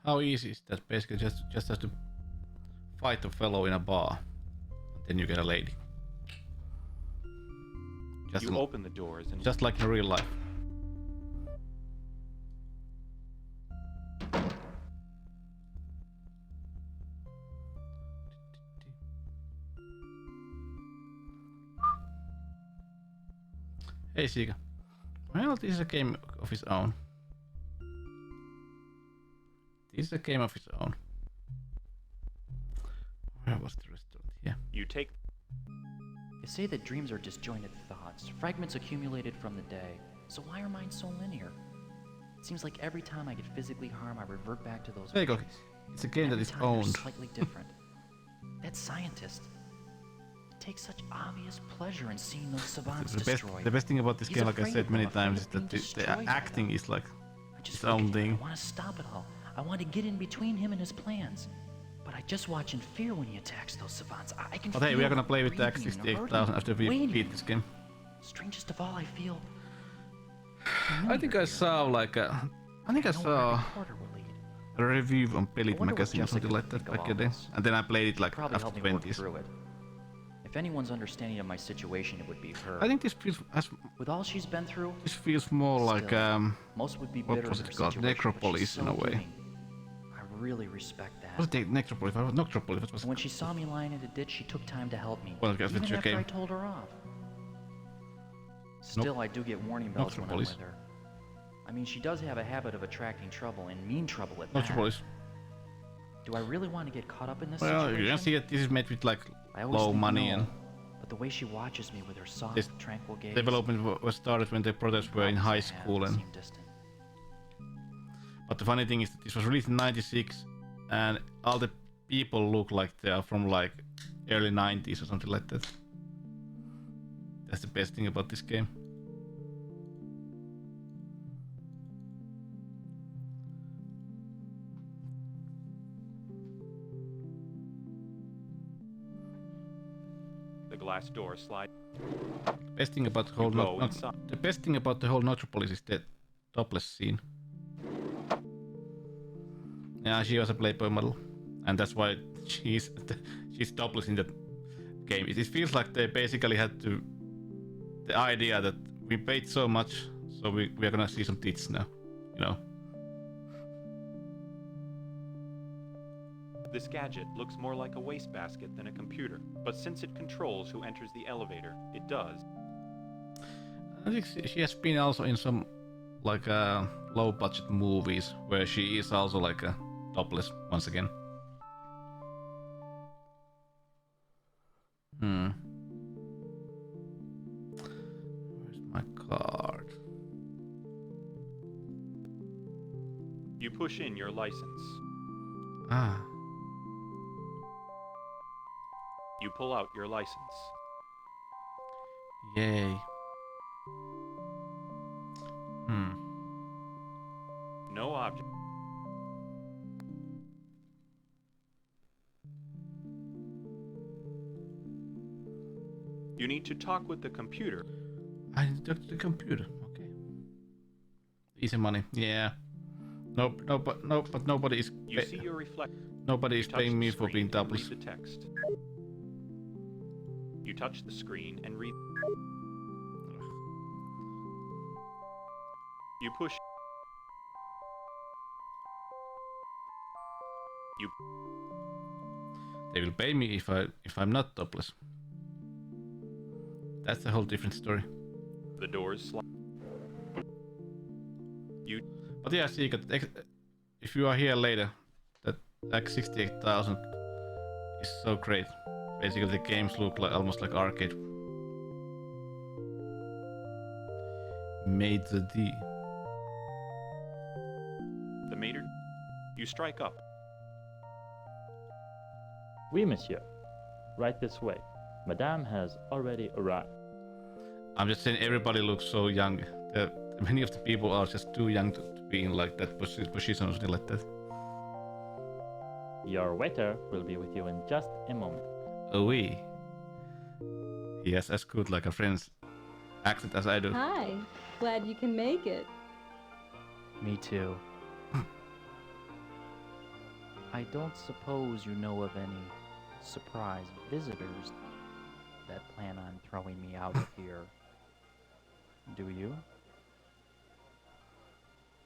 How easy is that? Basically, just have to fight a fellow in a bar, and then you get a lady. You open the doors and just like in real life. Hey Sika. Well, this is a game of its own. This is a game of its own. Where was the restaurant? Yeah. You take. They say that dreams are disjointed thoughts, fragments accumulated from the day. So why are mine so linear? Seems like every time I get physically harmed, I revert back to those There you go. memories. It's a game that Every is time they're owned. slightly different. That scientist takes such obvious pleasure in seeing those savants destroyed. The best thing about this He's game, like I afraid said of many them, afraid times, of is that being the destroyed by acting is like I just its look own at him and thing. I want to stop it all. I want to get in between him and his plans. But I just watch in fear when he attacks those savants. I can But feel hey, we are gonna them play with the breathing and X68000 hurting, after we waiting. beat this game. Strangest of all, I feel. I think I saw like I think I saw a review on Pelit magazine or something like that back in the day, and then I played it like Probably after help me work 20s. through it. If anyone's understanding of my situation, it would be her. I think this feels with all she's been through. This feels more like most would be what bitter was in it her called? situation, but she's Necropolis so in a way. giving. I really respect that. Was it Necropolis? What was Necropolis? What was And when she saw me lying in a ditch, she took time to help me. Well, I guess even it's your after game. I told her off. Still, I do get warning bells when I'm with her. I mean, she does have a habit of attracting trouble, and mean trouble at that. Necropolis. Do I really want to get caught up in this Well, situation? you can see that this is made with like I always low think money no, and but the way she watches me with her soft, this tranquil gaze. development was started when the brothers were in high school and. But the funny thing is that this was released in '96, and all the people look like they are from like early '90s or something like that. That's the best thing about this game. The glass door slides. Best thing about the whole go inside. the best thing about the whole Necropolis is the topless scene. Yeah, she was a Playboy model, and that's why she's topless in that game. It feels like they basically had to the idea that we paid so much, so we are gonna see some tits now, you know. This gadget looks more like a wastebasket than a computer, but since it controls who enters the elevator, it does. I think she has been also in some like low budget movies where she is also like a topless once again. Where's my card? You push in your license. Ah. You pull out your license. Yay. No object. You need to talk with the computer. I talk to the computer. Okay. Easy money. Yeah. Nope. But nobody is. You see your reflection. Nobody is paying me for being topless. Read the text. You touch the screen and read. You push. You. They will pay me if I'm not topless. That's a whole different story. The doors slide. You. But yeah, see, if you are here later, that X68000 is so great. Basically, the games look like almost like arcade. Maitre D. The mater. You strike up. Oui, monsieur. Right this way. Madame has already arrived. I'm just saying, everybody looks so young. Many of the people are just too young to be in like that position or something like that. Your waiter will be with you in just a moment. Oh, oui. He has as good like a French accent as I do. Hi. Glad you can make it. Me too. I don't suppose you know of any surprise visitors that plan on throwing me out of here, do you?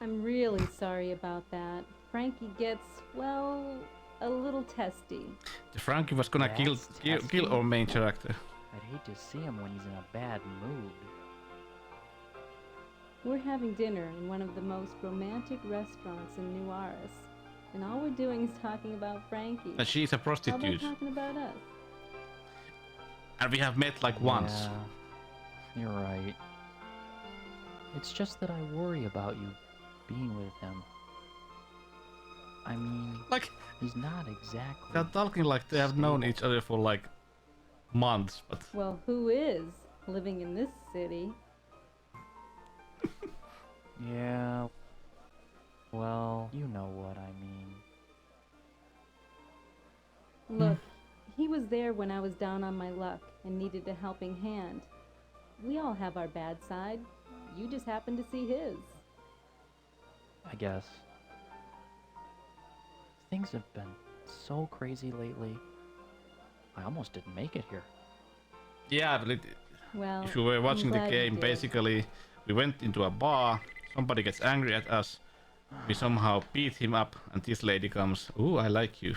I'm really sorry about that. Frankie gets, well, a little testy. The Frankie was gonna kill our main character. I'd hate to see him when he's in a bad mood. We're having dinner in one of the most romantic restaurants in New Aris, and all we're doing is talking about Frankie. And she's a How prostitute. about talking about us? And we have met like once. Yeah, you're right. It's just that I worry about you being with him. I mean, like, he's not exactly... They're talking like they have known each other for like months, but... Well, who is living in this city? Yeah, well, you know what I mean. Look, he was there when I was down on my luck and needed a helping hand. We all have our bad side. You just happened to see his. I guess. Things have been so crazy lately. I almost didn't make it here. Yeah, but Well, if you were watching I'm the glad you game, did. basically, we went into a bar, somebody gets angry at us, we somehow beat him up, and this lady comes, ooh, I like you.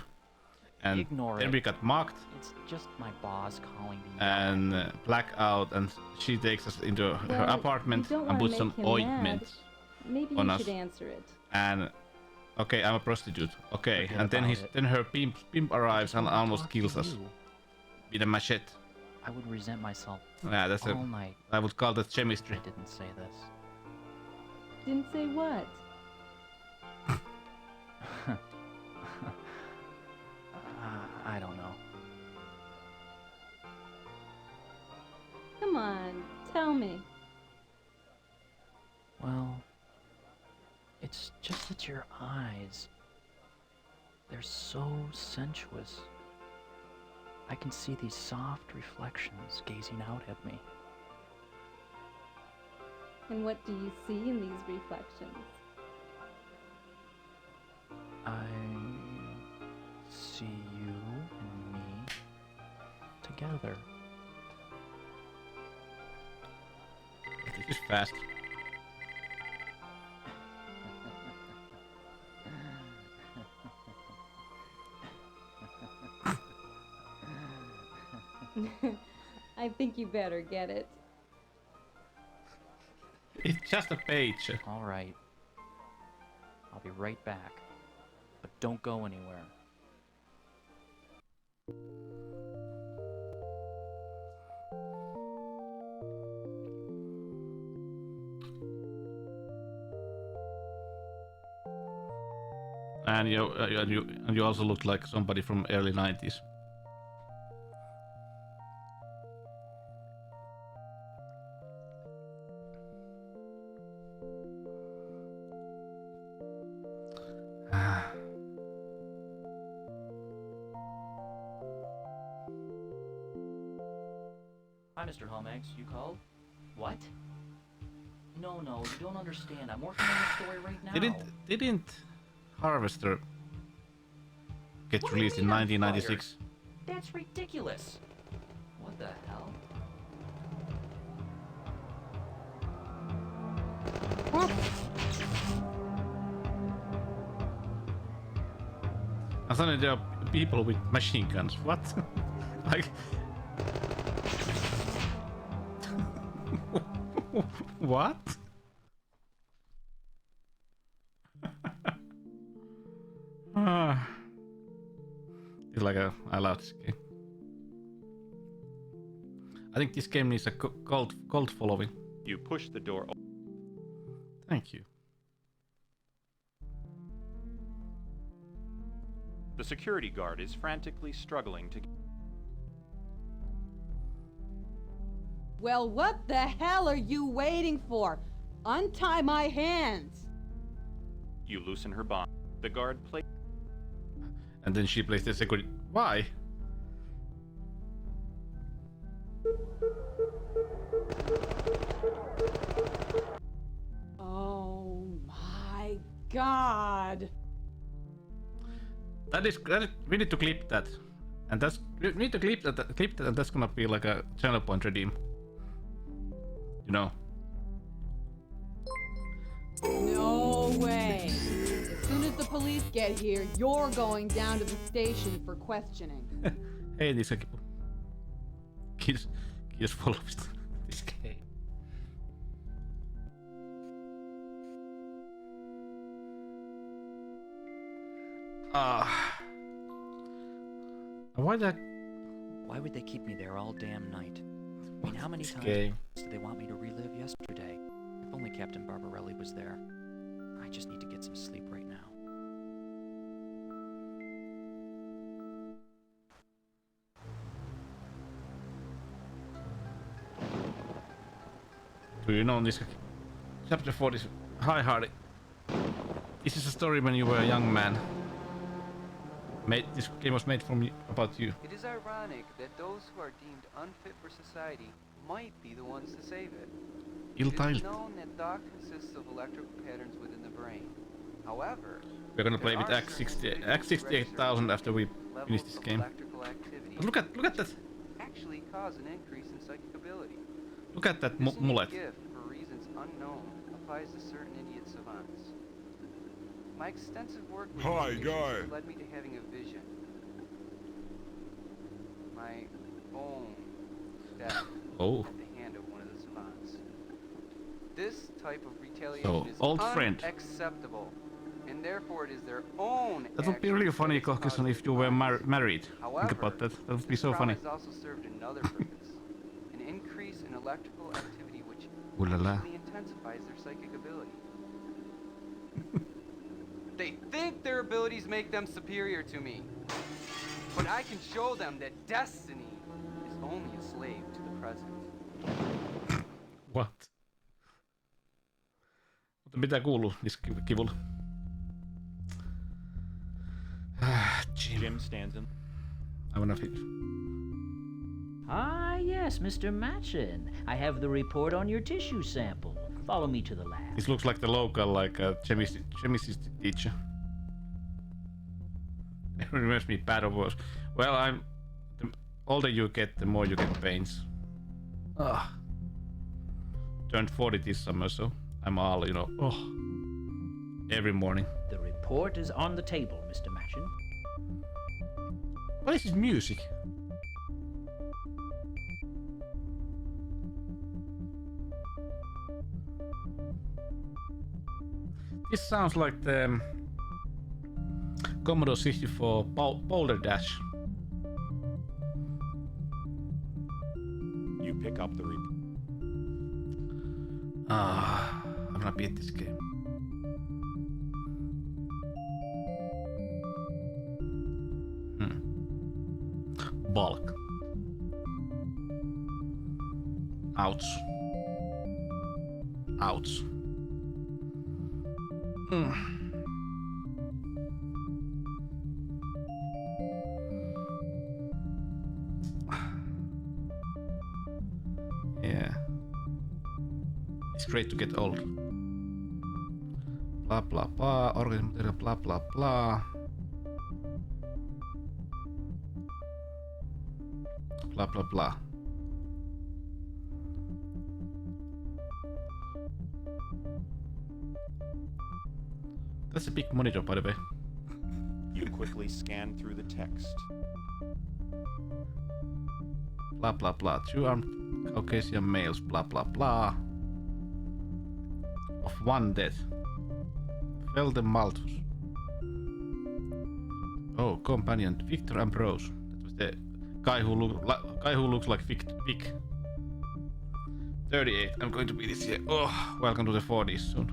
And Ignore then it. we got mocked. It's just my boss calling me. And blackout, and she takes us into her Well, apartment you don't and wanna puts some make him ointments mad. Maybe on you us. should answer it. And okay, I'm a prostitute. Okay, Forget and then about it. then her pimp arrives and wanna almost talk to kills us you. with a machete. I would resent myself Yeah, that's all night. I would call that chemistry. I didn't say this. Didn't say what? I don't know. Come on, tell me. Well, it's just that your eyes, they're so sensuous. I can see these soft reflections gazing out at me. And what do you see in these reflections? I see you and me together. This is fast. I think you better get it. It's just a page. All right. I'll be right back. But don't go anywhere. And you also look like somebody from early 90s. Hi, Mr. Helmex. You called? What? No, you don't understand. I'm working on the story right now. Didn't Harvester get released in 1996? That's ridiculous. What the hell? And suddenly there are people with machine guns. What? Like... What? It's like I love this game. I think this game needs a cult following. You push the door open. Thank you. The security guard is frantically struggling to... Well, what the hell are you waiting for? Untie my hands! You loosen her bond. The guard plays... And then she plays the security. Why? Oh my god! That is we need to clip that, and we need to clip that, and that's gonna be like a channel point redeem. You know. No way! As soon as the police get here, you're going down to the station for questioning. Hey, niissä kipu. Kiitos followista. This game. Why would they keep me there all damn night? I mean, how many times game? do they want me to relive yesterday? If only Captain Barbarelli was there. I just need to get some sleep right now. Do you know this? Chapter 40. Hi, Hardy. This is a story when you were a young man. This game was made about you. It is ironic that those who are deemed unfit for society might be the ones to save it. It is known that thought consists of electrical patterns within the brain. However, we're gonna play with X68000 after we finish this game. But look at that! Actually cause an increase in psychic ability. Look at that This mullet. gift, for reasons unknown, applies to certain idiot savants. My extensive work with patients led me to having a vision. My own death at the hand of one of the savants. This type of retaliation is unacceptable, and therefore it is their own. That would be really funny, Kohkison, if you were married. Think about that. That would be so funny. Has also served another purpose: an increase in electrical activity, which Oolala. intensifies their psychic ability. They think their abilities make them superior to me, but I can show them that destiny is only a slave to the present. What? Mutta mitä kuuluu niskakivulle? Jim stands in. I wanna finish. Ah, yes, Mr. Matchin. I have the report on your tissue sample. Follow me to the lab. This looks like the local, chemistry teacher. It reminds me bad or worse. Well, the older you get, the more you get pains. Ugh. Turned 40 this summer, so I'm all, every morning. The report is on the table, Mr. Matchin. What is this music? This sounds like the Commodore 64 Boulder Dash. You pick up the report. I'm gonna beat this game. Bulk. Ouch. Ouch. Yeah. It's great to get old. Blah blah blah, organic material, blah blah blah. Blah blah blah. That's a big monitor, by the way. You quickly scan through the text. Blah blah blah. 2 armed Caucasian males. Blah blah blah. Of 1 death. Felder Malthus. Oh, companion Victor Ambrose. That was the guy who looks like Vic. 38. I'm going to be this year. Oh, welcome to the 40s soon.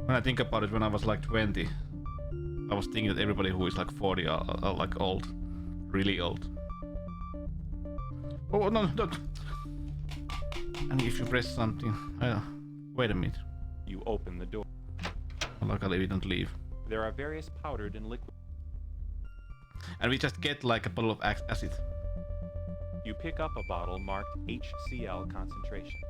When I think about it, when I was like 20, I was thinking that everybody who is like 40 are like old, really old. Oh no! And if you press something, wait a minute. You open the door. Luckily, we don't leave. There are various powdered and liquid. And we just get like a bottle of acid. You pick up a bottle marked HCl concentration.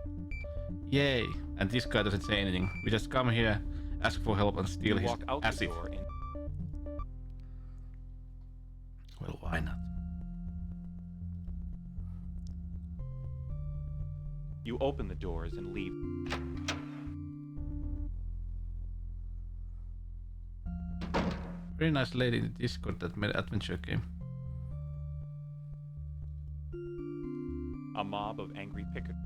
Yay! And this guy doesn't say anything. We just come here, ask for help, and steal his walk out acid. The door Well, why not? You open the doors and leave. Very nice lady in the Discord that made an adventure game. A mob of angry pickets.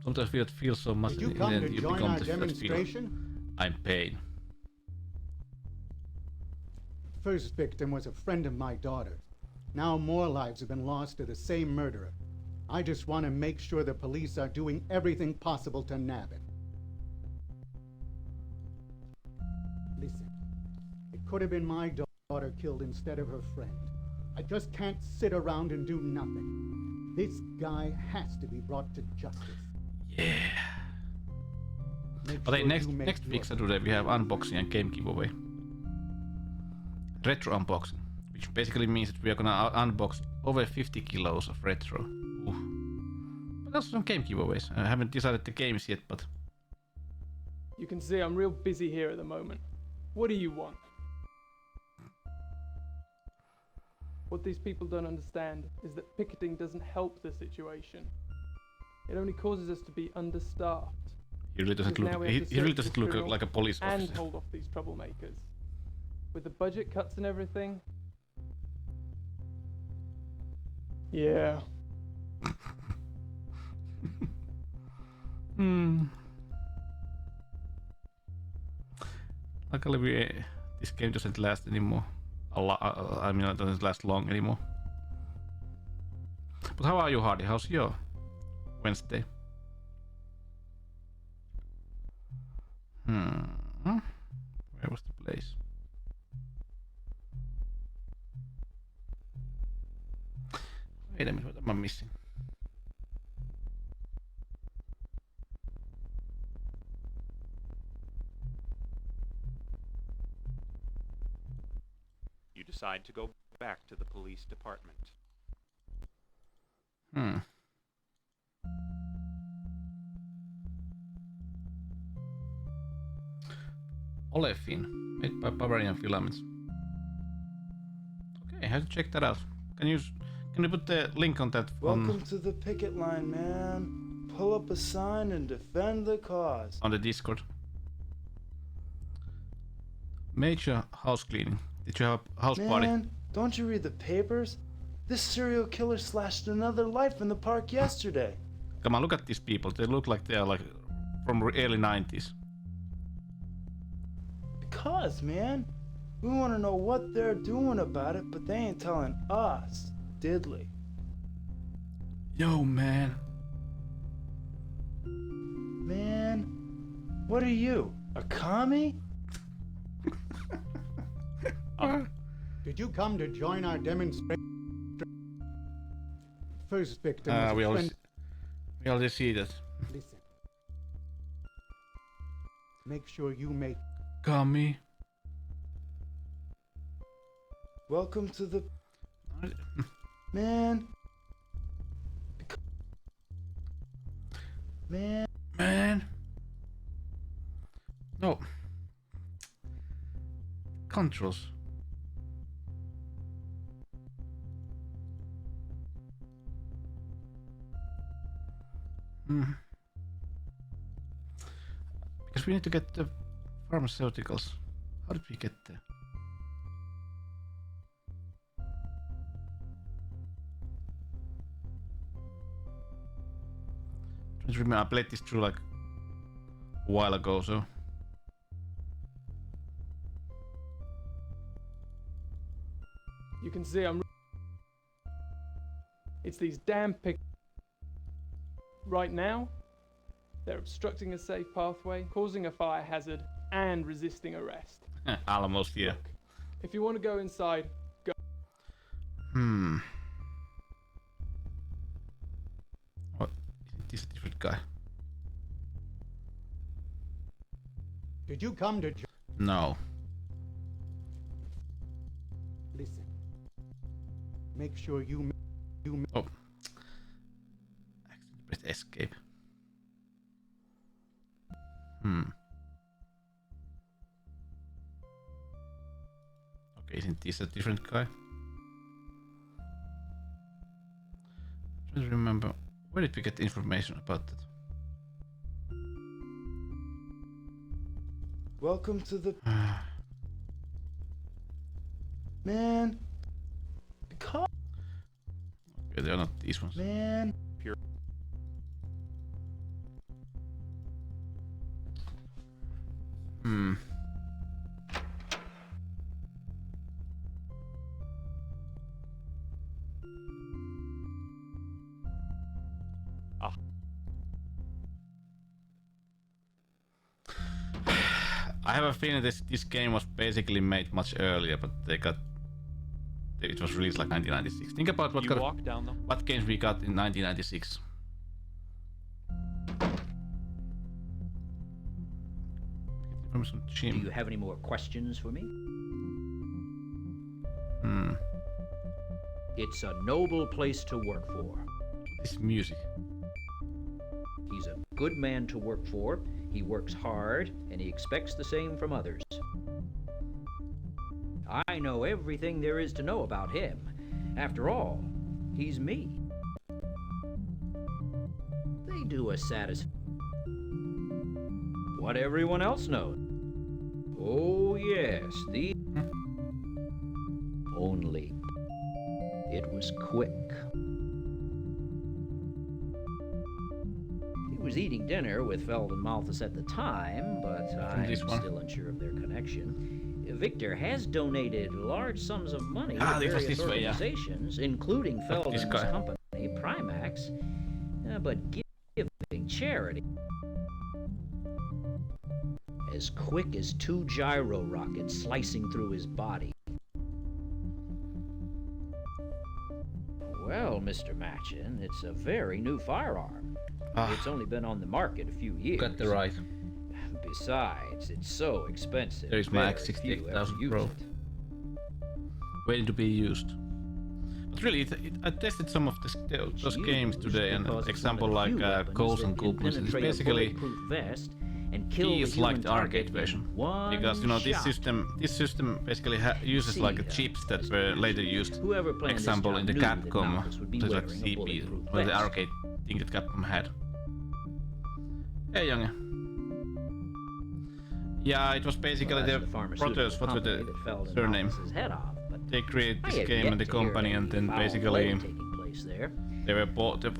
Sometimes it feels so much Did you in come the to end you join become our the demonstration? I'm pain. First victim was a friend of my daughter. Now more lives have been lost to the same murderer. I just want to make sure the police are doing everything possible to nab him. Listen, it could have been my daughter killed instead of her friend. I just can't sit around and do nothing. This guy has to be brought to justice. Yeah. But hey, next week Saturday we have unboxing and game giveaway. Retro unboxing, which basically means that we are gonna unbox over 50 kilos of retro. Ooh. But also some game giveaways. I haven't decided the games yet, but... You can see I'm real busy here at the moment. What do you want? What these people don't understand is that picketing doesn't help the situation. It only causes us to be understaffed. He really doesn't look like a police officer. And hold off these troublemakers. With the budget cuts and everything. Yeah. Luckily, this game doesn't last anymore. I mean, it doesn't last long anymore. But how are you, Hardy? How's your Wednesday? Where was the place? Wait a minute, what am I missing? You decide to go back to the police department. Olefin, made by Bavarian Filaments. Okay, I have to check that out. Can you put the link on that? Welcome to the picket line, man. Pull up a sign and defend the cause. On the Discord. Major house cleaning. Did you have a house party? Man, don't you read the papers? This serial killer slashed another life in the park yesterday. Come on, look at these people. They look like they are like from early 90s. Because, man, we want to know what they're doing about it, but they ain't telling us, diddly. Yo, man. Man, what are you, a commie? Did you come to join our demonstration? First victim was we a already friend. see that. Listen. Make sure you make... Commie. Welcome to the... Man. Man. No. Controls. Because we need to get the pharmaceuticals. How did we get there? Trying to remember, I played this through like a while ago, so. You can see I'm... It's these damn pick... Right now, they're obstructing a safe pathway, causing a fire hazard, and resisting arrest. Almost, yeah. Look, if you want to go inside, go. What? Is this a different guy? Did you come to... No. Listen. Make sure you... Oh. Press escape. Okay, isn't this a different guy? Trying to remember, where did we get the information about that? Welcome to the... Man. Because... Okay, they are not these ones. Man. Pure. I have a feeling this game was basically made much earlier, but it was released like 1996. Think about what games we got in 1996. Do you have any more questions for me? It's a noble place to work for. This music. He's a good man to work for. He works hard, and he expects the same from others. I know everything there is to know about him. After all, he's me. They do a what everyone else knows. Oh yes, only it was quick. He was eating dinner with Feld and Malthus at the time, but I'm still unsure of their connection. Victor has donated large sums of money to various organizations, including Feld's company, Primax, but giving charity as quick as 2 gyro rockets slicing through his body. Well, Mr. Machin, it's a very new firearm. It's only been on the market a few years. Got the right. Besides, it's so expensive. There is my X68,000 Pro. Waiting to be used. But really, I tested some of those games today, and example like Ghosts and Goblins. It's basically he is like the arcade version, because this system basically uses like chips that were later used. Example in the Capcom, there's like CPU, or the arcade thing that Capcom had. Hey, young. Yeah, it was basically the brothers. What was the surname? They created this game in the company, and then basically they were bought. They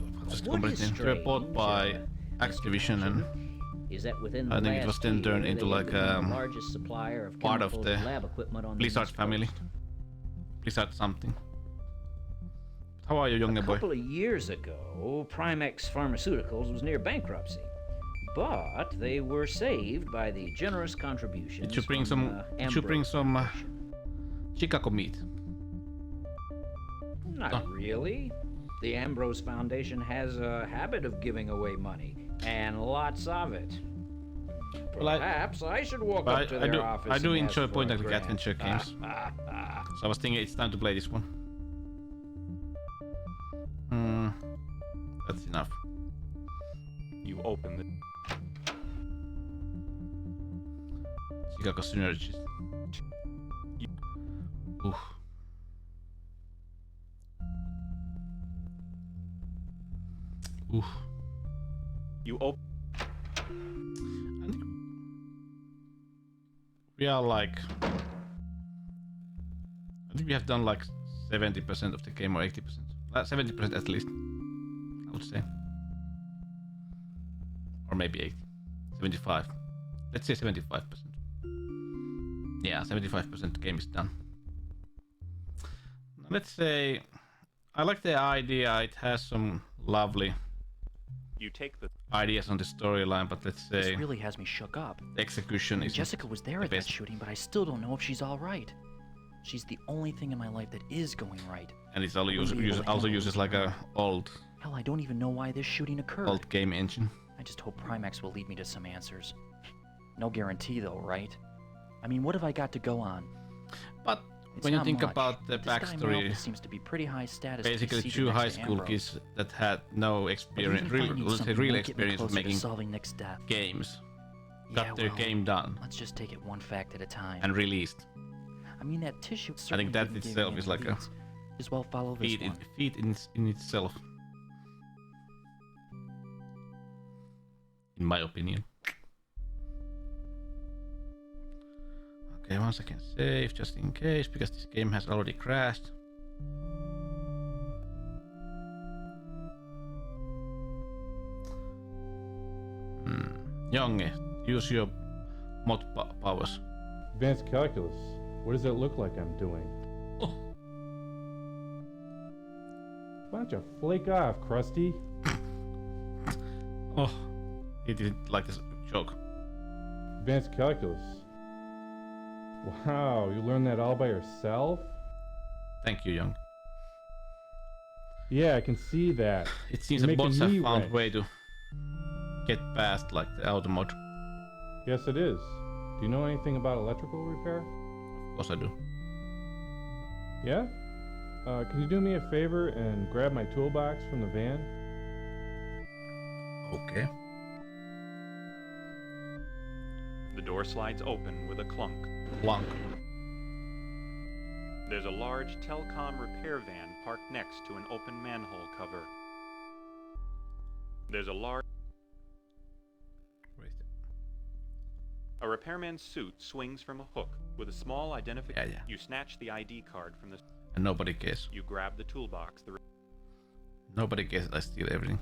were bought by Activision, and I think it was then turned into like part of the Blizzard family. Blizzard something. How are you, young boy? A couple of years ago, Primax Pharmaceuticals was near bankruptcy. But they were saved by the generous contributions. Did you bring some Chicago meat? Not really. The Ambrose Foundation has a habit of giving away money, and lots of it. Perhaps I should walk up to their office. I do enjoy point-and-click adventure games, so I was thinking it's time to play this one. That's enough. You open the Chicago Synnergist. Oof. Oof. You open. We are like. I think we have done like 70% of the game, or 80%. 70% at least, I would say. Or maybe 80. 75. Let's say 75%. Yeah, 75% game is done. Let's say I like the idea. It has some lovely ideas on the storyline, but let's say this really has me shook up. The execution is. Jessica was there at that shooting, but I still don't know if she's all right. She's the only thing in my life that is going right. And it also uses like a old. Hell, I don't even know why this shooting occurred. Old game engine. I just hope Primax will lead me to some answers. No guarantee though, right? I mean, what have I got to go on? But when you think about the backstory, seems to be pretty high status. Basically, 2 high school kids that had no experience, real experience of making games, got their game done. Let's just take it one fact at a time. And released. I mean, that tissue. I think that itself is like a as well follow this feat in itself, in my opinion. Okay, one second, save just in case, because this game has already crashed. Young, use your mod powers. Advanced calculus. What does it look like I'm doing? Oh. Why don't you flake off, Krusty? Oh, he didn't like this joke. Advanced calculus. Wow, you learned that all by yourself? Thank you, Young. Yeah, I can see that. It seems the bots have found a way to get past like the auto mod. Yes, it is. Do you know anything about electrical repair? Of course I do. Yeah? Can you do me a favor and grab my toolbox from the van? Okay. The door slides open with a clunk. Clunk. There's a large telecom repair van parked next to an open manhole cover. There's a large... A repairman's suit swings from a hook with a small identification. Yeah. You snatch the ID card from the... And nobody cares. You grab the toolbox. Nobody cares. I steal everything.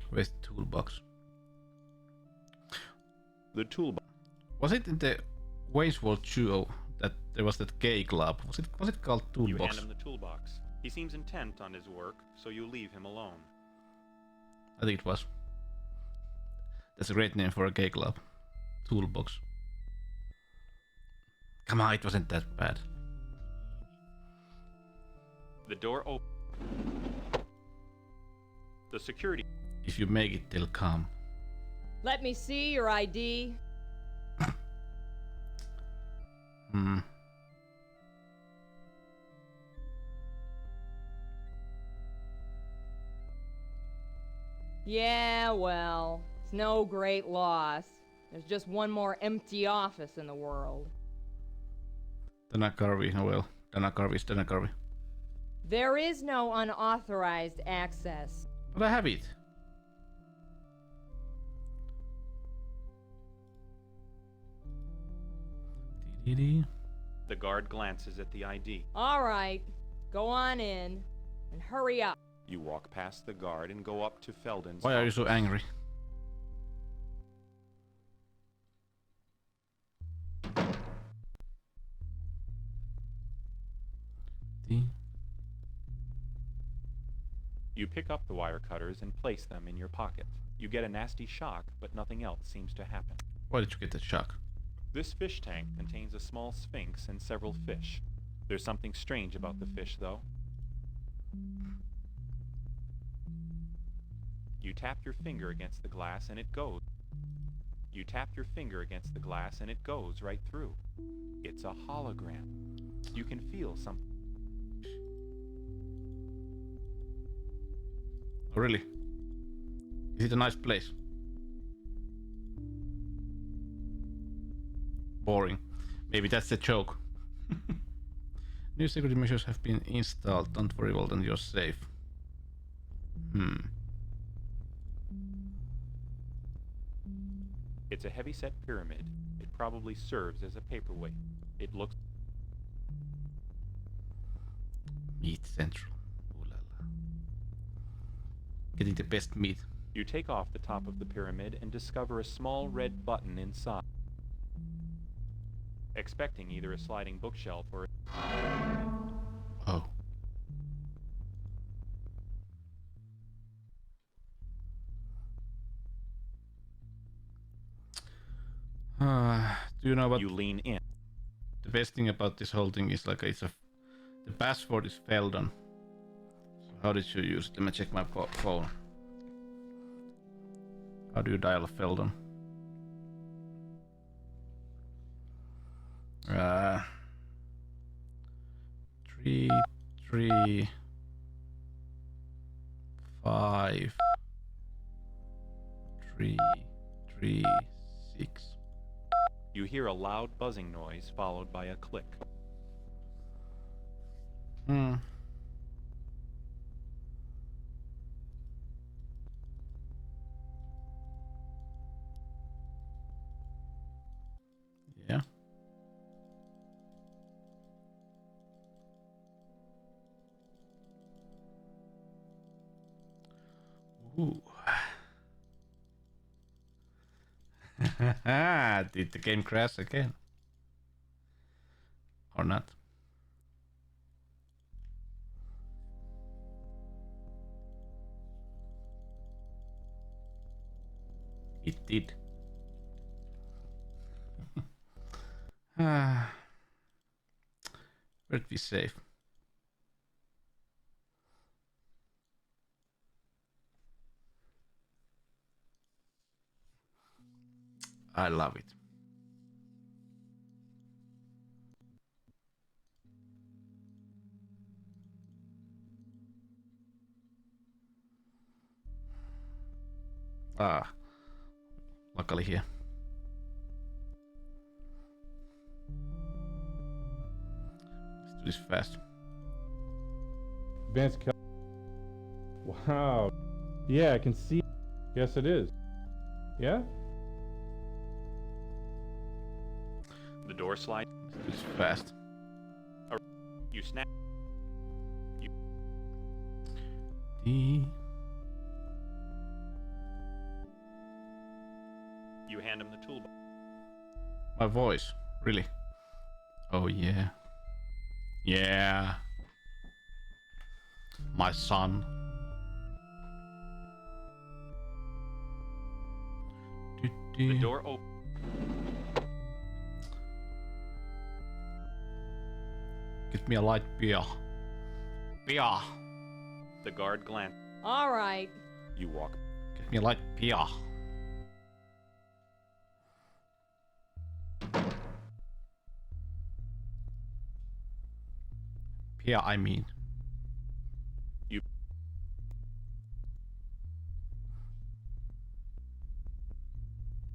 Where's the toolbox? The toolbox. Was it in the Wayne's World 2 that there was that gay club? Was it called Toolbox? You hand him the toolbox. He seems intent on his work, so you leave him alone. I think it was. That's a great name for a gay club. Toolbox. Come on, it wasn't that bad. The door opens. The security... If you make it, they'll come. Let me see your ID. Yeah, well, it's no great loss. There's just one more empty office in the world. Dana Carvey, oh well. Dana Carvey is Dana Carvey. There is no unauthorized access. But I have it. The guard glances at the ID. All right, go on in and hurry up. You walk past the guard and go up to Felden's Why are you so angry? You pick up the wire cutters and place them in your pocket. You get a nasty shock, but nothing else seems to happen. Why did you get that shock? This fish tank contains a small sphinx and several fish. There's something strange about the fish, though. You tap your finger against the glass and it goes. You tap your finger against the glass and it goes right through. It's a hologram. You can feel something. Oh, really? Is it a nice place? Boring. Maybe that's the joke. New security measures have been installed. Don't worry, Walden, you're safe. It's a heavy-set pyramid. It probably serves as a paperweight. It looks... Meat Central. Ooh la la. Getting the best meat. You take off the top of the pyramid and discover a small red button inside. Expecting either a sliding bookshelf or... Oh. Do you know what? You lean in. The best thing about this whole thing is like the password is Feldon. So how did you use it? Let me check my phone. How do you dial a Feldon? 3 3 5 3 3 6. You hear a loud buzzing noise followed by a click. Yeah. Ooh. Did the game crash again? Or not? It did. Where'd we save? I love it. Luckily here. Let's do this fast. Advanced Wow. Yeah, I can see. Yes, it is. Yeah? The door slide. Let's do this fast. You snap. You hand him the toolbox. My voice, really? Oh yeah. Yeah. My son. The door opens. Get me a light beer. Beer. The guard glances. All right. You walk. Get me a light beer. Beer, I mean.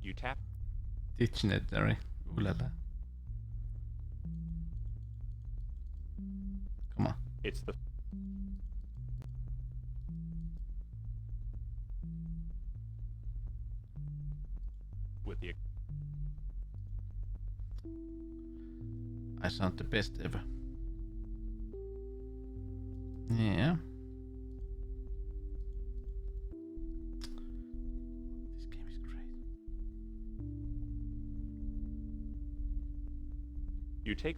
You tap. Dictionary. Ooh la la. Come on. It's the. With the. I sound the best ever. Yeah. This game is great. You take.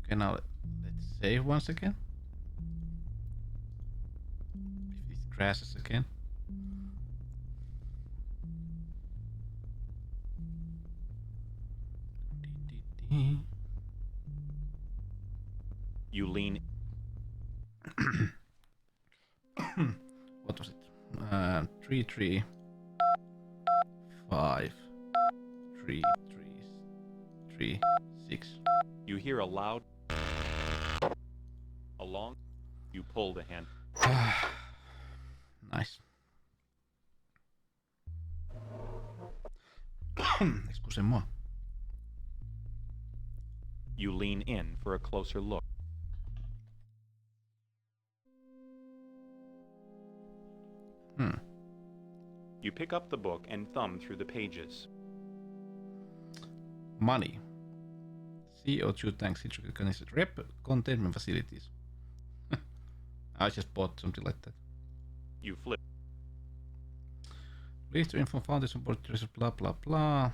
Okay, now let's save once again. If this crashes again. You lean. What was it? 3 3 5 3 3 6. You hear a loud. Along. You pull the hand. Nice. Excusez-moi. You lean in for a closer look. You pick up the book and thumb through the pages. Money. CO2 tanks connected rep containment facilities. I just bought something like that. You flip. Please to inform foundation board blah blah blah.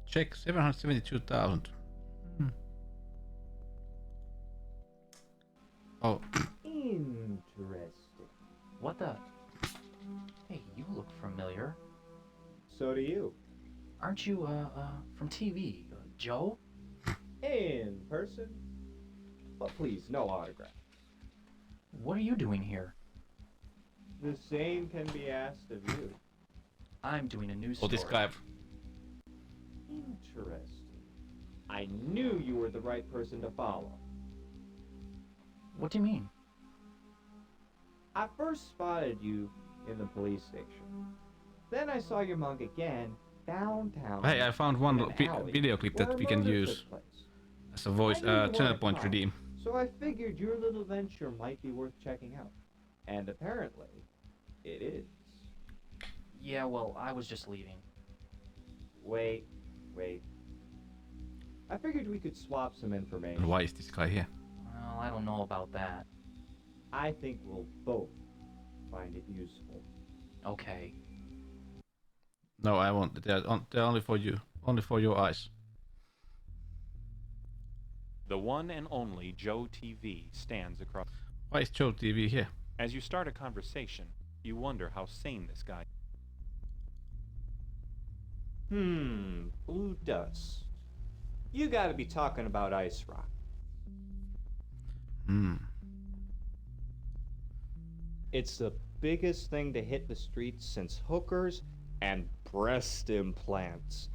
Check 772,000. Oh. Interesting. What the? Hey, you look familiar. So do you. Aren't you, from TV? Joe? In person? But please, no autographs. What are you doing here? The same can be asked of you. I'm doing a news Oh, this guy. Interesting. I knew you were the right person to follow. What do you mean? I first spotted you in the police station. Then I saw your mug again downtown. Hey, I found one video clip that we can use as a voice channel point redeem. So I figured your little venture might be worth checking out. And apparently, it is. Yeah, well, I was just leaving. Wait. I figured we could swap some information. And why is this guy here? Well, I don't know about that. I think we'll both find it useful. Okay. No, I won't. They're only for you. Only for your eyes. The one and only Joe TV stands across. Why is Joe TV here? As you start a conversation, you wonder how sane this guy. Blue dust. You gotta be talking about ice rock. It's the biggest thing to hit the streets since hookers and breast implants.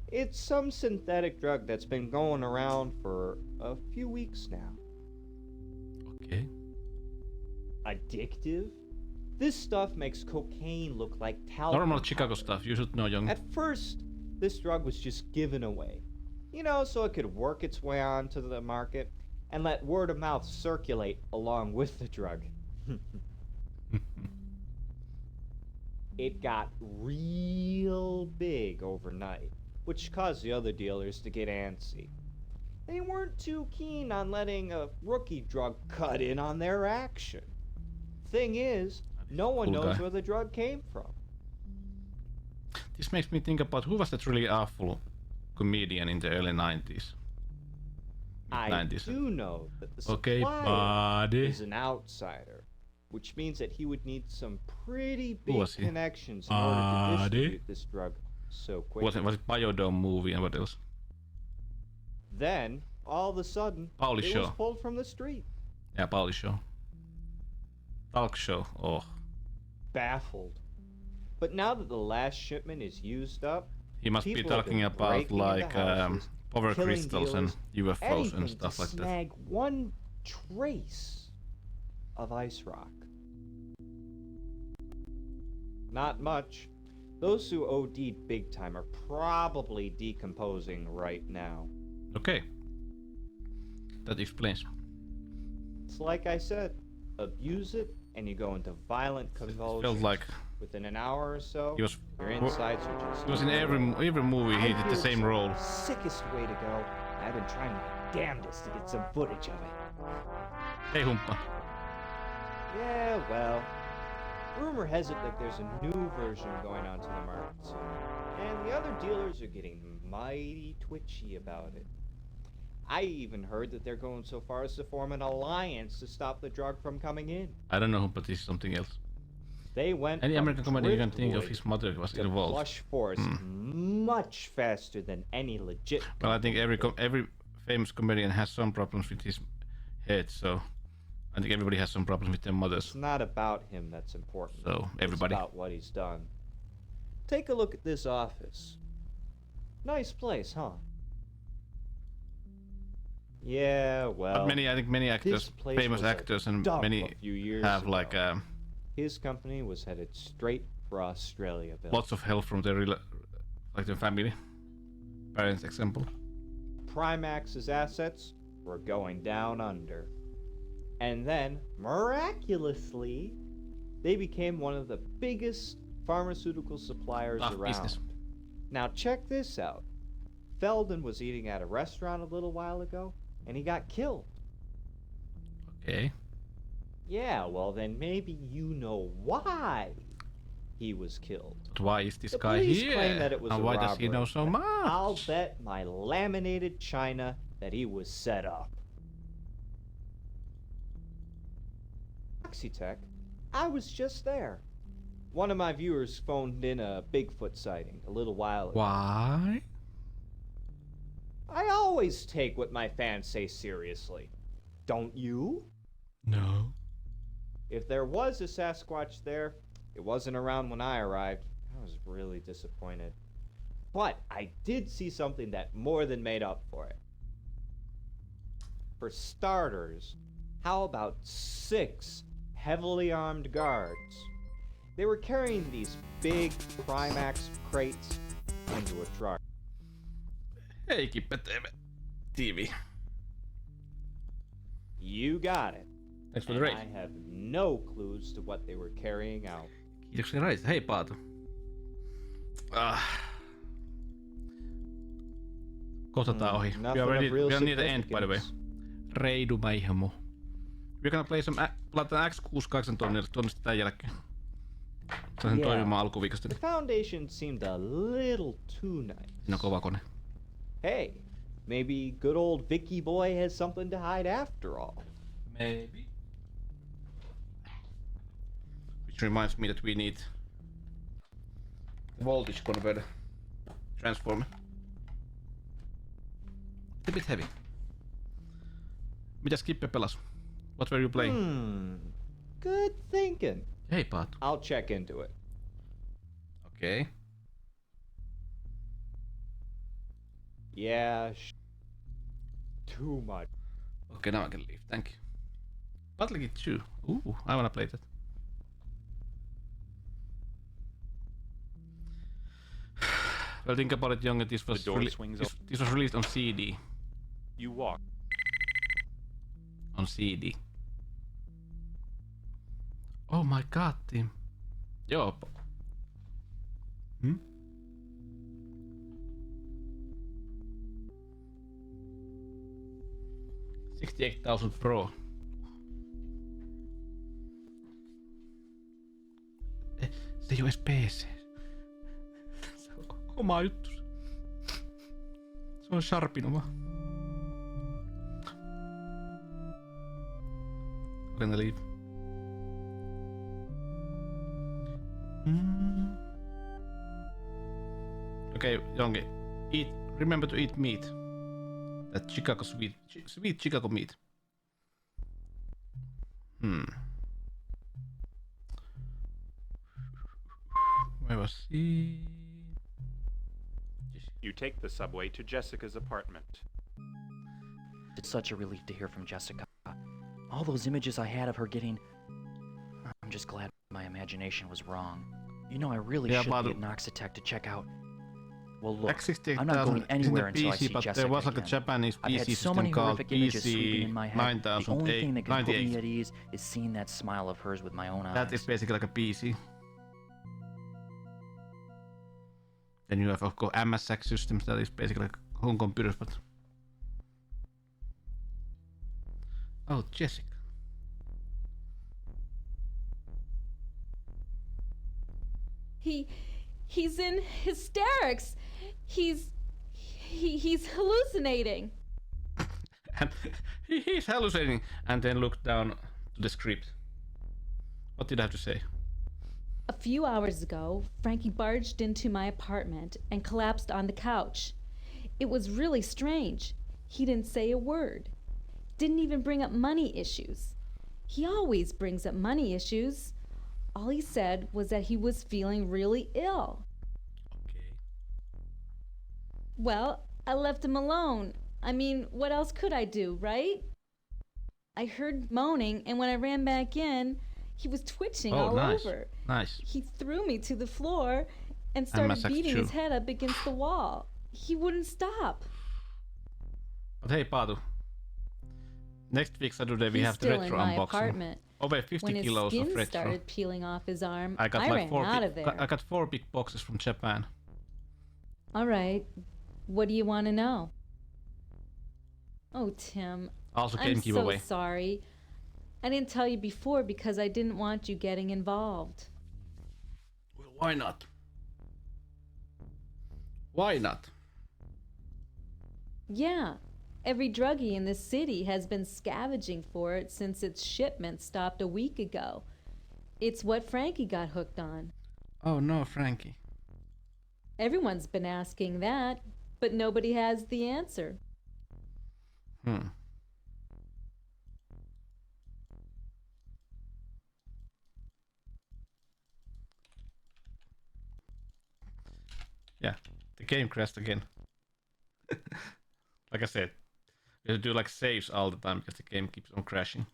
It's some synthetic drug that's been going around for a few weeks now. Okay. Addictive? This stuff makes cocaine look like talcum. Normal Chicago stuff, you should know, young. At first, this drug was just given away. You know, so it could work its way onto the market and let word of mouth circulate along with the drug. It got real big overnight, which caused the other dealers to get antsy. They weren't too keen on letting a rookie drug cut in on their action. Thing is, no one knows where the drug came from. This makes me think about who was that really awful comedian in the early 90s. I do know that the supplier is an outsider, which means that he would need some pretty big connections in order to distribute this drug so quickly. Was it Biodome movie and what else? Then, all of a sudden, Pauli it show. was pulled from the street. Yeah, Pauli show. Talk show. Oh. Baffled. But now that the last shipment is used up, he must be talking about like power crystals and UFOs and stuff like that. Snag one trace of ice rock. Not much. Those who OD'd big time are probably decomposing right now. Okay. That explains. It's like I said, abuse it and you go into violent convulsions. Felt like within an hour or so, he was, your insides are just... He was in every movie, he did the same role. Sickest way to go. I've been trying my damnedest to get some footage of it. Hey, Humppa. Yeah, well, rumor has it that there's a new version going onto the market soon, and the other dealers are getting mighty twitchy about it. I even heard that they're going so far as to form an alliance to stop the drug from coming in. I don't know, but this is something else. They went Any American comedy you can think of, his mother was involved. Flush Force much faster than any legit. Well, I think every famous comedian has some problems with his head, so I think everybody has some problems with their mothers. It's not about him that's important. So everybody. It's about what he's done. Take a look at this office. Nice place, huh? Yeah, well. But I think many actors, famous actors, and many have like. His company was headed straight for Australia, Bill. Lots of help from their their family, parents, example. Primax's assets were going down under, and then miraculously, they became one of the biggest pharmaceutical suppliers around. Business. Now check this out. Feldon was eating at a restaurant a little while ago, and he got killed. Okay. Yeah, well then maybe you know why he was killed. But why is this the guy police here? Claim that it was and a why robbery. does he know so much? I'll bet my laminated china that he was set up. Oxytech, I was just there. One of my viewers phoned in a Bigfoot sighting a little while ago. Why? I always take what my fans say seriously. Don't you? No. If there was a Sasquatch there, it wasn't around when I arrived. I was really disappointed. But I did see something that more than made up for it. For starters, how about 6 heavily armed guards? They were carrying these big Primax crates into a truck. Hey, keep it TV. You got it. Thanks for the raid. I have no clues to what they were carrying out. Kiitoksia raidista. Hei Paatu. Kohta tää ohi. We are near the end, by the way. Reidu Maihemo. We're gonna play some pelataan X68 tuonne tän jälkeen. Sain toimimaan alkuviikosta. The Foundation seemed a little too nice. Siinä on kova kone. Hey, maybe good old Vicky boy has something to hide after all. Maybe. Which reminds me that we need voltage converter transformer. It's a bit heavy. Mitäs Kippe pelas? What were you playing? Good thinking. Hey, Pat. I'll check into it. Okay. Yeah, too much. Okay, now I can leave. Thank you. Battle Kit 2. Ooh, I wanna play that. Well, think about it, young. This was this was released on CD. You walk. On CD. Oh my god, Tim. Joo. Hmm? $68,000 Pro. Se ei oo edes PC. Se on oma juttu. Se on Sharpin oma. I'm gonna leave. Okay, Jongi. Remember to eat meat. That Chicago sweet Chicago meat. Where was he? You take the subway to Jessica's apartment. It's such a relief to hear from Jessica. All those images I had of her getting... I'm just glad my imagination was wrong. You know, I really should be at Noxitec to check out... Well, look, I'm not going anywhere until I see but Jessica there was like again. a Japanese I've PC had so system many called horrific images sweeping in my PC head. The only thing that can put me 9098. at ease is seeing that smile of hers with my own eyes. That is basically like a PC. Then you have of course MSX systems that is basically like home computers, but... Oh, Jessica. He's in hysterics. He's hallucinating. And he's hallucinating. And then looked down to the script. What did I have to say? A few hours ago, Frankie barged into my apartment and collapsed on the couch. It was really strange. He didn't say a word. Didn't even bring up money issues. He always brings up money issues. All he said was that he was feeling really ill. Okay. Well, I left him alone. I mean, what else could I do, right? I heard moaning, and when I ran back in, he was twitching all over. Nice. He threw me to the floor and started beating his head up against the wall. He wouldn't stop. But hey, Patu. Next week Saturday we He's have the still retro in my unboxing. apartment. Over 50 when his kilos skin of retro. started peeling off his arm, I got ran out of there. I got 4 big boxes from Japan. All right. What do you want to know? Oh, Tim. Also I'm game giveaway. so sorry. I didn't tell you before because I didn't want you getting involved. Well, why not? Why not? Yeah. Every druggie in this city has been scavenging for it since its shipment stopped a week ago. It's what Frankie got hooked on. Oh no, Frankie. Everyone's been asking that, but nobody has the answer. Yeah, the game crashed again. Like I said, you have to do like saves all the time because the game keeps on crashing.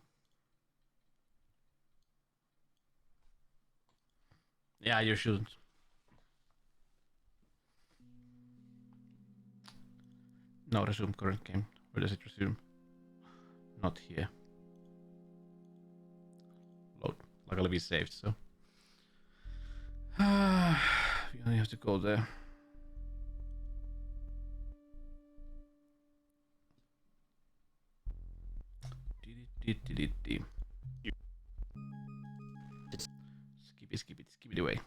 Yeah, you shouldn't. No, resume current game. Where does it resume? Not here. Load. Luckily we saved, so. We only have to go there. Skip it away.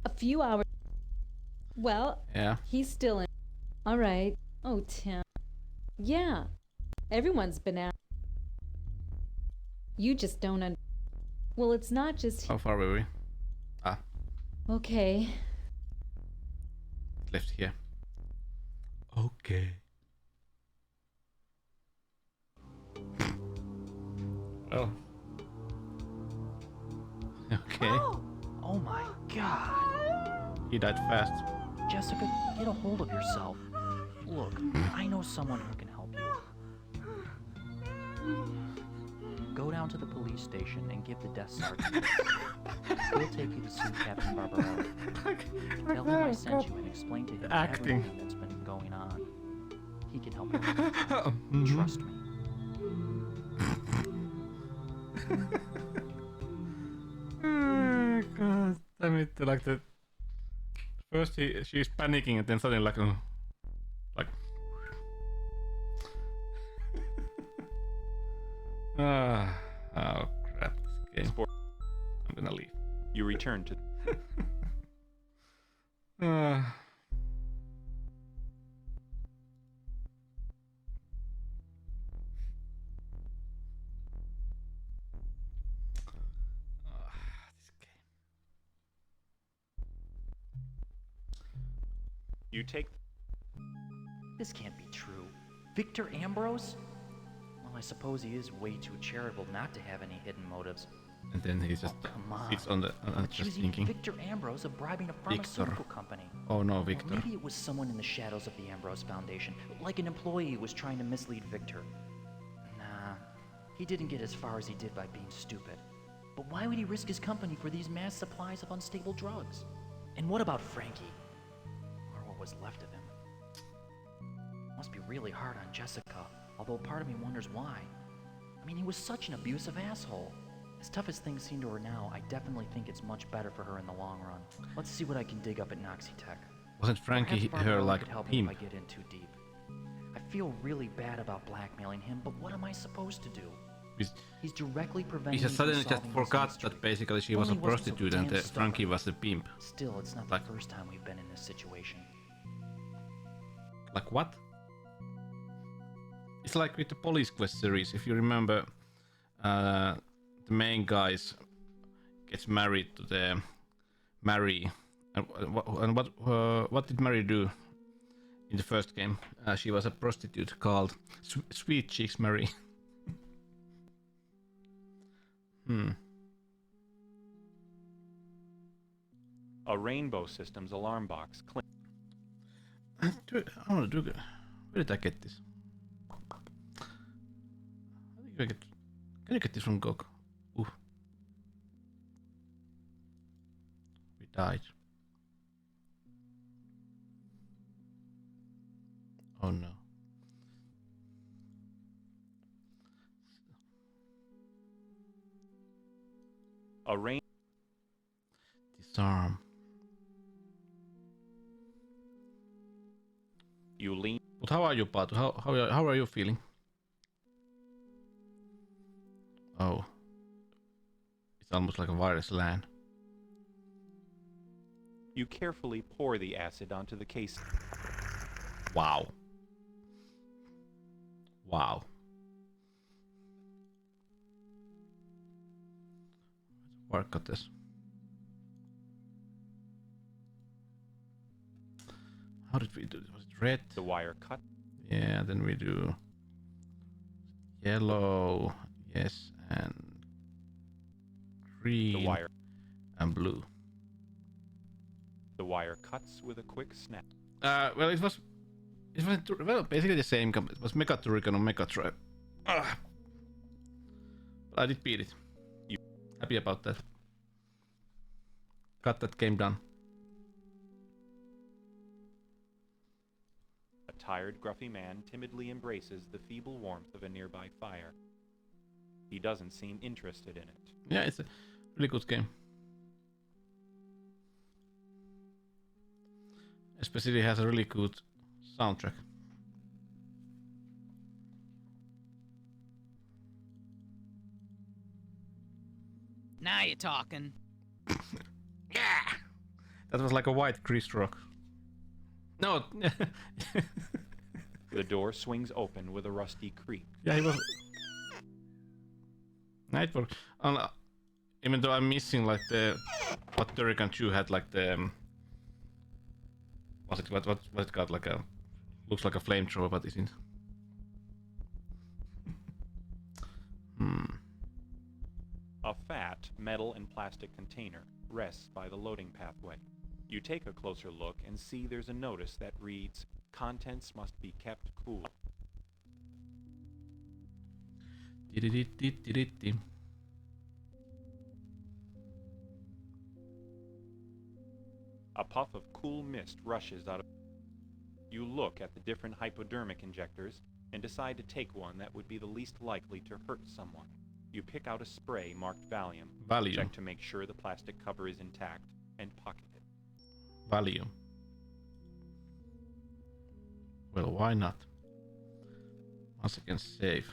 A few hours Well, yeah. He's still in. All right. Oh, Tim. Yeah. Everyone's been out. You just don't Well, it's not just. How far were we? Ah. Okay. Left here. Okay. Oh. Okay. Oh my god. He died fast. Jessica, get a hold of yourself. Look, I know someone who can help you. Go down to the police station and give the desk sergeant. He'll take you to see Captain Barbarella. Tell him I sent you and explain to him everything that's been going on. He can help you. Trust me. God damn it! Like the first she's panicking and then suddenly like oh crap! This game. I'm gonna leave. You return to. You take. This can't be true. Victor Ambrose? Well, I suppose he is way too charitable not to have any hidden motives. And then he just sits on the just thinking. Victor Ambrose of bribing a pharmaceutical company. Oh no, Victor. Or maybe it was someone in the shadows of the Ambrose Foundation, like an employee who was trying to mislead Victor. Nah, he didn't get as far as he did by being stupid. But why would he risk his company for these mass supplies of unstable drugs? And what about Frankie? Or what was left of him? Must be really hard on Jessica, although part of me wonders why. I mean, he was such an abusive asshole. As tough as things seem to her now, I definitely think it's much better for her in the long run. Let's see what I can dig up at Noxy Tech. Wasn't Frankie her like him? If I get in too deep. I feel really bad about blackmailing him, but what am I supposed to do? He's directly preventing. He suddenly just forgot that basically she was a prostitute and Frankie was a pimp. Still, it's not the first time we've been in this situation. Like what? It's like with the Police Quest series. If you remember, the main guys gets married to the Mary, and what did Mary do in the first game? She was a prostitute called Sweet Cheeks Mary. A Rainbow Systems alarm box. I want to do it. Where did I get this? Can you get this from GOG? Ooh. We died. Oh no. A rain. Disarm. You lean. But how are you, Patu? How are you feeling? Oh. It's almost like a virus LAN. You carefully pour the acid onto the case. Wow. Wow. Let's work on this. How did we do this? Was it red? The wire cut. Yeah, then we do yellow, yes, and green, the wire, and blue. The wire cuts with a quick snap. Well, it was basically the same. It was Megaturrican on Megatribe. But I did beat it. Happy about that. Got that game done. A tired, gruffy man timidly embraces the feeble warmth of a nearby fire. He doesn't seem interested in it. Yeah, it's a really good game. Especially has a really good soundtrack. Now you're talking. Yeah! That was like a white Chris Rock. No. The door swings open with a rusty creak. Yeah, he was. Night work. Even though I'm missing like the what Turrican 2 had, like the what it got, like a looks like a flamethrower, but isn't. A fat metal and plastic container rests by the loading pathway. You take a closer look and see there's a notice that reads, "Contents must be kept cool." A puff of cool mist rushes out of... You look at the different hypodermic injectors and decide to take one that would be the least likely to hurt someone. You pick out a spray marked Valium, check to make sure the plastic cover is intact, and pocket it. Valium. Well, why not? Once again, save.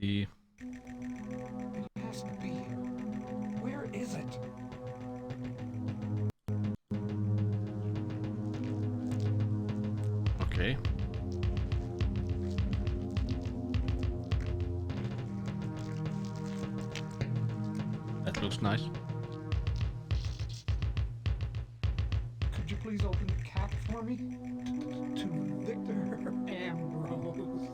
It has to be here. Where is it? Okay. That looks nice. Could you please open the cap for me? To Victor Ambrose.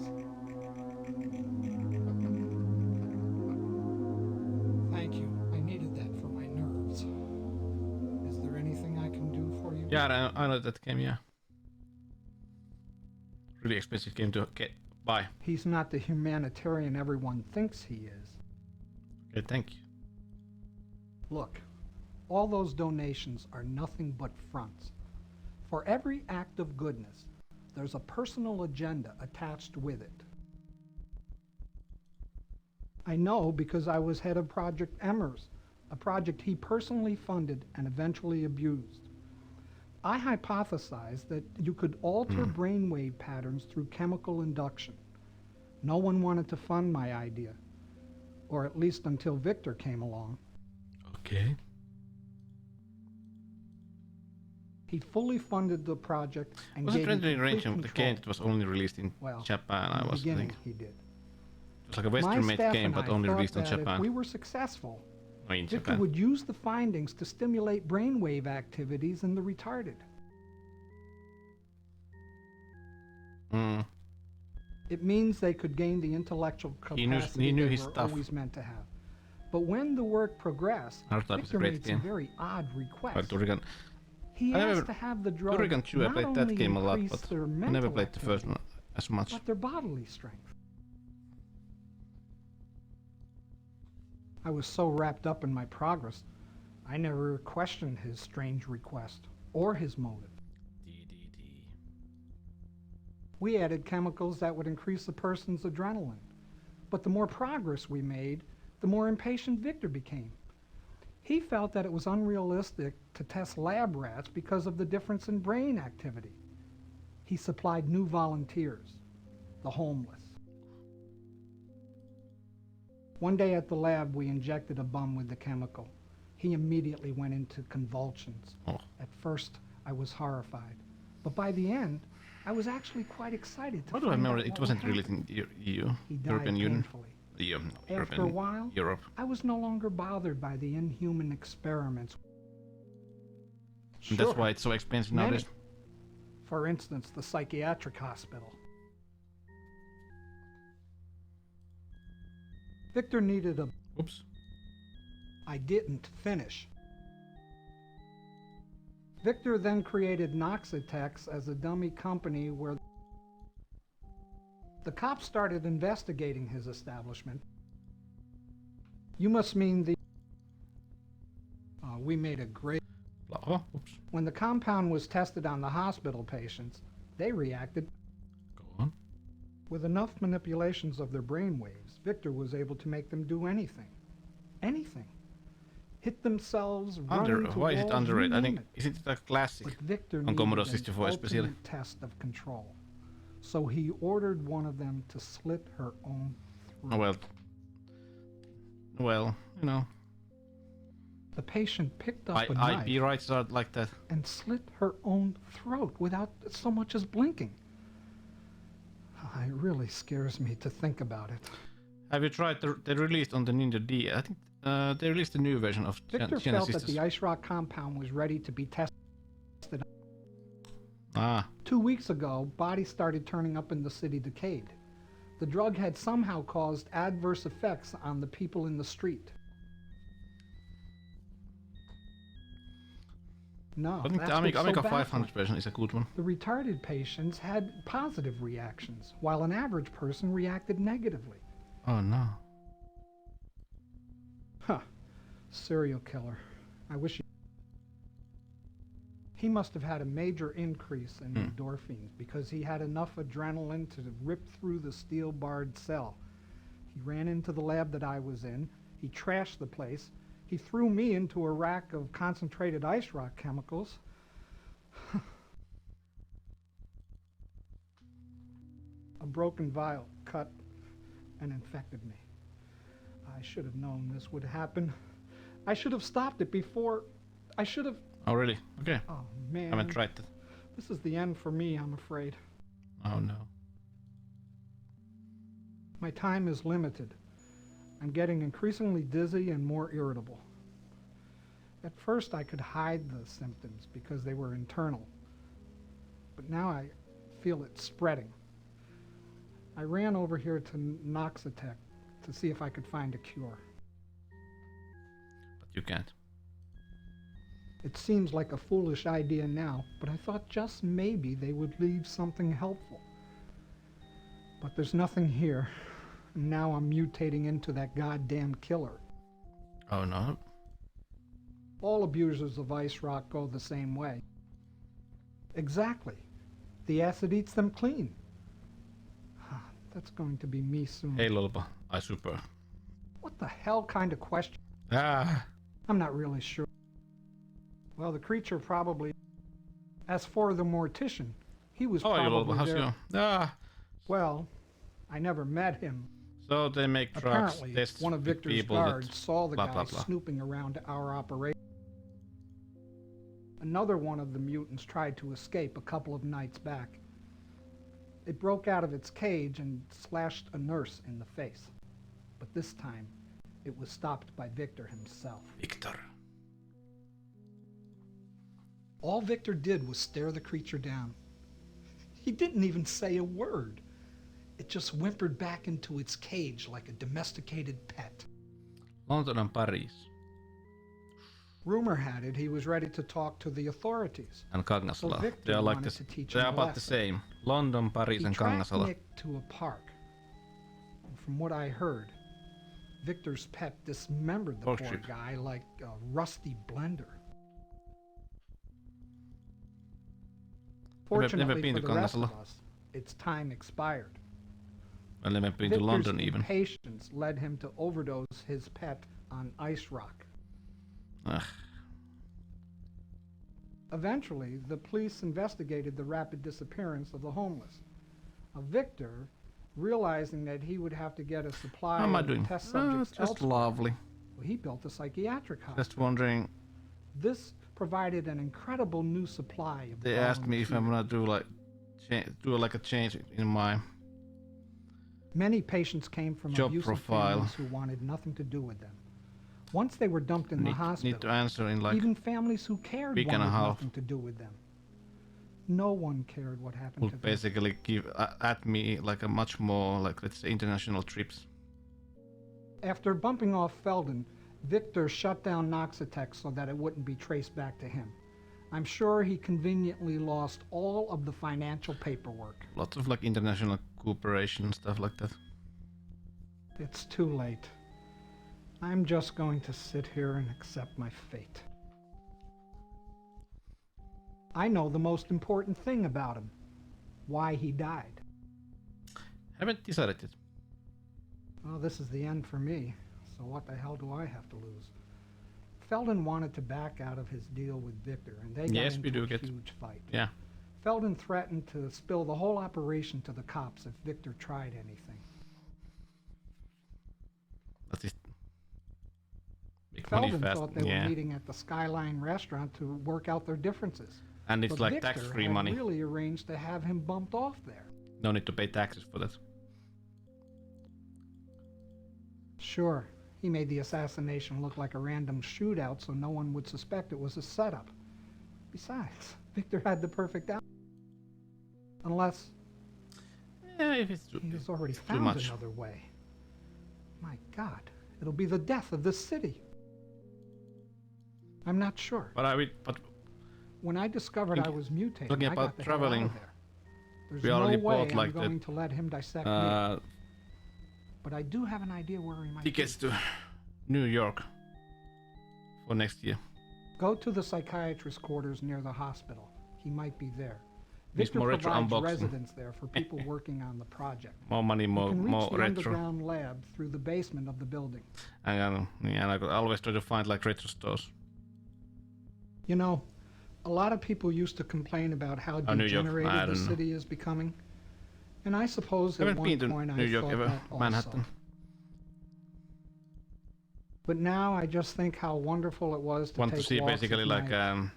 Thank you. I needed that for my nerves. Is there anything I can do for you? Yeah, I know that game, yeah. Really expensive game to buy. He's not the humanitarian everyone thinks he is. Okay, thank you. Look, all those donations are nothing but fronts. For every act of goodness, there's a personal agenda attached with it. I know because I was head of Project Emmers, a project he personally funded and eventually abused. I hypothesized that you could alter brainwave patterns through chemical induction. No one wanted to fund my idea, or at least until Victor came along. Okay. He fully funded the project and Was it gave me rendering range complete of the control. game that was only released in Japan? I was thinking. He did. It was like a Western-made game, but only released in Japan. If we were successful, Or in Victor Japan. would use the findings to stimulate brainwave activities in the retarded. It means they could gain the intellectual capacity he knew they his were stuff. always meant to have. But when the work progressed, I thought it was a Victor great made game. some very odd requests. But Turrican. He I asked never- to have the drug Turrican 2, I not played that only game a lot, increase but their I mental never played the first activity, one as much. but their bodily strength. I was so wrapped up in my progress, I never questioned his strange request or his motive. We added chemicals that would increase a person's adrenaline. But the more progress we made, the more impatient Victor became. He felt that it was unrealistic to test lab rats because of the difference in brain activity. He supplied new volunteers, the homeless. One day at the lab, we injected a bum with the chemical. He immediately went into convulsions. At first, I was horrified. But by the end, I was actually quite excited to How do I find remember out it what wasn't would released happen. in EU, He died European Union? painfully. After After a while, Europe. I was no longer bothered by the inhuman experiments. And that's why it's so expensive Many. nowadays. For instance, the psychiatric hospital. Victor needed a... Oops. I didn't finish. Victor then created Noxitex as a dummy company where the cops started investigating his establishment. You must mean the... we made a great... Oh, oops. When the compound was tested on the hospital patients, they reacted. Go on. With enough manipulations of their brainwaves, Victor was able to make them do anything. Anything. Hit themselves, run into Why is it walls, underrated? you I name think it. isn't it a classic But Victor on needed Commodore an 64 especially? ultimate test of control. So he ordered one of them to slit her own room. Well, you know. The patient picked up a knife IP rights are like that. And slit her own throat without so much as blinking. It really scares me to think about it. Have you tried they released on the Ninja D? I think they released a new version of Victor Synnergist. felt that the ice rock compound was ready to be tested. 2 weeks ago, bodies started turning up in the city decayed. The drug had somehow caused adverse effects on the people in the street. No, I think the Amiga 500 version is a good one. The retarded patients had positive reactions, while an average person reacted negatively. Oh no. Huh. Serial killer. I wish he must have had a major increase in endorphins because he had enough adrenaline to rip through the steel-barred cell. He ran into the lab that I was in. He trashed the place. He threw me into a rack of concentrated ice rock chemicals. A broken vial cut and infected me. I should have known this would happen. I should have stopped it before. I should have. Oh, really? Okay. Oh, man. I haven't tried that. This is the end for me, I'm afraid. Oh, no. My time is limited. I'm getting increasingly dizzy and more irritable. At first, I could hide the symptoms because they were internal. But now I feel it spreading. I ran over here to Noxatec to see if I could find a cure. But you can't. It seems like a foolish idea now, but I thought just maybe they would leave something helpful. But there's nothing here, and now I'm mutating into that goddamn killer. Oh no. All abusers of ice rock go the same way. Exactly. The acid eats them clean. That's going to be me soon. Hey Lolpa, I super. What the hell kind of question? Ah. I'm not really sure. Well, the creature probably. As for the mortician, he was probably how's there. you? Ah. Well, I never met him. So they make drugs. Apparently, one of Victor's guards saw the guy blah. snooping around our operation. Another one of the mutants tried to escape a couple of nights back. It broke out of its cage and slashed a nurse in the face. But this time, it was stopped by Victor himself. Victor. All Victor did was stare the creature down. He didn't even say a word. It just whimpered back into its cage like a domesticated pet. London and Paris. Rumor had it he was ready to talk to the authorities. And Kangasala. So They are like this. They are about the same. London, Paris, and Kangasala. He tracked Nick to a park. And from what I heard, Victor's pet dismembered the poor guy like a rusty blender. Fortunately for the rest of us, its time expired. I've never been to London even. Victor's impatience led him to overdose his pet on ice rock. Ugh. Eventually, the police investigated the rapid disappearance of the homeless. Victor, realizing that he would have to get a supply of test subjects just elsewhere, lovely. Well, he built a psychiatric hospital. Just wondering. This provided an incredible new supply of They asked me if I'm gonna do like a change in my Many patients came from job abusive profile. families who wanted nothing to do with them. Once they were dumped in the hospital, need to answer in like even families who cared week and wanted a half. nothing to do with them. No one cared what happened Would to them. basically give at me like a much more like, let's say, international trips. After bumping off Felden, Victor shut down Noxatec so that it wouldn't be traced back to him. I'm sure he conveniently lost all of the financial paperwork. Lots of like international cooperation and stuff like that. It's too late. I'm just going to sit here and accept my fate. I know the most important thing about him. Why he died. Haven't decided yet. Well, this is the end for me, so what the hell do I have to lose? Felden wanted to back out of his deal with Victor, and they got into a huge fight. Yeah. Felden threatened to spill the whole operation to the cops if Victor tried anything. That is big money Feldon fast. thought they Yeah. were meeting at the Skyline restaurant to work out their differences. And it's But like Victor tax-free had money. really arranged to have him bumped off there. No need to pay taxes for that. Sure, he made the assassination look like a random shootout so no one would suspect it was a setup. Besides, Victor had the perfect outfit. Unless Yeah, if it's he has already too found much. another way. My God, it'll be the death of this city. I'm not sure. But When I discovered I was mutated, talking I about got the traveling, hell out of there. There's we no already way bought I'm like going the to let him dissect me. But I do have an idea where he might tickets be. to New York for next year. Go to the psychiatrist's quarters near the hospital. He might be there. Needs Victor more retro provides unboxing. residence there for people working on the project. More money, You more can reach more the retro. underground lab through the basement of the building. And I always try to find like retro stores. You know, a lot of people used to complain about how New York, I degenerated the don't know. city is becoming. And I suppose at Haven't one been to point New I York thought ever. that Manhattan. also. But now I just think how wonderful it was to Want take to see walks basically at like night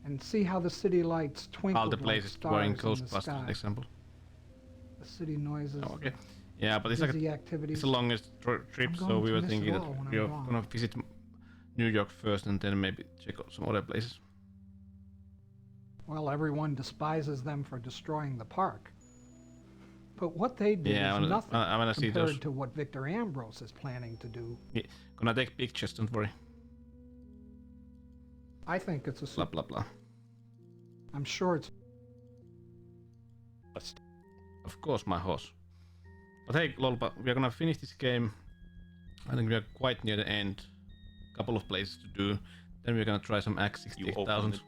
and see how the city lights twinkled all the like places stars going in the Ghostbusters sky. example. The city noises. Oh, okay. Yeah, but it's like busy activities. it's the longest trip, I'm so going we to were miss thinking it that all when we I'm are gone. gonna visit New York first and then maybe check out some other places. Well, everyone despises them for destroying the park. But what they did Yeah, is nothing I wanna see compared those. to what Victor Ambrose is planning to do. Yeah, gonna take pictures, don't worry. I think it's a Blah blah blah. I'm sure it's Of course, my horse. But hey, Lolpa, we are gonna finish this game. I think we are quite near the end. Couple of places to do. Then we're gonna try some Axe 68,000.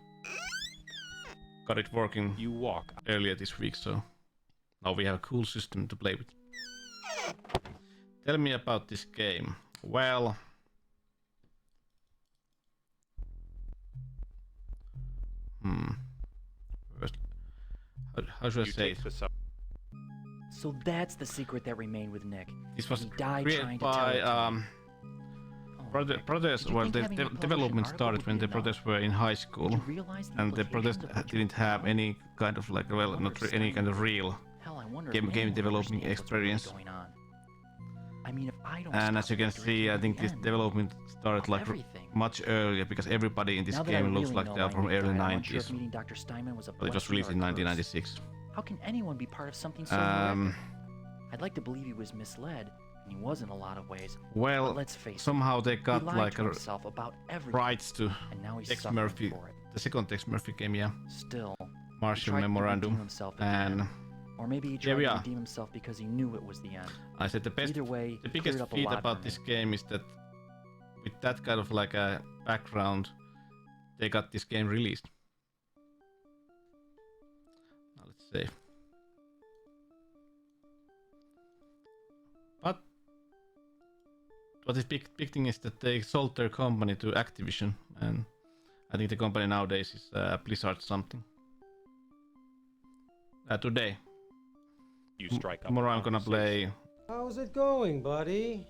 Got it working You walk. earlier this week, so now we have a cool system to play with. Tell me about this game. Well, first, how should I You say take it? the sub. So that's the secret that remained with Nick. This was He died created trying to tell by it to me. brothers. Did you Well, think the having me publish an development article started would when be the brothers were in high school, Did you realize the and the brothers implications of what you didn't have any kind of like, well, not any kind of real Hell, I wonder if game anyone developing understands what's really experience. going on. I mean, if I don't And stop as you can Victor, see, it's I gonna think be this the end. development started like everything. much earlier because everybody in this Now that I game looks really like know they are why from Nick early died, I'm unsure 90s. if meeting Dr. Steinman was a But it was blessing released or in a curse. 1996. How can anyone be part of something so Um, horrific? I'd like to believe he was misled, and he was in a lot of ways. Well, but let's face somehow it, they he got lied like to a himself about everything, rights to and now he's Tex suffering Murphy, for it. the second Tex Murphy game, yeah. Still, he Martian tried to Memorandum, redeem himself at the and end. Or maybe he here tried we to are. redeem himself because he knew it was the end. I said the best, Either way, the it biggest cleared up a feat lot about for this me. game is that with that kind of like a background, they got this game released. Now let's see. But what is big thing is that they sold their company to Activision, and I think the company nowadays is Blizzard something. Today. You strike up Tomorrow a I'm gonna conversation. play. How's it going, buddy?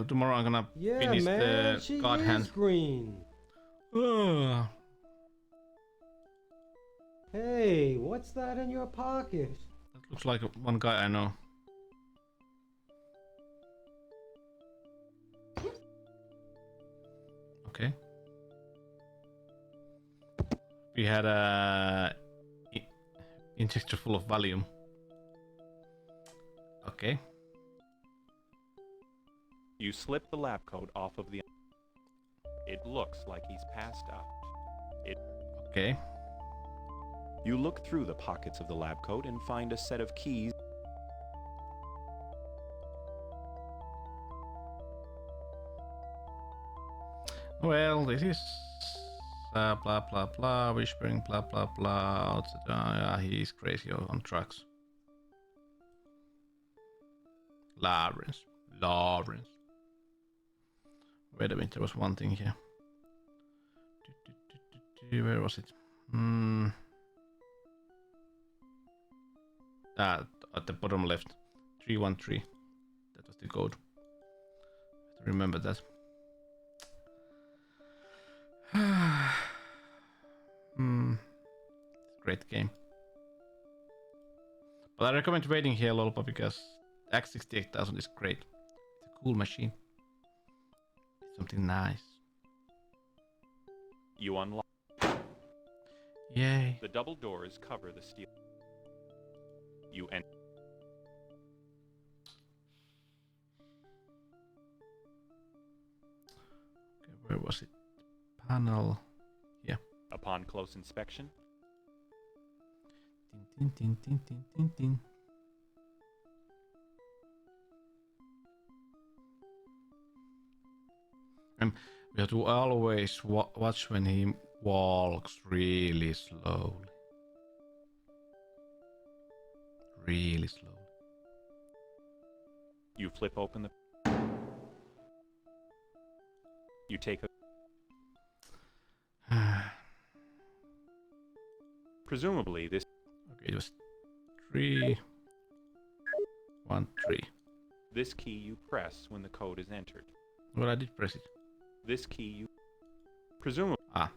Tomorrow I'm gonna Yeah, finish man, the she God is Hand. green. Hey, what's that in your pocket? That looks like one guy I know. Okay. We had a injector full of Valium. Okay. You slip the lab coat off of the. It looks like he's passed out. Okay. You look through the pockets of the lab coat and find a set of keys. Well, this is blah blah blah, whispering blah blah blah. Yeah, he's crazy on drugs. Lawrence. Wait a minute, there was one thing here. Where was it? At the bottom left. 313. the code. Remember that. Great game. But I recommend waiting here a little bit because X68000 is great. It's a cool machine. It's something nice. You unlock. Yay. The double doors cover the steel. You enter. Okay, where was it? Panel. Yeah. Upon close inspection, Tin, tin, tin, tin, tin, tin. And we have to always watch when he walks really slowly. Really slowly. you flip open the. You take a. Presumably this. Okay, it was 3, 1, 3. This key you press when the code is entered. Well, I did press it. This key you. Presumably. Ah.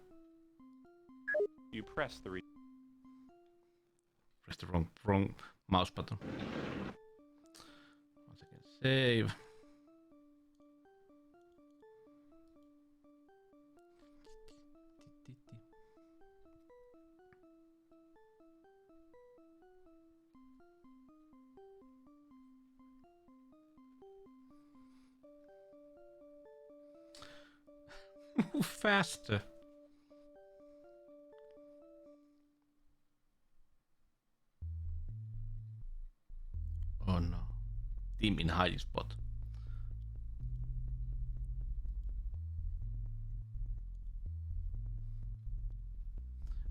You press the. Press the wrong mouse button. Once again, save. Move faster. Oh no. Team in hiding spot.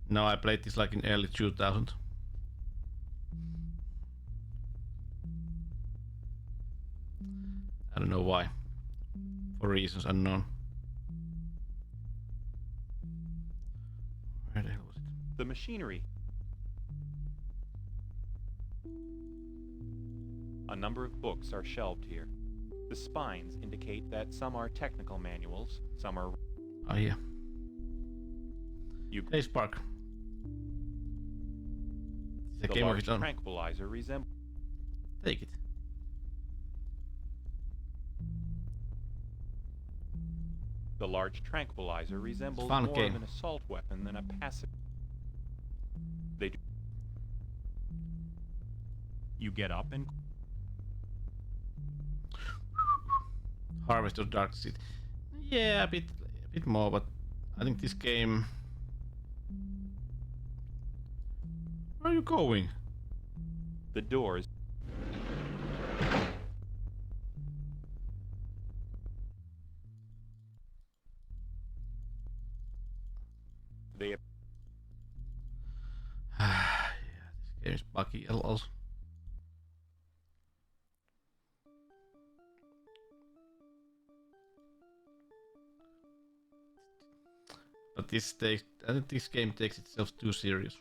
No, I played this like in early 2000. I don't know why. For reasons unknown. Where the hell was it? The machinery. A number of books are shelved here. The spines indicate that some are technical manuals, some are. Oh yeah. Hey Spark. It's a the game of large its own. tranquilizer resembles. Take it. The large tranquilizer resembles Fun more game. of an assault weapon than a passive. They do. You get up and. Harvest of Dark City. Yeah, a bit more, but I think this game. Where are you going? The doors. They. Yeah, this game is buggy also. But I think this game takes itself too serious.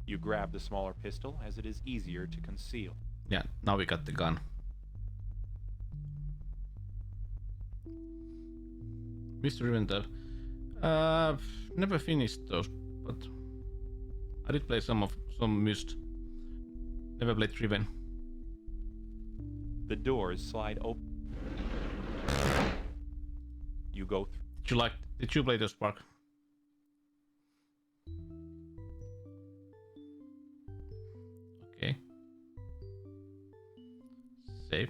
You grab the smaller pistol as it is easier to conceal. Yeah, now we got the gun. Mr. Rivendell. Never finished those, but I did play some Myst. Never played Riven. The doors slide open. You go through. Did you play the Spark? Okay. Save.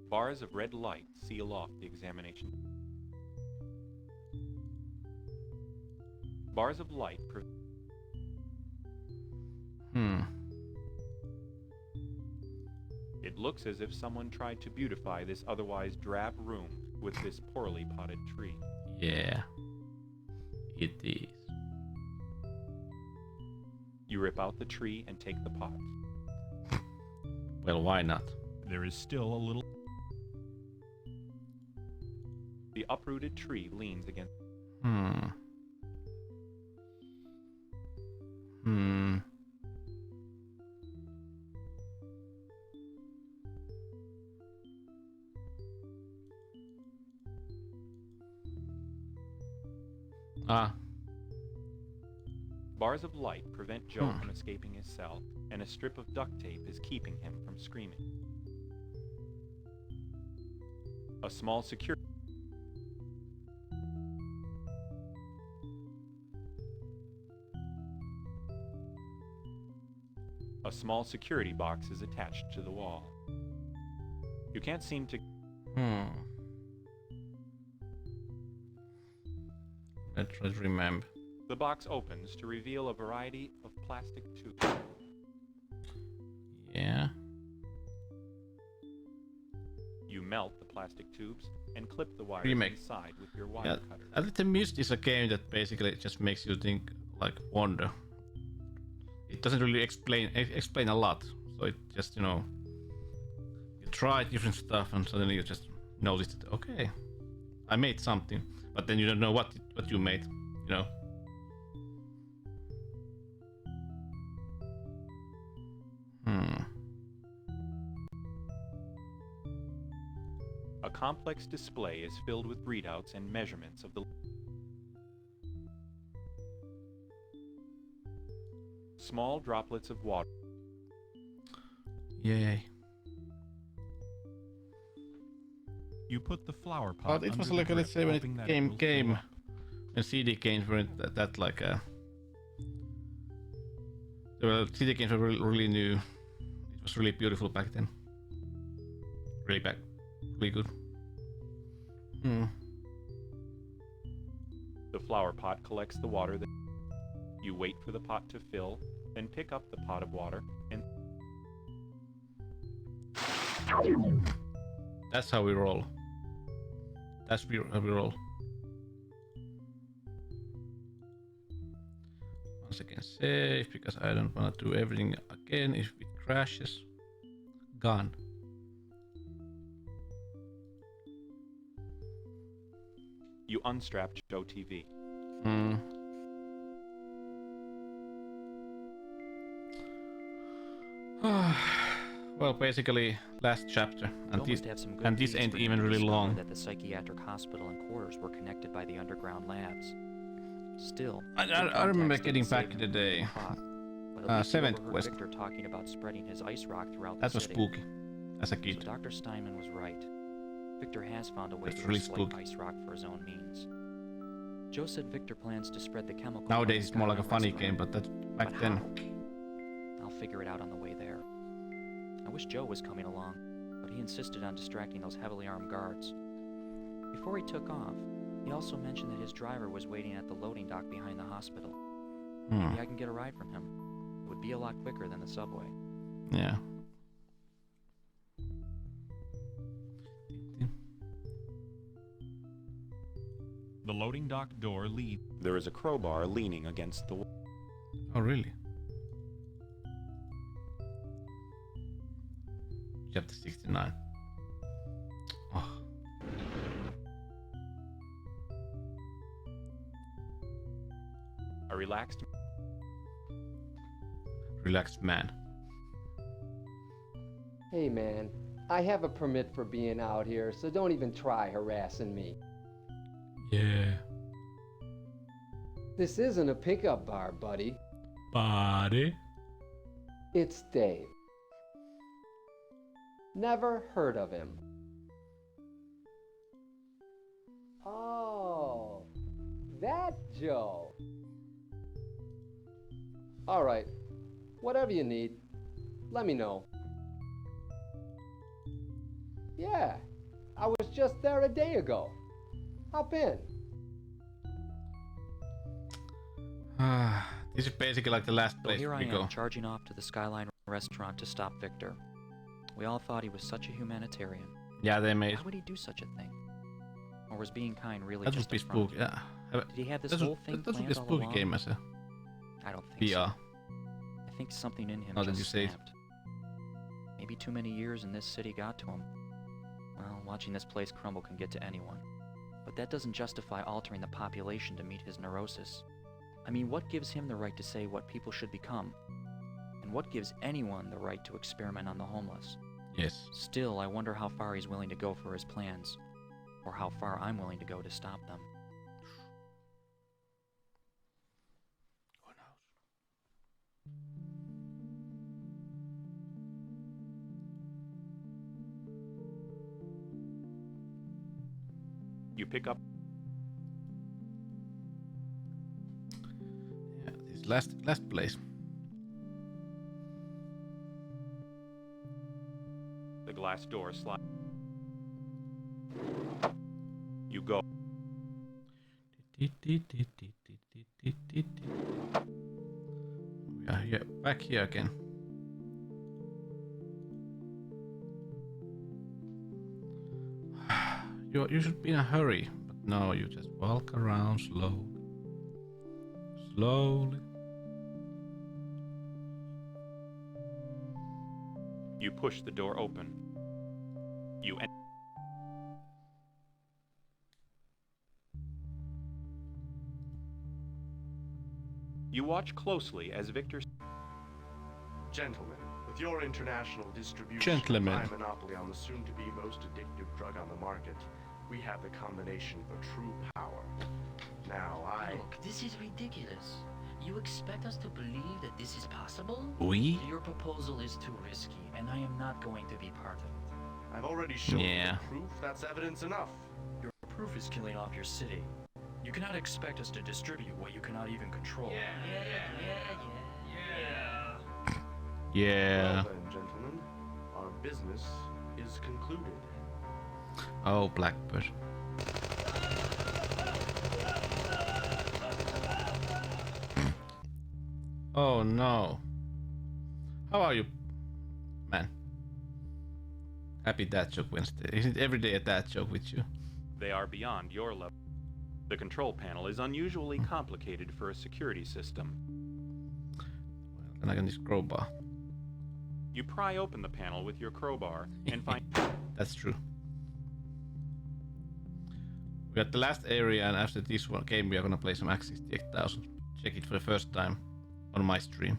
Bars of red light seal off the examination. Bars of light. It It looks as if someone tried to beautify this otherwise drab room with this poorly potted tree. Yeah, it is. You rip out the tree and take the pot. Well, why not? There is still a little... The uprooted tree leans against... Bars of light prevent Joe from escaping his cell, and a strip of duct tape is keeping him from screaming. A small security box is attached to the wall. You can't seem to... Let's remember. The box opens to reveal a variety of plastic tubes. Yeah. You melt the plastic tubes and clip the wires inside with your wire cutter. I think The Mist is a game that basically just makes you think, like, wonder. It doesn't really explain a lot, so it just, you try different stuff and suddenly you just notice that, okay, I made something, but then you don't know what you made, A complex display is filled with readouts and measurements of the small droplets of water. Yay. You put the flower pot. But it was like, let's say, when it came, when CD games weren't that like CD games were really new. It was really beautiful back then. Really good. The flower pot collects the water that you wait for the pot to fill, then pick up the pot of water and... That's how we roll. That's how we roll. Once again, save, because I don't want to do everything again if it crashes. Gone. You unstrap Joe TV. Well, basically, last chapter, and this ain't even really long. That the psychiatric hospital and quarters were connected by the underground labs. Still, I remember getting back in the day. 7th quest. Victor talking about spreading his ice rock throughout that the was city. Spooky, as a kid. So Dr. Steinman was right. Victor has found a way to really exploit ice rock for his own means. Joe said Victor plans to spread the chemical. Nowadays it's more like a funny game, but back then. I'll figure it out on the way there. I wish Joe was coming along, but he insisted on distracting those heavily armed guards. Before he took off, he also mentioned that his driver was waiting at the loading dock behind the hospital. Maybe I can get a ride from him. It would be a lot quicker than the subway. Yeah. The loading dock door leads. There is a crowbar leaning against the wall. Oh, really? Chapter 69. Oh. A relaxed man. Hey man, I have a permit for being out here, so don't even try harassing me. Yeah. This isn't a pickup bar, buddy. Buddy? It's Dave. Never heard of him. Oh, that Joe. All right, whatever you need, let me know. Yeah, I was just there a day ago. Hop in. This is basically like the last place Here we I go. am charging off to the Skyline restaurant to stop Victor. We all thought he was such a humanitarian. Yeah, they made. Why would he do such a thing? Or was being kind really That just would be a front? spooky. Yeah. Did he have this That whole thing that would planned be a all spooky along? game as a I don't think VR. so. I think something in him Now that just you say it. snapped. Maybe too many years in this city got to him. Well, watching this place crumble can get to anyone. But that doesn't justify altering the population to meet his neurosis. I mean, what gives him the right to say what people should become? And what gives anyone the right to experiment on the homeless? Yes. Still, I wonder how far he's willing to go for his plans. Or how far I'm willing to go to stop them. Who knows? You pick up. Yeah, this last place. The glass door slides. You go. We are here, back here again. You should be in a hurry, but no, you just walk around slowly. Slowly. You push the door open. You enter. You watch closely as Victor. Gentlemen, with your international distribution Gentlemen. and my monopoly on the soon-to-be most addictive drug on the market, we have the combination for true power. Now, Look, this is ridiculous. You expect us to believe that this is possible? Oui? Your proposal is too risky, and I am not going to be part of it. I've already shown Yeah. you the proof. That's evidence enough. Your proof is killing off your city. You cannot expect us to distribute what you cannot even control. Yeah. Well then, gentlemen, our business is concluded. Oh, Blackbird. Oh no. How are you, man? Happy Dad Joke Wednesday. Isn't every day a dad joke with you? They are beyond your level. The control panel is unusually complicated for a security system. And I can this crowbar. You pry open the panel with your crowbar and find. That's true. We're at the last area, and after this one game, we are gonna play some Axis 8000. Check it for the first time on my stream.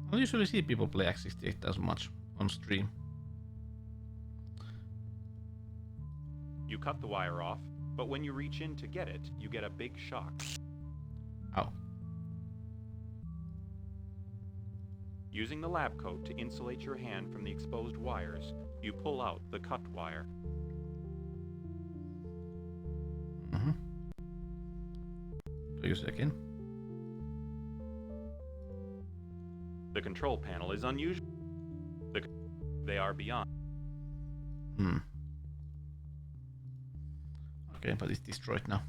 I don't usually see people play Axis 8000 much on stream. You cut the wire off, but when you reach in to get it, you get a big shock. Ow. Using the lab coat to insulate your hand from the exposed wires, you pull out the cut wire. Do you second? The control panel is unusual. They are beyond. Okay, but it's destroyed now.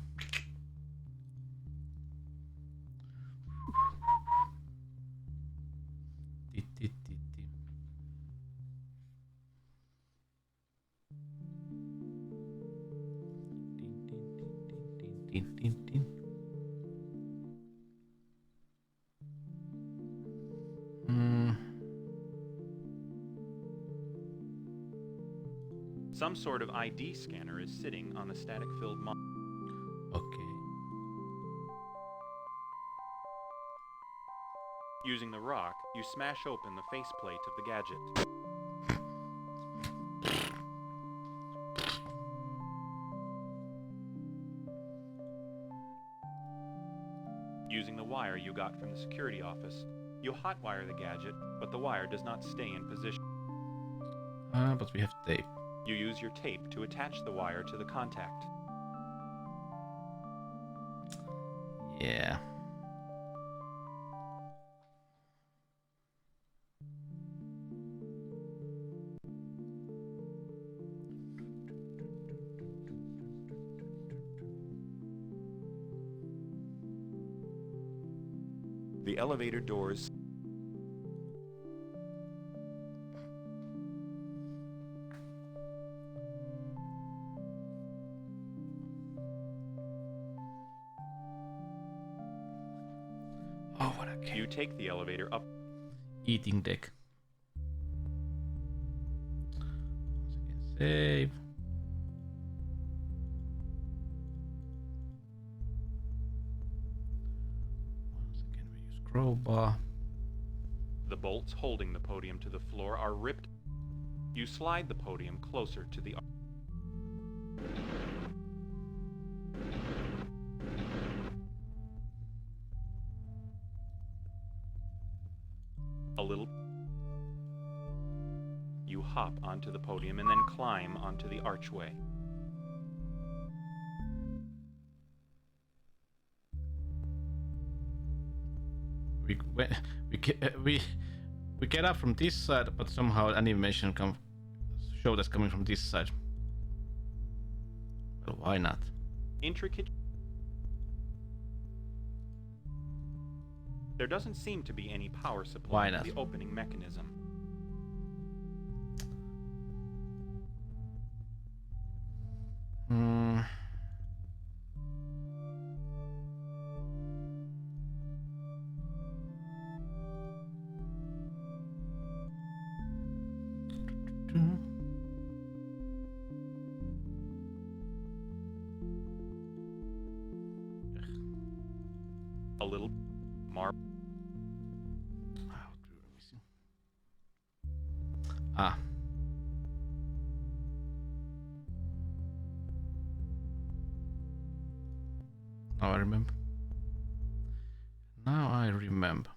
Some sort of ID scanner is sitting on the static-filled monitor. Okay. Using the rock, you smash open the faceplate of the gadget. Using the wire you got from the security office, you hotwire the gadget, but the wire does not stay in position. But we have tape. You use your tape to attach the wire to the contact. Yeah. The elevator doors. Okay. You take the elevator up. Eating deck. Once again, save. Once again, we use crowbar. The bolts holding the podium to the floor are ripped. You slide the podium closer to the... A little... You hop onto the podium and then climb onto the archway. We get up from this side, but somehow animation showed us coming from this side. Well, why not? Intricate. There doesn't seem to be any power supply to the opening mechanism. A little marble. Ah. Now I remember. Now I remember.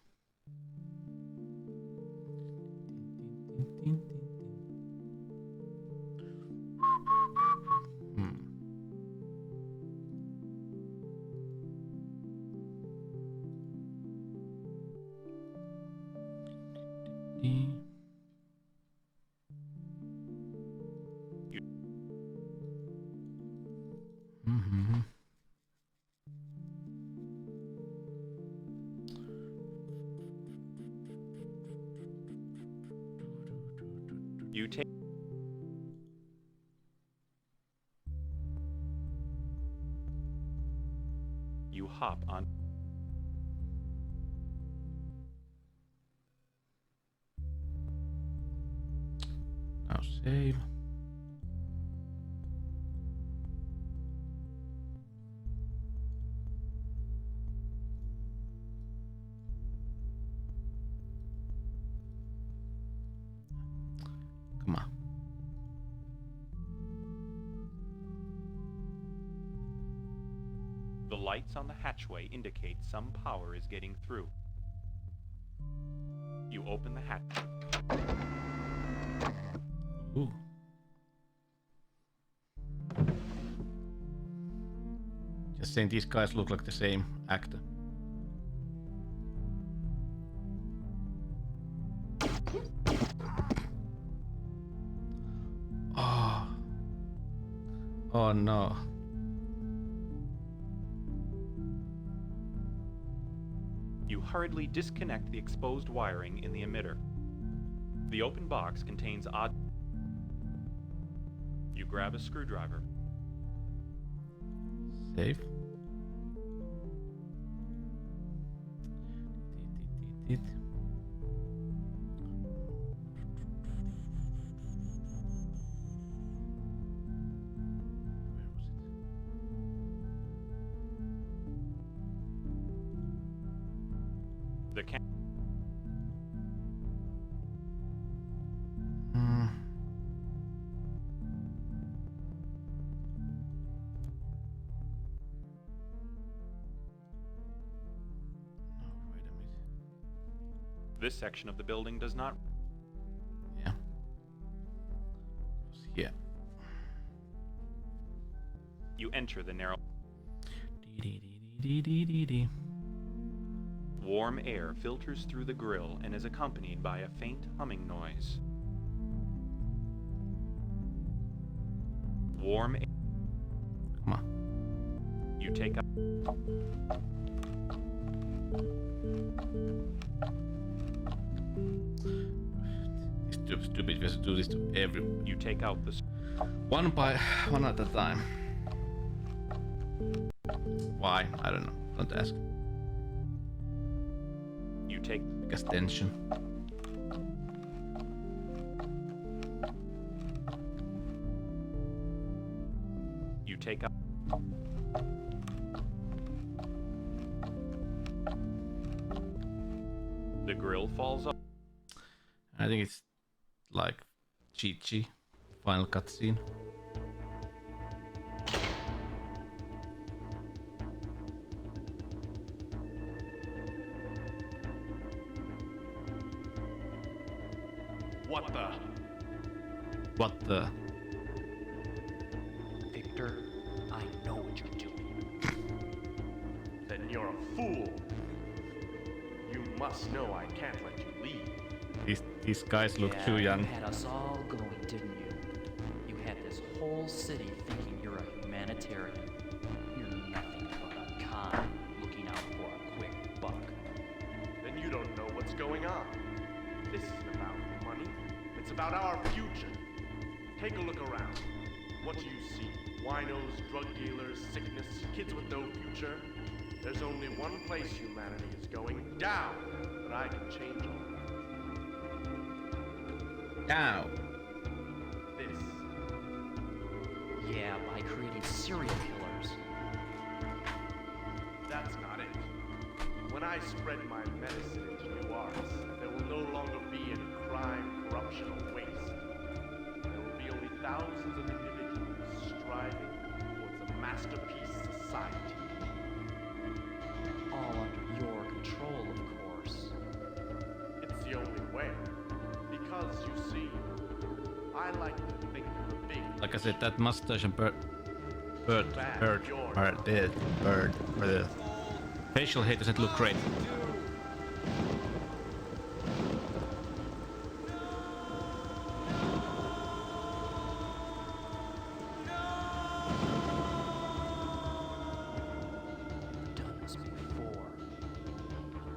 You take... You hop on... Now save. Come on. The lights on the hatchway indicate some power is getting through. You open the hatch. Ooh. Just saying, these guys look like the same actor. Oh. Oh no. You hurriedly disconnect the exposed wiring in the emitter. The open box contains odd... You grab a screwdriver. Save. The cam... This section of the building does not... Yeah. Yeah. You enter the narrow... Warm air filters through the grill and is accompanied by a faint humming noise. Warm air... Come on. You take up... Stupid, we have to do this to every... You take out the... One at a time. Why? I don't know. Don't ask. take biggest tension. You take up. The grill falls off. I think it's like Chi-Chi, final cutscene. What the? What the? Victor, I know what you're doing. Then you're a fool. You must know I can't let you leave. These guys look too young. You had us all going, didn't you? You had this whole city thinking you're a humanitarian. You're nothing but a con looking out for a quick buck. Then you don't know what's going on. This isn't about money. It's about our future. Take a look around. What do you see? Winos, drug dealers, sickness, kids with no future. There's only one place humanity is going, down, but I can change all that. Down. This. Yeah, by creating serial killers. That's not it. When I spread my medicine into new arts, there will no longer be any crime, corruption, or waste. There will be only thousands of individuals striving towards a masterpiece society. All under your control, of course. It's the only way. Because, you see, I like to think of the big... Like I said, that mustache and bird, the facial hair doesn't look great. Done this before.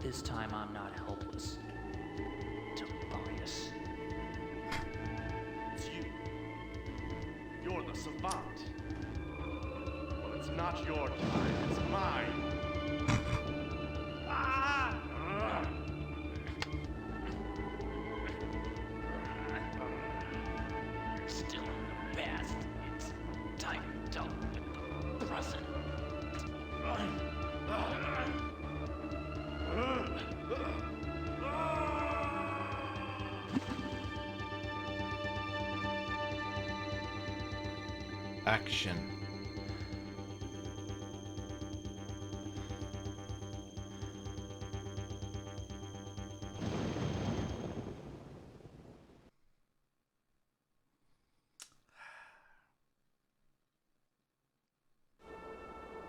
This time I'm not helpless. Tobias. It's you. You're the savant. Well, it's not your time, it's mine. Still in the past. It's time to deal with the present. Action.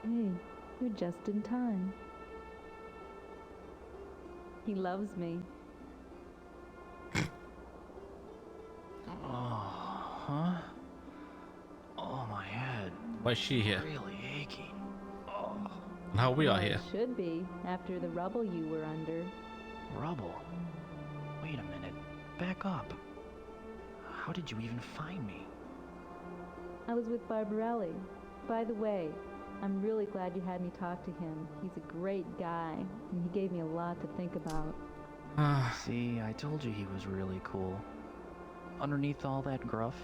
Hey, you're just in time. He loves me. Huh? Oh, my head. Why is she here? Really aching. And how we are Well, here? it should be, after the rubble you were under. Rubble? Wait a minute. Back up. How did you even find me? I was with Barbarelli. By the way, I'm really glad you had me talk to him. He's a great guy, and he gave me a lot to think about. See, I told you he was really cool. Underneath all that gruff.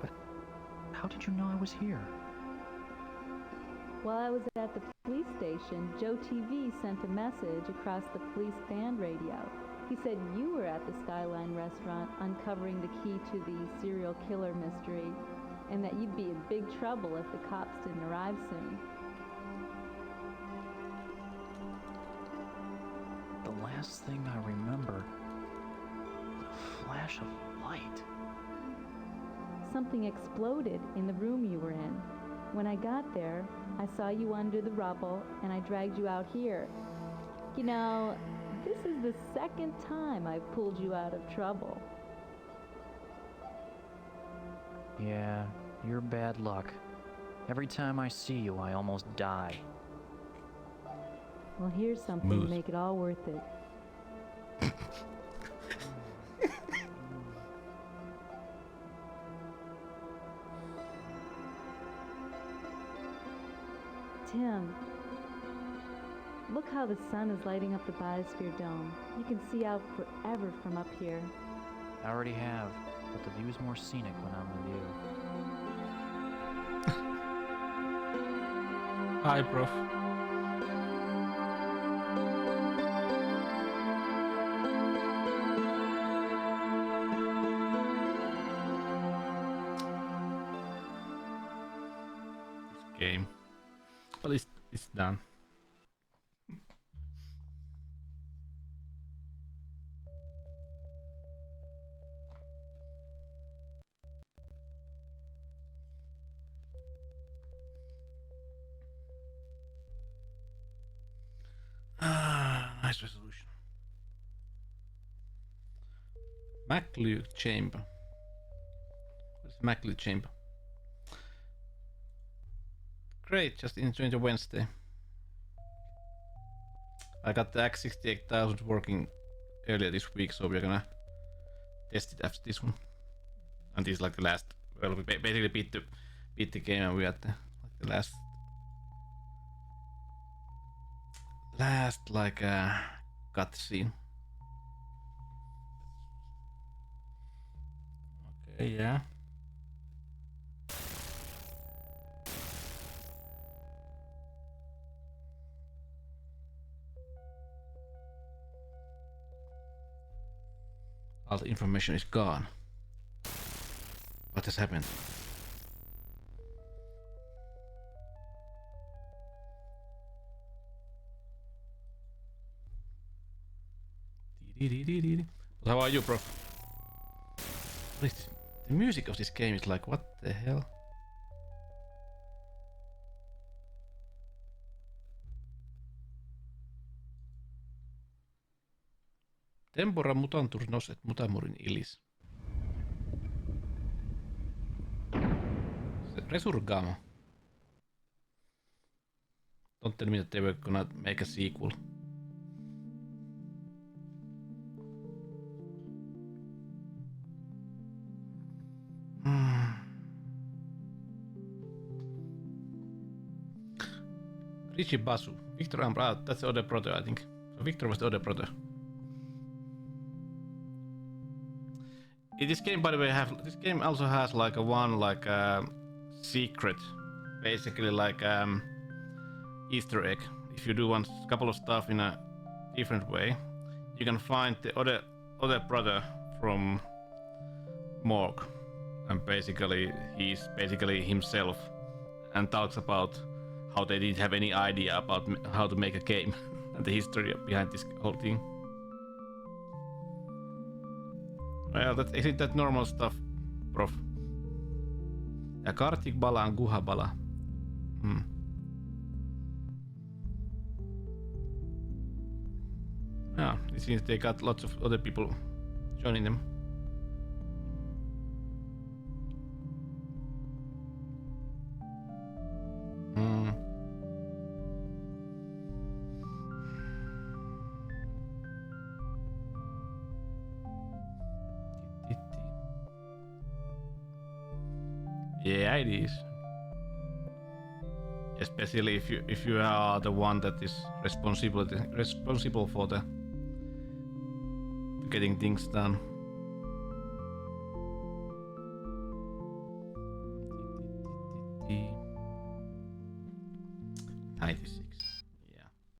But how did you know I was here? While I was at the police station, Joe TV sent a message across the police band radio. He said you were at the Skyline restaurant uncovering the key to the serial killer mystery, and that you'd be in big trouble if the cops didn't arrive soon. The last thing I remember, a flash of light. Something exploded in the room you were in. When I got there, I saw you under the rubble, and I dragged you out here. You know, this is the second time I've pulled you out of trouble. Yeah, you're bad luck. Every time I see you, I almost die. Well, here's something to make it all worth it. Tim, look Look how the sun is lighting up the Biosphere Dome. You can see out forever from up here. I already have, but the view's more scenic when I'm with you. Hi, Prof. This game. Well, it's done. Nice resolution. MacLeod Chamber. What's MacLeod Chamber? Great, just enjoying the Wednesday. I got the X68000 working earlier this week, so we're gonna test it after this one. And this is like the last. Well, we basically beat the game, and we had the last cutscene. Okay, yeah. All the information is gone. What has happened? How are you, bro? What is this? The music of this game is like, what the hell? Tempora mutantur noset mutamurin ilis. Resurgamo. Don't tell me that they were gonna make a sequel. Richie Basu. Victor Ambra, that's the other brother, I think. So Victor was the other brother. This game, by the way, this game also has like a secret, basically like Easter egg. If you do a couple of stuff in a different way, you can find the other brother from Morg, and basically he's basically himself, and talks about how they didn't have any idea about how to make a game and the history behind this whole thing. Well, isn't that normal stuff, prof? Ja Kartik Bala on Guha Bala. Yeah, it seems they got lots of other people joining them. Yeah, it is. Especially if you are the one that is responsible for the getting things done. '96.